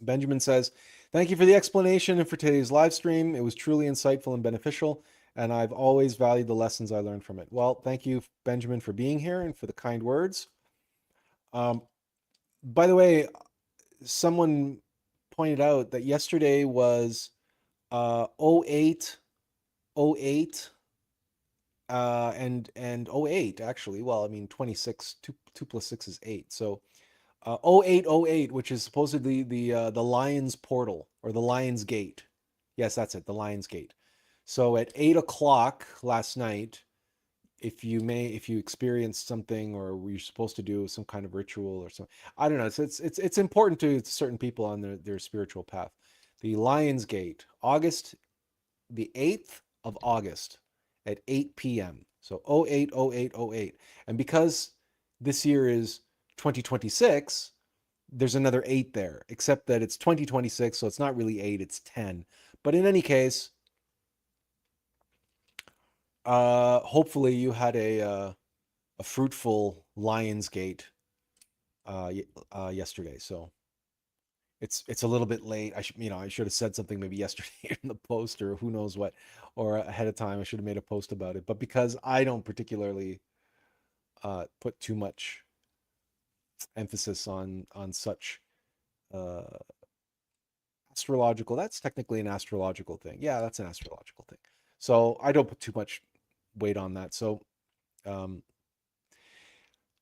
Benjamin says, thank you for the explanation and for today's live stream. It was truly insightful and beneficial, and I've always valued the lessons I learned from it. Well, thank you, Benjamin, for being here and for the kind words. By the way, someone pointed out that yesterday was 08, 08, and 08 actually. Well, I mean 26, 2 plus 6 is 8. So 0808, which is supposedly the Lion's Portal or the Lion's Gate. Yes, that's it, the Lion's Gate. So at 8 o'clock last night, if you experience something or you're supposed to do some kind of ritual or something, I don't know. It's important to certain people on their spiritual path. The Lion's Gate, August the 8th of August at 8 p.m. So 080808. And because this year is 2026, there's another 8 there, except that it's 2026, so it's not really 8, it's 10. But in any case, hopefully you had a fruitful Lion's Gate yesterday. So it's a little bit late. I should have said something maybe yesterday in the post or who knows what, or ahead of time. I should have made a post about it. But because I don't particularly put too much emphasis on such uh, astrological, that's technically an astrological thing. Yeah, that's an astrological thing. So I don't put too much weight on that. So um,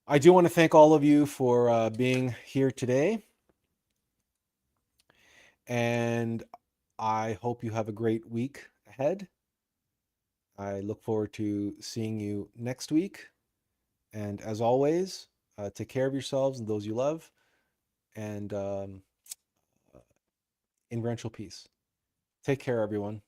I do want to thank all of you for being here today. And I hope you have a great week ahead. I look forward to seeing you next week. And as always, take care of yourselves and those you love, and in peace. Take care, everyone.